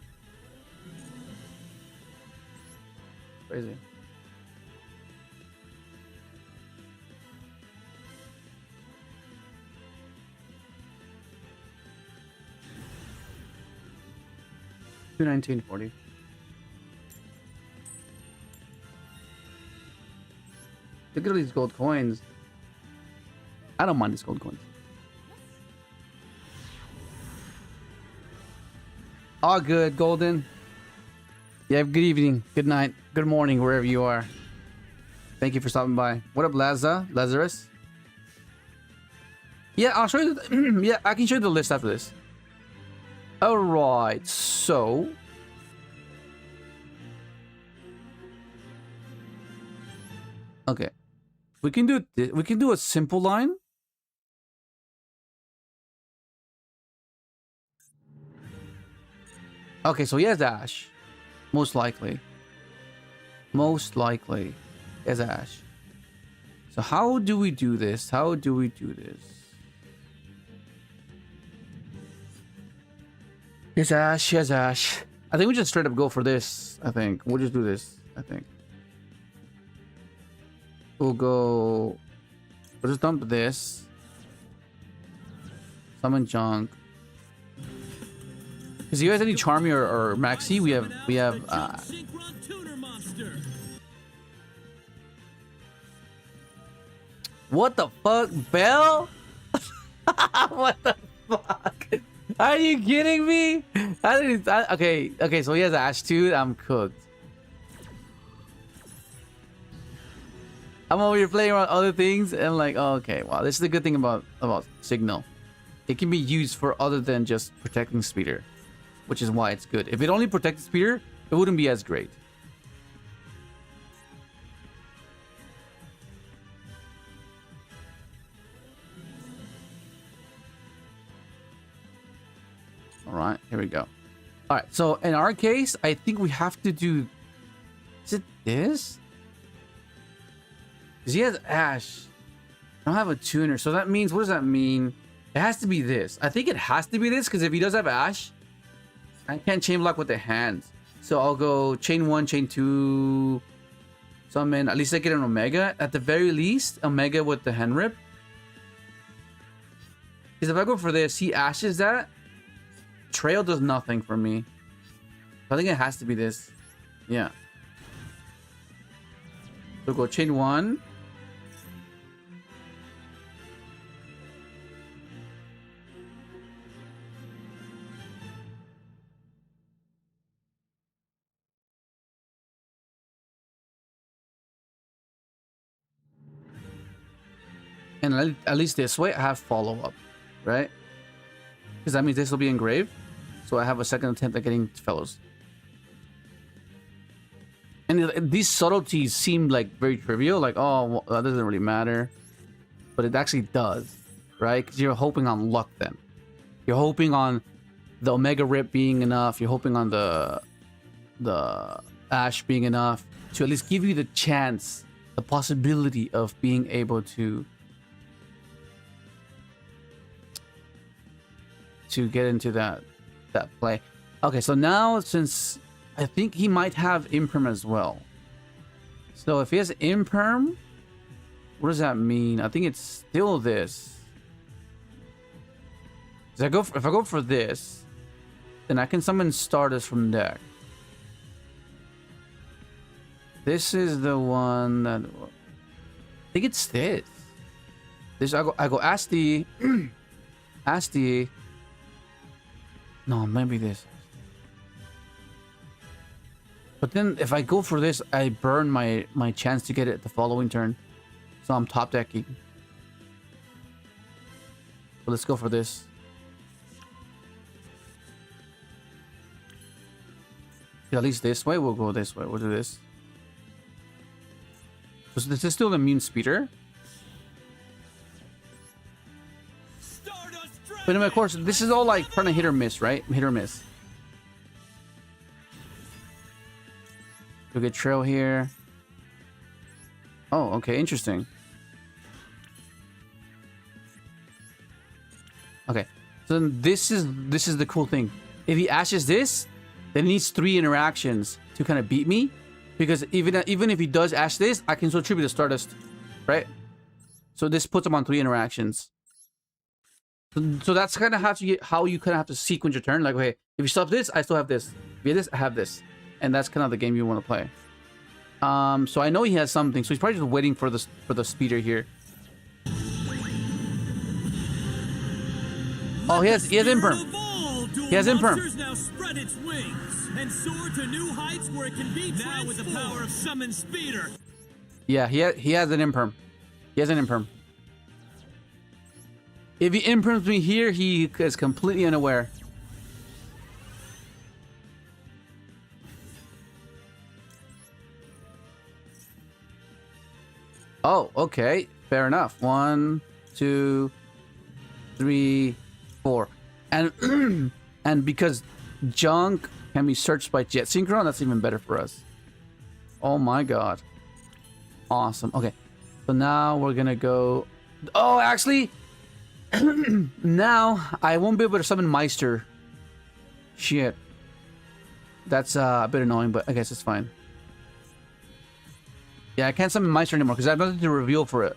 Crazy. $219.40. Look at all these gold coins. I don't mind these gold coins. All good, Golden. Yeah, good evening, good night, good morning, wherever you are. Thank you for stopping by. What up, Lazarus? Yeah, I'll show you. Yeah, I can show you the list after this. All right, so okay, we can do this. We can do a simple line. Okay, so he has Ash, most likely. Most likely, he has Ash. So how do we do this? How do we do this? Here's Ash, here's Ash. I think we just straight up go for this. I think we'll just do this. I think we'll go. We'll just dump this. Summon Junk. Because you guys any Charmy or Maxi? We have what the fuck, Bell? What the fuck? Are you kidding me? Okay, so he has Ash too. I'm cooked. I'm over here playing around other things and I'm like, oh, okay, wow, this is the good thing about Signal. It can be used for other than just protecting Speeder, which is why it's good. If it only protected Speeder, it wouldn't be as great. All right, here we go. All right, so in our case, I think we have to do. Is it this? Because he has Ash. I don't have a tuner, so that means, what does that mean? It has to be this. I think it has to be this, because if he does have Ash, I can't chain block with the hands. So I'll go chain 1, chain 2, summon. At least I get an Omega. At the very least, Omega with the hand rip. Because if I go for this, he Ashes that. Trail does nothing for me. I think it has to be this. Yeah. So go chain 1. And at least this way I have follow-up, right? Because that means this will be engraved. So I have a second attempt at getting fellows. And these subtleties seem like very trivial. Like, oh, well, that doesn't really matter. But it actually does, right? Because you're hoping on luck then. You're hoping on the Omega Rip being enough. You're hoping on the Ash being enough to at least give you the chance, the possibility of being able to get into that play. Okay, so now since I think he might have Imperm as well. So if he has Imperm, what does that mean? I think it's still this. If I go for this, then I can summon Stardust from deck. This is the one that I think it's this. This I go Asti. Asti. No, maybe this. But then if I go for this, I burn my chance to get it the following turn. So I'm top decking. But let's go for this. Yeah, at least this way. We'll go this way. We'll do this. So this is still an immune speeder. But of course, this is all like trying to hit or miss, right? Hit or miss. We'll get trail here. Oh, okay, interesting. Okay, so then this is the cool thing. If he ashes this, then he needs 3 interactions to kind of beat me, because even if he does ash this, I can still tribute to Stardust, right? So this puts him on 3 interactions. So that's kind of how you kind of have to sequence your turn. Like, okay, if you still have this, I still have this. If you have this, I have this, and that's kind of the game you want to play. So I know he has something, so he's probably just waiting for the speeder here. Oh, he has imperm. He has imperm. Now spread its wings and soar to new heights where it can be now with the power of summon speeder. Yeah, he has an imperm. He has an imperm. If he imperms me here, he is completely unaware. Oh, okay. Fair enough. 1, 2, 3, 4. And and because Junk can be searched by Jet Synchron, that's even better for us. Oh my god. Awesome. Okay. So now we're gonna go... Oh, actually... now I won't be able to summon Meister. Shit. That's a bit annoying, but I guess it's fine. Yeah, I can't summon Meister anymore because I have nothing to reveal for it.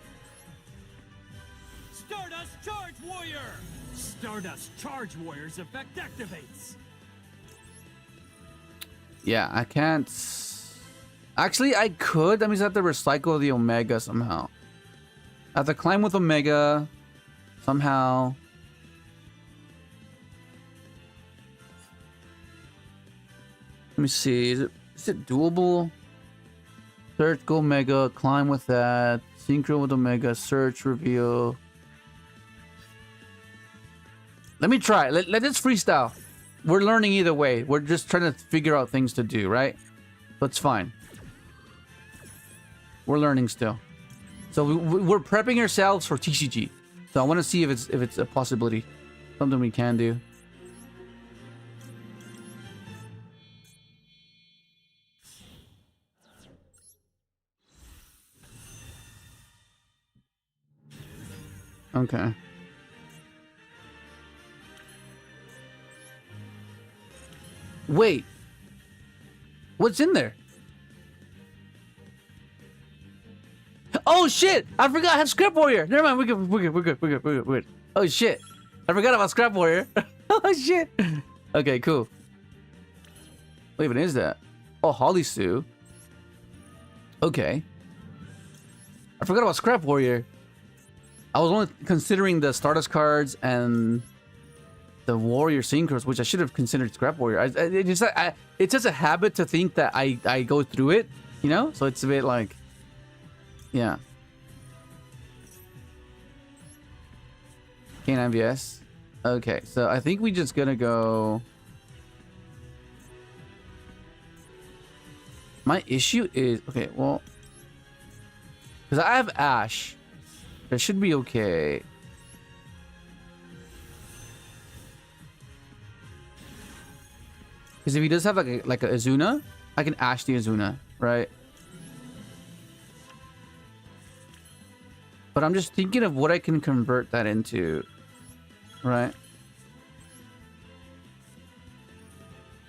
Stardust Charge Warrior! Stardust Charge Warrior's effect activates. Yeah, I can't... Actually, I could. That means I have to recycle the Omega somehow. I have to climb with Omega... somehow. Let me see. Is it doable? Search, go Omega, climb with that. Synchro with Omega, search, reveal. Let me try. Let us freestyle. We're learning either way. We're just trying to figure out things to do, right? That's fine. We're learning still. So we're prepping ourselves for TCG. So I want to see if it's a possibility, something we can do. Okay. Wait. What's in there? Oh shit! I forgot I have Scrap Warrior. Never mind. We're good. Oh shit! I forgot about Scrap Warrior. Oh shit! Okay, cool. What even is that? Oh, Holly Sue. Okay. I forgot about Scrap Warrior. I was only considering the Stardust cards and the Warrior Synchros, which I should have considered Scrap Warrior. It's just a habit to think that I go through it, you know? So it's a bit like... Yeah. Canine VS. Okay, so I think we just gonna go... My issue is... Okay, well... Because I have Ash. That should be okay. Because if he does have like a Azuna, I can Ash the Azuna, right? But I'm just thinking of what I can convert that into, right?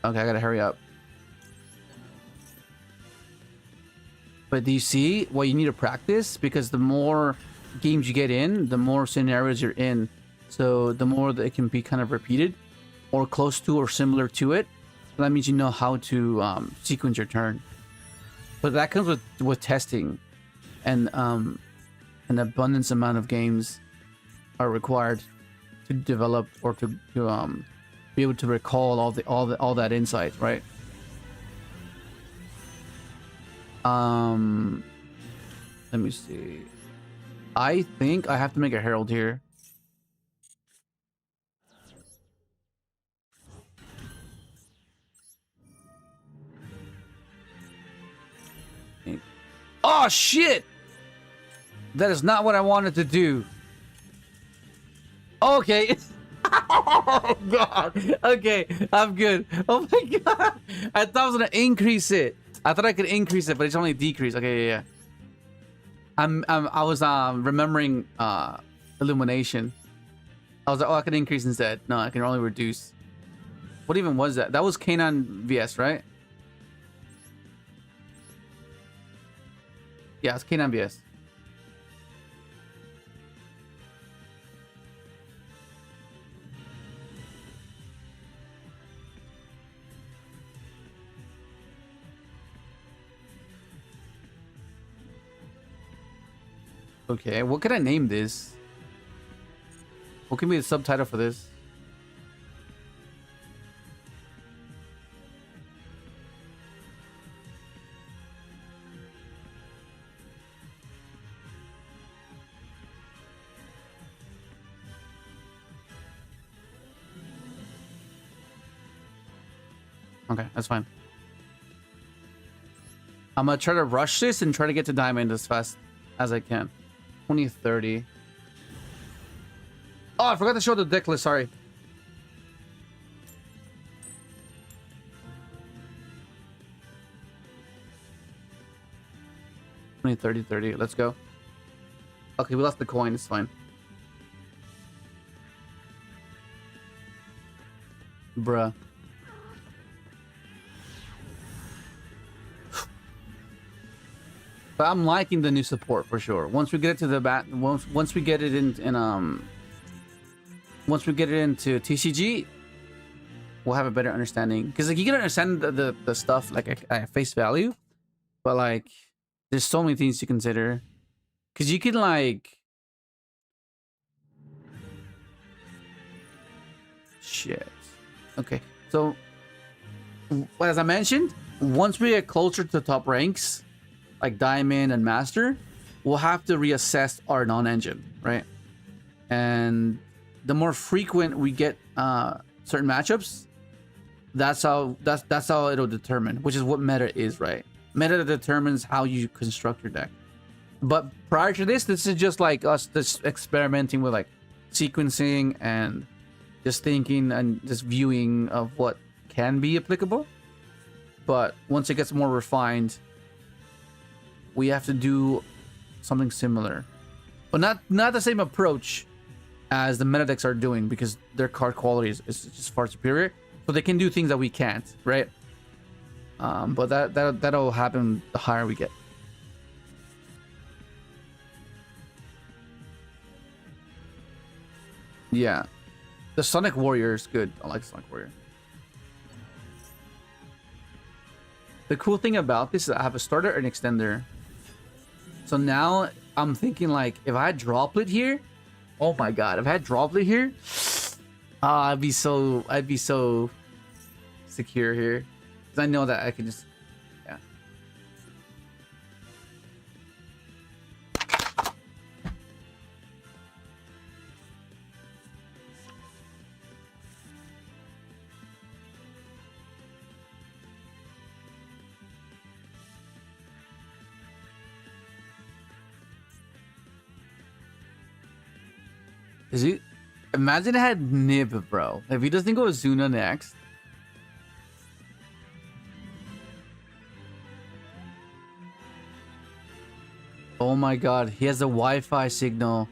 Okay, I gotta hurry up. But do you see what you need to practice? Because the more games you get in, the more scenarios you're in. So the more that it can be kind of repeated or close to or similar to it. That means you know how to sequence your turn. But that comes with testing and an abundance amount of games. are required to develop or to be able to recall all that insight, right? Let me see. I think I have to make a herald here. Oh shit! That is not what I wanted to do. Okay. Oh god. Okay, I'm good. Oh my god. I thought I was gonna increase it. I thought I could increase it, but it's only decrease. Okay, yeah. I was remembering illumination. I was like, oh, I can increase instead. No, I can only reduce. What even was that? That was K9 VS, right? Yeah, it's K9 VS. Okay, what can I name this? What can be the subtitle for this? Okay, that's fine. I'm gonna try to rush this and try to get to diamond as fast as I can. 2030. Oh, I forgot to show the deck list, sorry. $20, $30, $30. Let's go. Okay, we lost the coin, it's fine. Bruh. But I'm liking the new support for sure. Once we get it to the once we get it once we get it into TCG, we'll have a better understanding. Because like you can understand the stuff like at face value, but like there's so many things to consider. Because you can like shit. Okay, so as I mentioned, once we get closer to the top ranks, like Diamond and Master, we'll have to reassess our non-engine, right? And the more frequent we get certain matchups, that's how it'll determine, which is what meta is, right? Meta determines how you construct your deck. But prior to this is just like us just experimenting with like sequencing and just thinking and just viewing of what can be applicable. But once it gets more refined, we have to do something similar, but not the same approach as the meta decks are doing, because their card quality is just far superior. So they can do things that we can't, right? But that'll happen the higher we get. Yeah, the Sonic Warrior is good. I like Sonic Warrior. The cool thing about this is I have a starter and extender. So now I'm thinking like if I had Droplet here, oh my god, if I had Droplet here, I'd be so secure here. Because I know that I can just, yeah. Is he? Imagine it had Nib, bro. If he doesn't go with Zuna next. Oh my god, he has a Wi-Fi signal.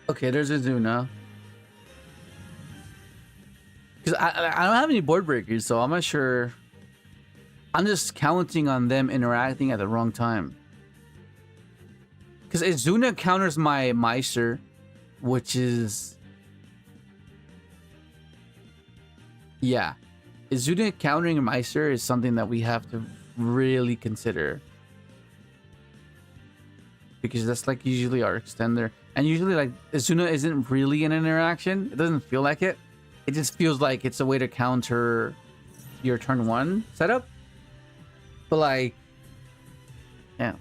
Okay, there's a Zuna. Because I don't have any board breakers, so I'm not sure. I'm just counting on them interacting at the wrong time. Because Izuna counters my Meister, which is Yeah. Izuna countering Meister is something that we have to really consider. Because that's like usually our extender. And usually like Izuna isn't really an interaction. It doesn't feel like it. It just feels like it's a way to counter your turn 1 setup. But like, yeah.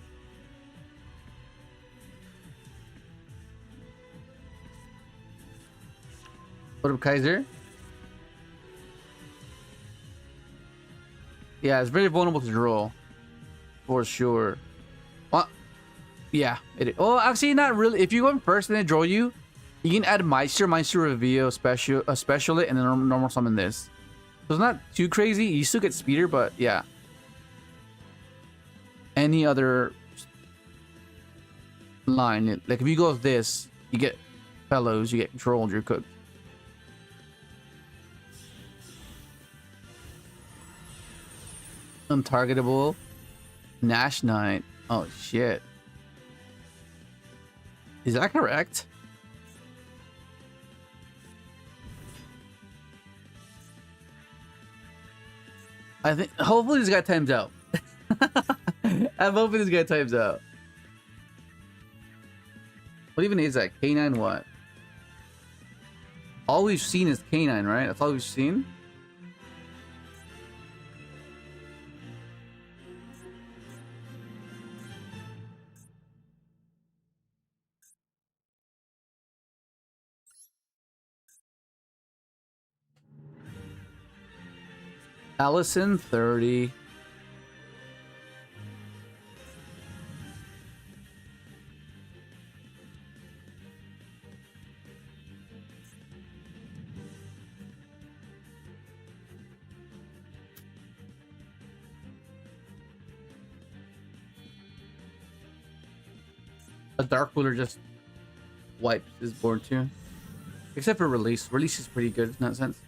What up, Kaiser? Yeah, it's very vulnerable to draw. For sure. What? Yeah. Well, actually, not really. If you go in first and they draw you, you can add Meister Reveal, special it, and then normal summon this. So it's not too crazy. You still get speeder, but yeah. Any other line, like if you go with this, you get fellows, you get controlled, you're cooked. Untargetable. Nash Knight. Oh shit. Is that correct? I think hopefully this guy times out. I'm hoping this guy times out. What even is that? K9 what? All we've seen is K9, right? That's all we've seen? Allison 30. A Dark Ruler just wipes his board too. Except for Release. Release is pretty good in that sense.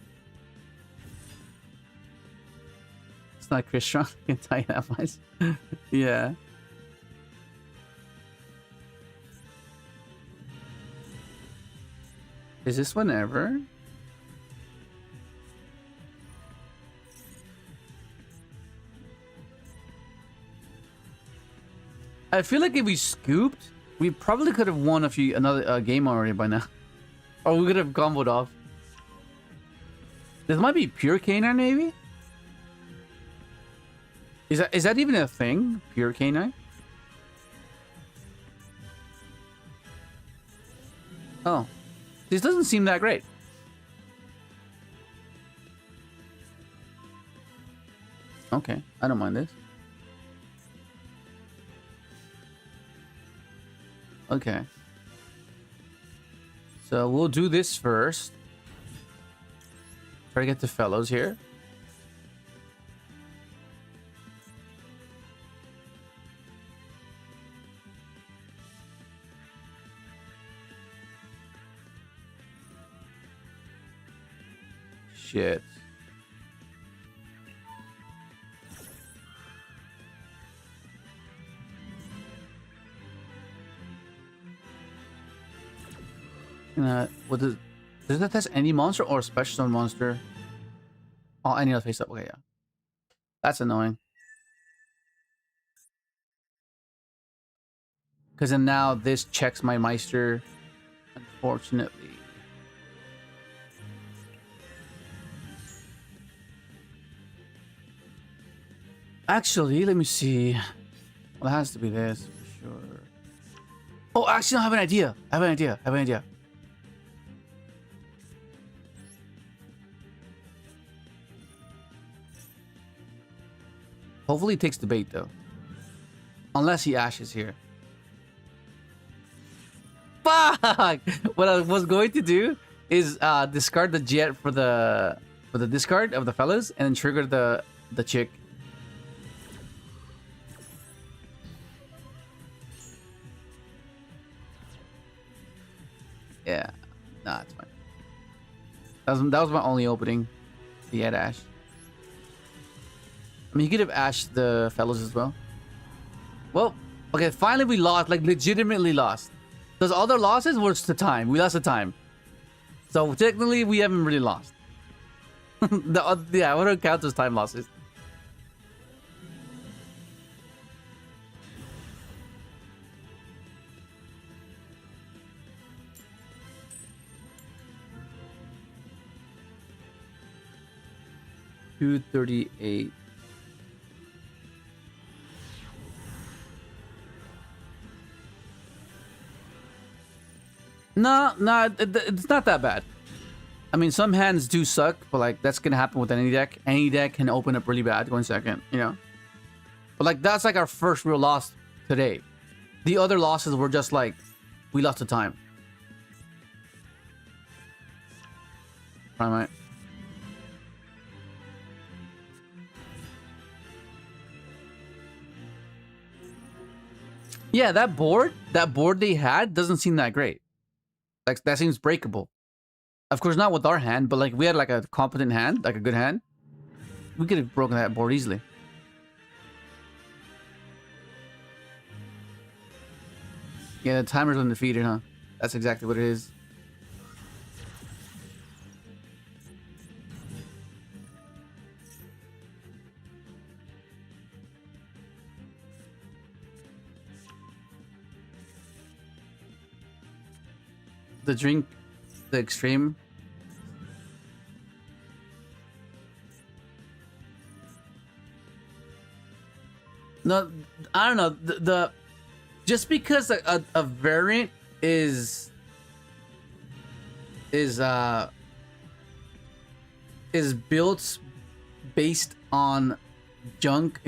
It's not Chris Strong. I can tell you that much. Yeah. Is this one ever? I feel like if we scooped, we probably could have won another game already by now. Or we could have comboed off. This might be pure canine, maybe? Is that even a thing? Pure canine? Oh. This doesn't seem that great. Okay, I don't mind this. Okay. So we'll do this first. Try to get the fellows here. Shit. What does that test any monster or special summon monster? Oh, any other face up. Okay, yeah. That's annoying. Because then now this checks my Meister, unfortunately. Actually, let me see. Well, it has to be this for sure. Oh, actually, I have an idea. I have an idea. Hopefully he takes the bait though. Unless he ashes here. Fuck! What I was going to do is discard the jet for the discard of the fellas and then trigger the chick. Yeah. Nah, it's fine. That was my only opening. He had Ash. I mean, you could have ashed the fellows as well. Well, okay, finally we lost, like legitimately lost. Those other losses were just the time. We lost the time. So technically we haven't really lost. Yeah, what do count as time losses? $238. No, it's not that bad. I mean, some hands do suck, but like that's gonna happen with any deck. Any deck can open up really bad 1 second, you know. But like that's like our first real loss today. The other losses were just like we lost the time. Primite. Yeah, that board they had doesn't seem that great. Like that seems breakable. Of course, not with our hand, but like we had like a competent hand, like a good hand. We could have broken that board easily. Yeah, the timer's undefeated, huh? That's exactly what it is. The drink, the extreme. No, I don't know. The just because a variant is built based on Junk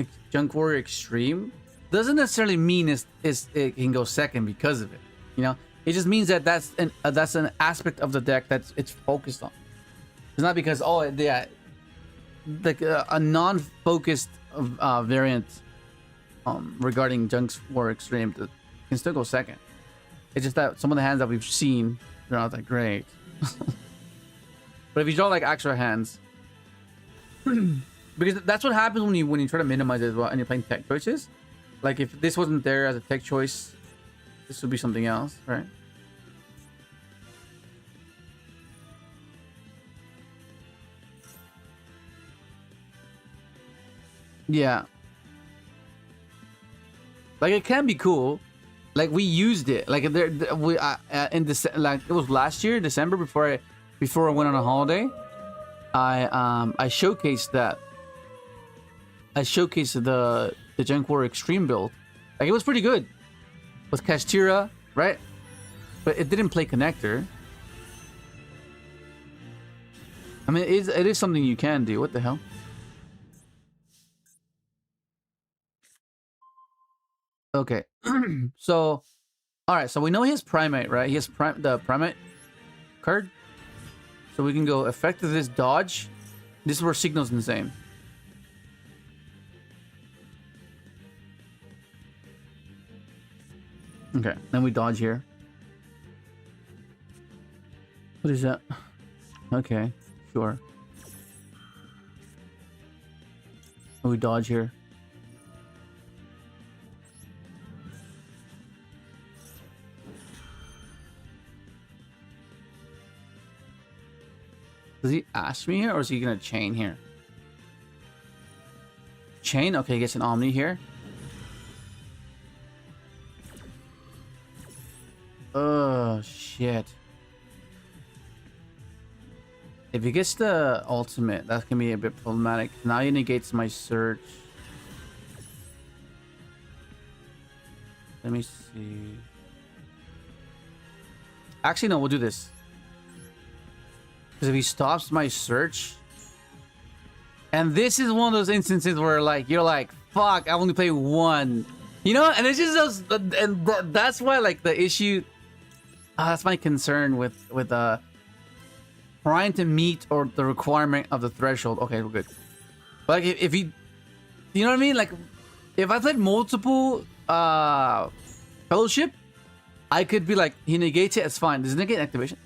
Warrior Extreme doesn't necessarily mean it can go second because of it. You know, it just means that that's an aspect of the deck that it's focused on. It's not because yeah, like a non-focused variant regarding Junk Warrior Extreme can still go second. It's just that some of the hands that we've seen, they're not that great. But if you draw like extra hands, because that's what happens when you try to minimize it as well and you're playing tech choices. Like if this wasn't there as a tech choice, this would be something else, right? Yeah. Like it can be cool. Like we used it. Like we in this, like it was last year, December, before I went on a holiday. I showcased that. I showcased the Junk Warrior Extreme build. Like it was pretty good with Kashtira, right? But it didn't play connector. I mean, it is something you can do. What the hell? Okay, so, all right. So we know he has Primite, right? He has the Primite card, so we can go effective this dodge. This is where Signal's insane. Okay, then we dodge here. What is that? Okay, sure. We dodge here. Does he ask me here, or is he gonna chain here? Chain? Okay, he gets an Omni here. Oh, shit. If he gets the ultimate, that can be a bit problematic. Now he negates my search. Let me see. Actually, no, we'll do this. Because if he stops my search, and this is one of those instances where like you're like, fuck, I only play one, you know, and it's just those, and that's why like the issue, that's my concern with trying to meet or the requirement of the threshold. Okay, we're good. But like if he, you know what I mean? Like if I played multiple fellowship, I could be like, he negates it, it's fine. Does it negate activation?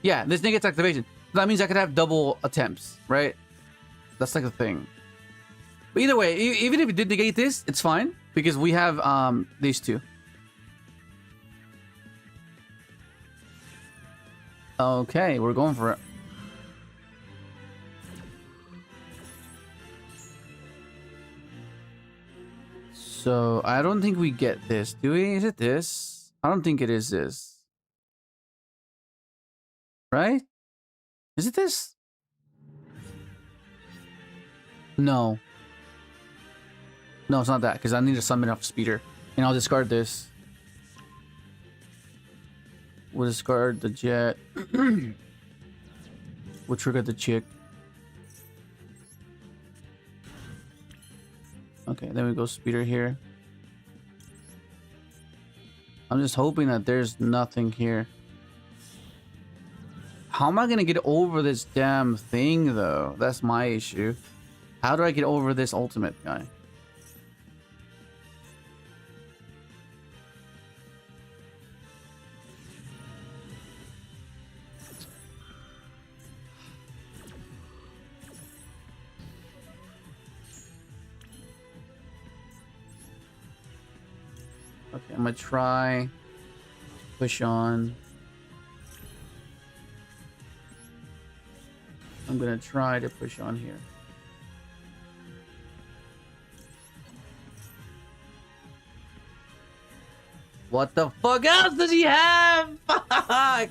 Yeah, this negates activation. That means I could have double attempts, right? That's like the thing. But either way, even if it did negate this, it's fine because we have these two. Okay, we're going for it. So I don't think we get this, do we? Is it this? I don't think it is this. Right? Is it this? No. No, it's not that, because I need to summon off speeder. And I'll discard this. We'll discard the jet. We'll trigger the chick. Okay, then we go speeder here. I'm just hoping that there's nothing here. How am I gonna get over this damn thing, though? That's my issue. How do I get over this ultimate guy? Okay, I'm gonna try push on. I'm gonna try to push on here. What the fuck else does he have? Fuck!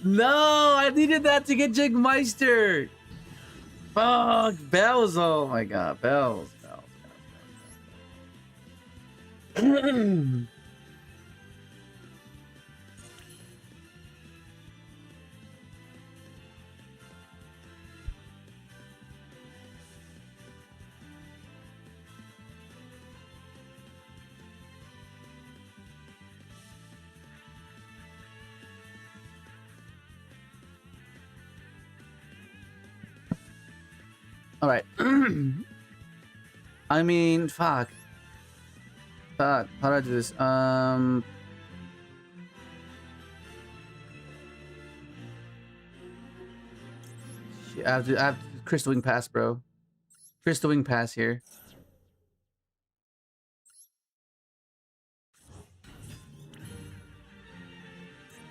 No, I needed that to get Jigmeister. Fuck, bells! Oh my god, bells. All right. I mean, fuck. Fuck. How do I do this? Shit, I have to Crystal Wing Pass, bro. Crystal Wing Pass here.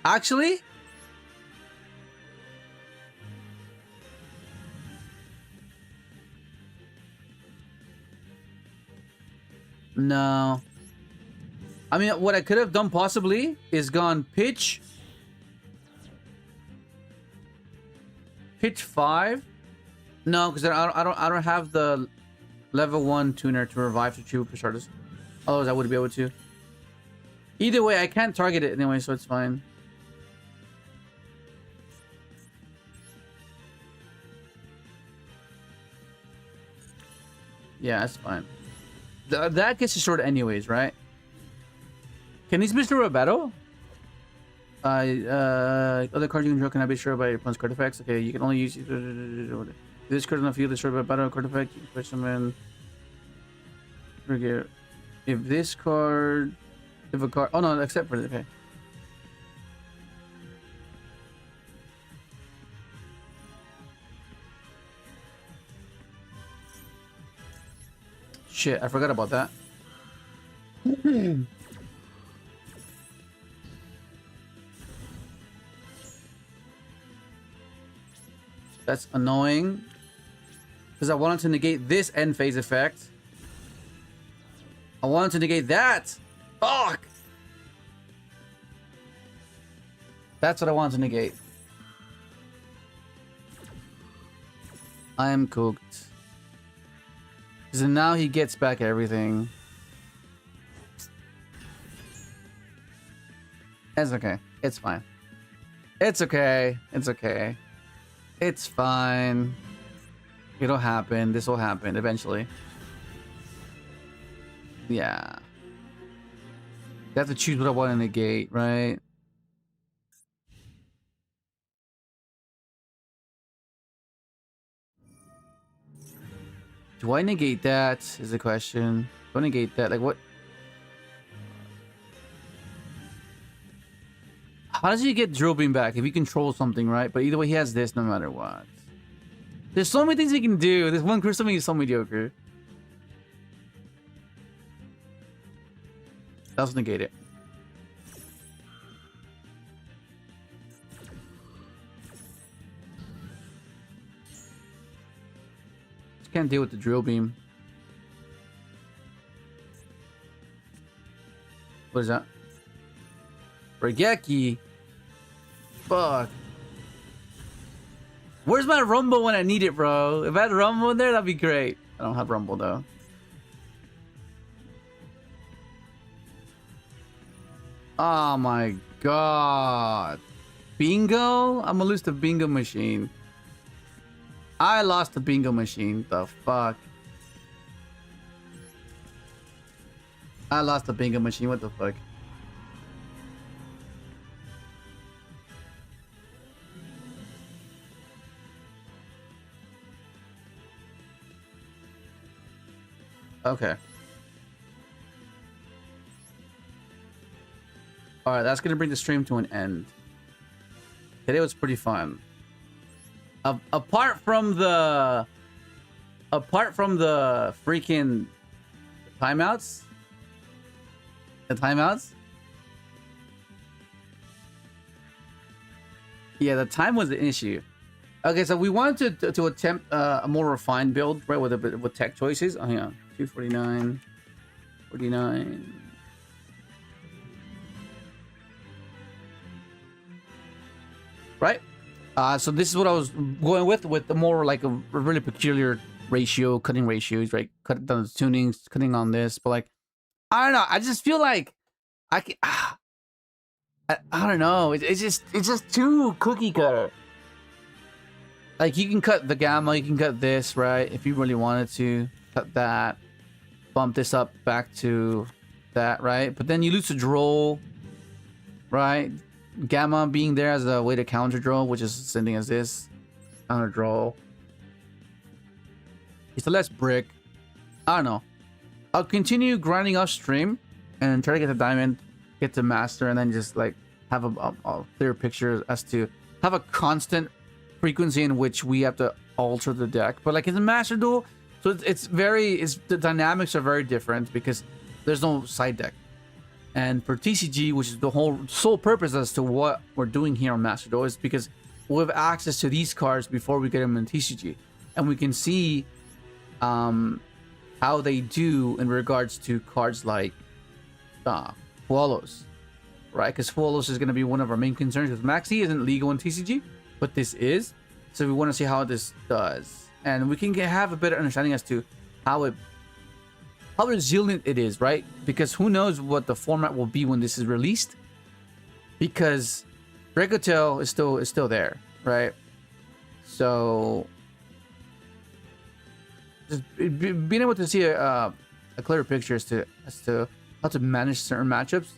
Actually? No. I mean, what I could have done possibly is gone pitch 5. No, because I don't have the level 1 tuner to revive the true starters. Otherwise, I would be able to. Either way, I can't target it anyway, so it's fine. Yeah, that's fine. That gets destroyed anyways, right? Can these be destroyed by battle? Other cards you can draw cannot be destroyed by your opponent's card effects. Okay, you can only use this card on the field destroyed by battle card effect. You can push them in. Forget if this card, if a card. Oh no, except for okay. Shit, I forgot about that. That's annoying. Because I wanted to negate this end phase effect. I wanted to negate that. Fuck! That's what I wanted to negate. I am cooked. Because now he gets back everything. It's okay. It's fine. It's okay. It's okay. It's fine. It'll happen. This will happen eventually. Yeah. You have to choose what I want to negate, right? Do I negate that? Is the question. Do I negate that? Like what? How does he get drill beam back if he controls something, right? But either way, he has this no matter what. There's so many things he can do. This one crystal is so mediocre. Let's negate it. can't deal with the drill beam. What is that? Regeki. Fuck. Where's my Rumble when I need it, bro? If I had Rumble in there, that'd be great. I don't have Rumble though. Oh my god. Bingo? I'm gonna lose the bingo machine. I lost the bingo machine. The fuck? I lost the bingo machine. What the fuck? Okay. Alright, that's gonna bring the stream to an end. Today was pretty fun. Apart from the freaking timeouts. The timeouts? Yeah, the time was the issue. Okay, so we wanted to attempt a more refined build, right, with tech choices. Oh, yeah. 249, 49. Right? So this is what I was going with the more like a really peculiar ratio, cutting ratios, right? Cut down the tunings, cutting on this, but like, I don't know. I just feel like I can, I don't know. It's just too cookie cutter. Like you can cut the gamma, you can cut this, right? If you really wanted to cut that, bump this up back to that, right? But then you lose the droll, right? Gamma being there as a way to counter droll, which is the same thing as this counter droll. It's a less brick. I don't know. I'll continue grinding upstream and try to get the diamond, get to master, and then just like have a clear picture as to have a constant frequency in which we have to alter the deck. But like in the master duel, so it's the dynamics are very different because there's no side deck. And for TCG, which is the whole sole purpose as to what we're doing here on Master Duel, is because we have access to these cards before we get them in TCG, and we can see how they do in regards to cards like Fuelos, right? Because Fuelos is going to be one of our main concerns, because Maxi isn't legal in TCG, but this is, so we want to see how this does, and we can have a better understanding as to how resilient it is, right? Because who knows what the format will be when this is released, because Dracotail is still there, right? So just being able to see a clearer picture as to how to manage certain matchups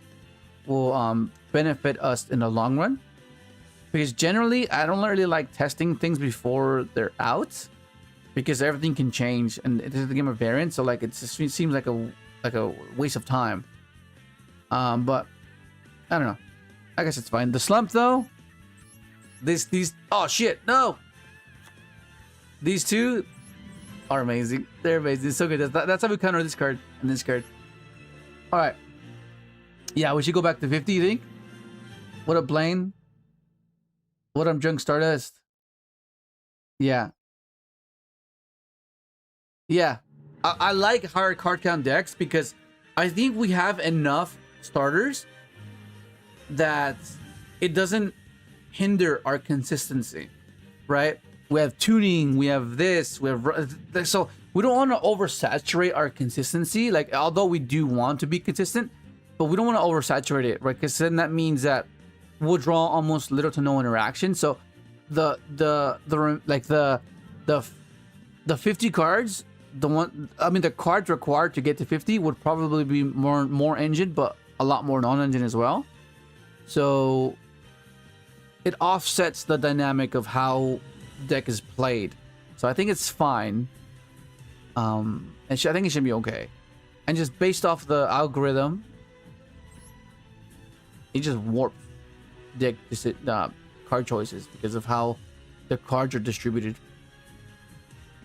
will benefit us in the long run, because generally I don't really like testing things before they're out, because everything can change and it is a game of variance, so like it seems like a waste of time. But I don't know. I guess it's fine. The slump though, these oh shit, no, these two are amazing. They're amazing. It's so good. That's how we counter this card and this card. All right. Yeah, we should go back to 50. You think? What up, Blaine? What up, Junk Stardust? Yeah. Yeah, I like higher card count decks because I think we have enough starters that it doesn't hinder our consistency, right? We have tuning, we have this, we have, so we don't want to oversaturate our consistency. Like, although we do want to be consistent, but we don't want to oversaturate it, right? Because then that means that we'll draw almost little to no interaction. So the 50 cards. The cards required to get to 50 would probably be more engine, but a lot more non-engine as well. So it offsets the dynamic of how the deck is played. So I think it's fine. And I think it should be okay. And just based off the algorithm, it just warps deck card choices because of how the cards are distributed.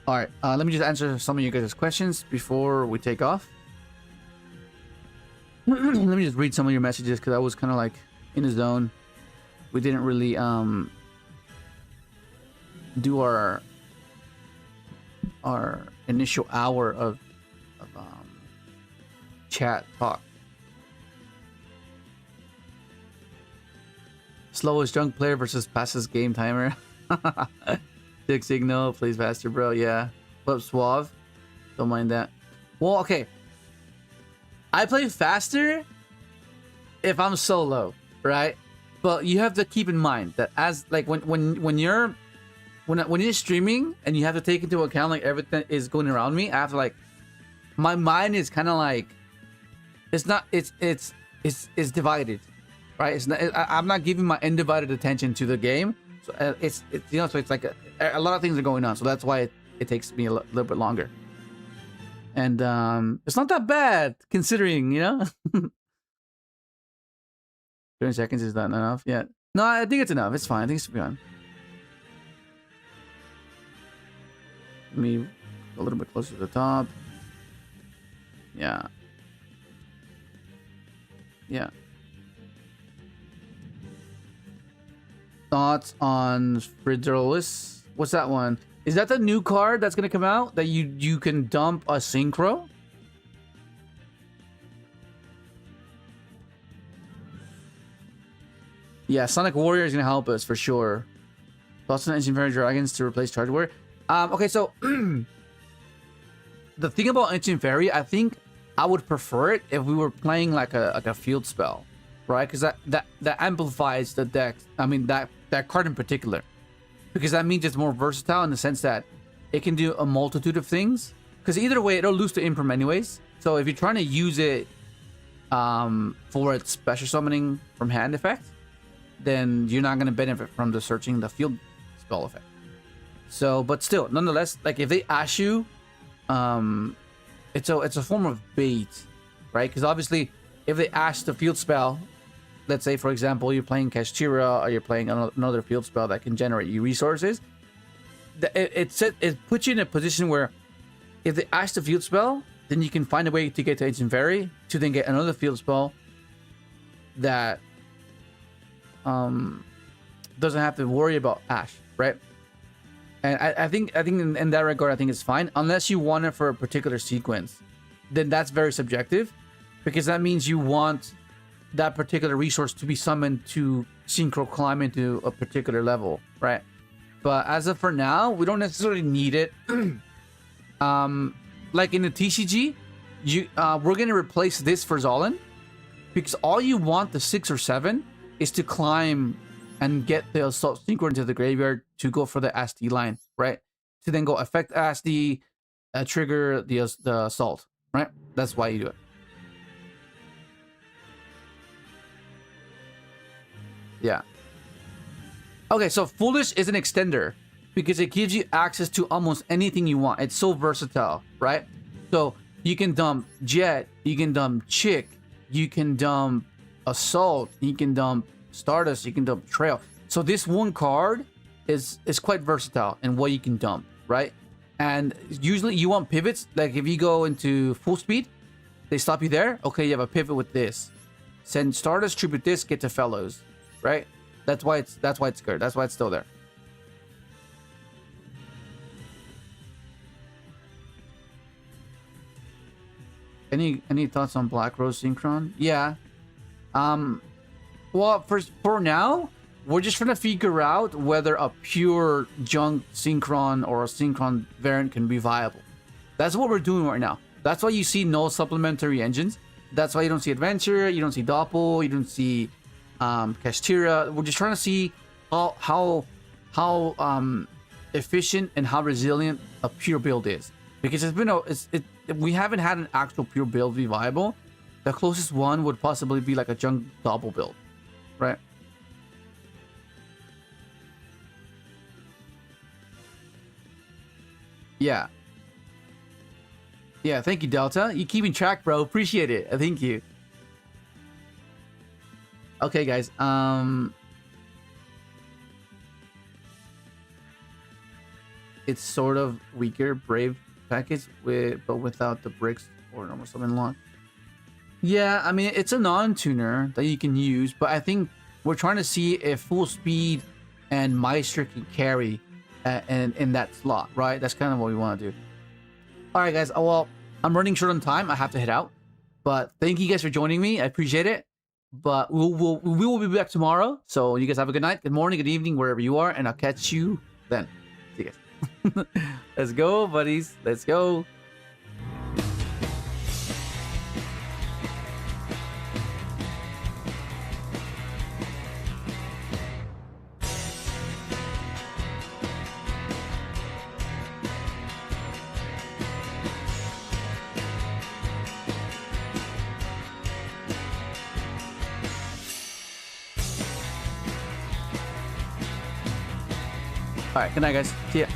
All right, let me just answer some of you guys' questions before we take off. Let me just read some of your messages because I was kind of like in the zone. We didn't really do our our initial hour of chat talk. Slowest junk player versus fastest game timer. Dick signal, please faster, bro. Yeah. But suave. Don't mind that. Well, okay. I play faster if I'm solo, right? But you have to keep in mind that as like when you're streaming and you have to take into account like everything is going around me, I have to like my mind is kind of like it's divided, right? It's not, I'm not giving my undivided attention to the game, so it's you know, so it's like a lot of things are going on, so that's why it takes me a little bit longer. And it's not that bad considering, you know. 30 seconds is not enough yet. No, I think it's enough. It's fine. I think it's fine. Let me a little bit closer to the top. Yeah. Yeah. Thoughts on Fridolis? What's that one? Is that the new card that's gonna come out that you can dump a synchro? Yeah, Sonic Warrior is gonna help us for sure. Thoughts on Ancient Fairy Dragons to replace Charge Warrior? Okay, so the thing about Ancient Fairy, I think I would prefer it if we were playing like a field spell, right? Because that amplifies the deck. I mean that card in particular, because that means it's more versatile in the sense that it can do a multitude of things. Because either way, it'll lose to Imperm anyways. So if you're trying to use it for its special summoning from hand effect, then you're not going to benefit from the searching the field spell effect. So, but still, nonetheless, like if they ash you, it's a form of bait, right? Because obviously, if they ash the field spell, let's say for example you're playing Kashtira or you're playing another field spell that can generate you resources, it puts you in a position where if they ash the field spell, then you can find a way to get to Ancient Fairy to then get another field spell that doesn't have to worry about ash, right? And I think in that regard, I think it's fine, unless you want it for a particular sequence. Then that's very subjective, because that means you want that particular resource to be summoned to synchro climb into a particular level, right? But as of for now, we don't necessarily need it. Like in the TCG, we're gonna replace this for Zolan, because all you want the 6 or 7 is to climb and get the Assault Synchro into the graveyard to go for the ASD line, right? To then go affect ASD, trigger the Assault, right? That's why you do it. Yeah. Okay, so Foolish is an extender because it gives you access to almost anything you want. It's so versatile, right? So you can dump Jet, you can dump Chick, you can dump Assault, you can dump Stardust, you can dump Trail. So this one card is quite versatile in what you can dump, right? And usually you want pivots. Like if you go into full speed, they stop you there. Okay, you have a pivot with this. Send Stardust, tribute this, get to Fellows, right? That's why it's good. That's why it's still there. Any thoughts on Black Rose Synchron? Yeah. Well, for now, we're just trying to figure out whether a pure Junk Synchron or a Synchron variant can be viable. That's what we're doing right now. That's why you see no supplementary engines. That's why you don't see Adventure, you don't see Doppel, you don't see Kashtira. We're just trying to see how efficient and how resilient a pure build is. Because we haven't had an actual pure build be viable. The closest one would possibly be like a Junk Doppel build, right? Yeah. Yeah, thank you, Delta. You keeping track, bro. Appreciate it. Thank you. Okay, guys. It's sort of weaker Brave package but without the bricks or normal summon lock. Yeah, I mean it's a non-tuner that you can use, but I think we're trying to see if full speed and Meister can carry in that slot, right? That's kind of what we want to do. All right, guys. Well, I'm running short on time. I have to head out. But thank you guys for joining me. I appreciate it. But we will be back tomorrow. So you guys have a good night, good morning, good evening, wherever you are, and I'll catch you then. See you guys. Let's go, buddies. Let's go. All right, good night, guys. See ya.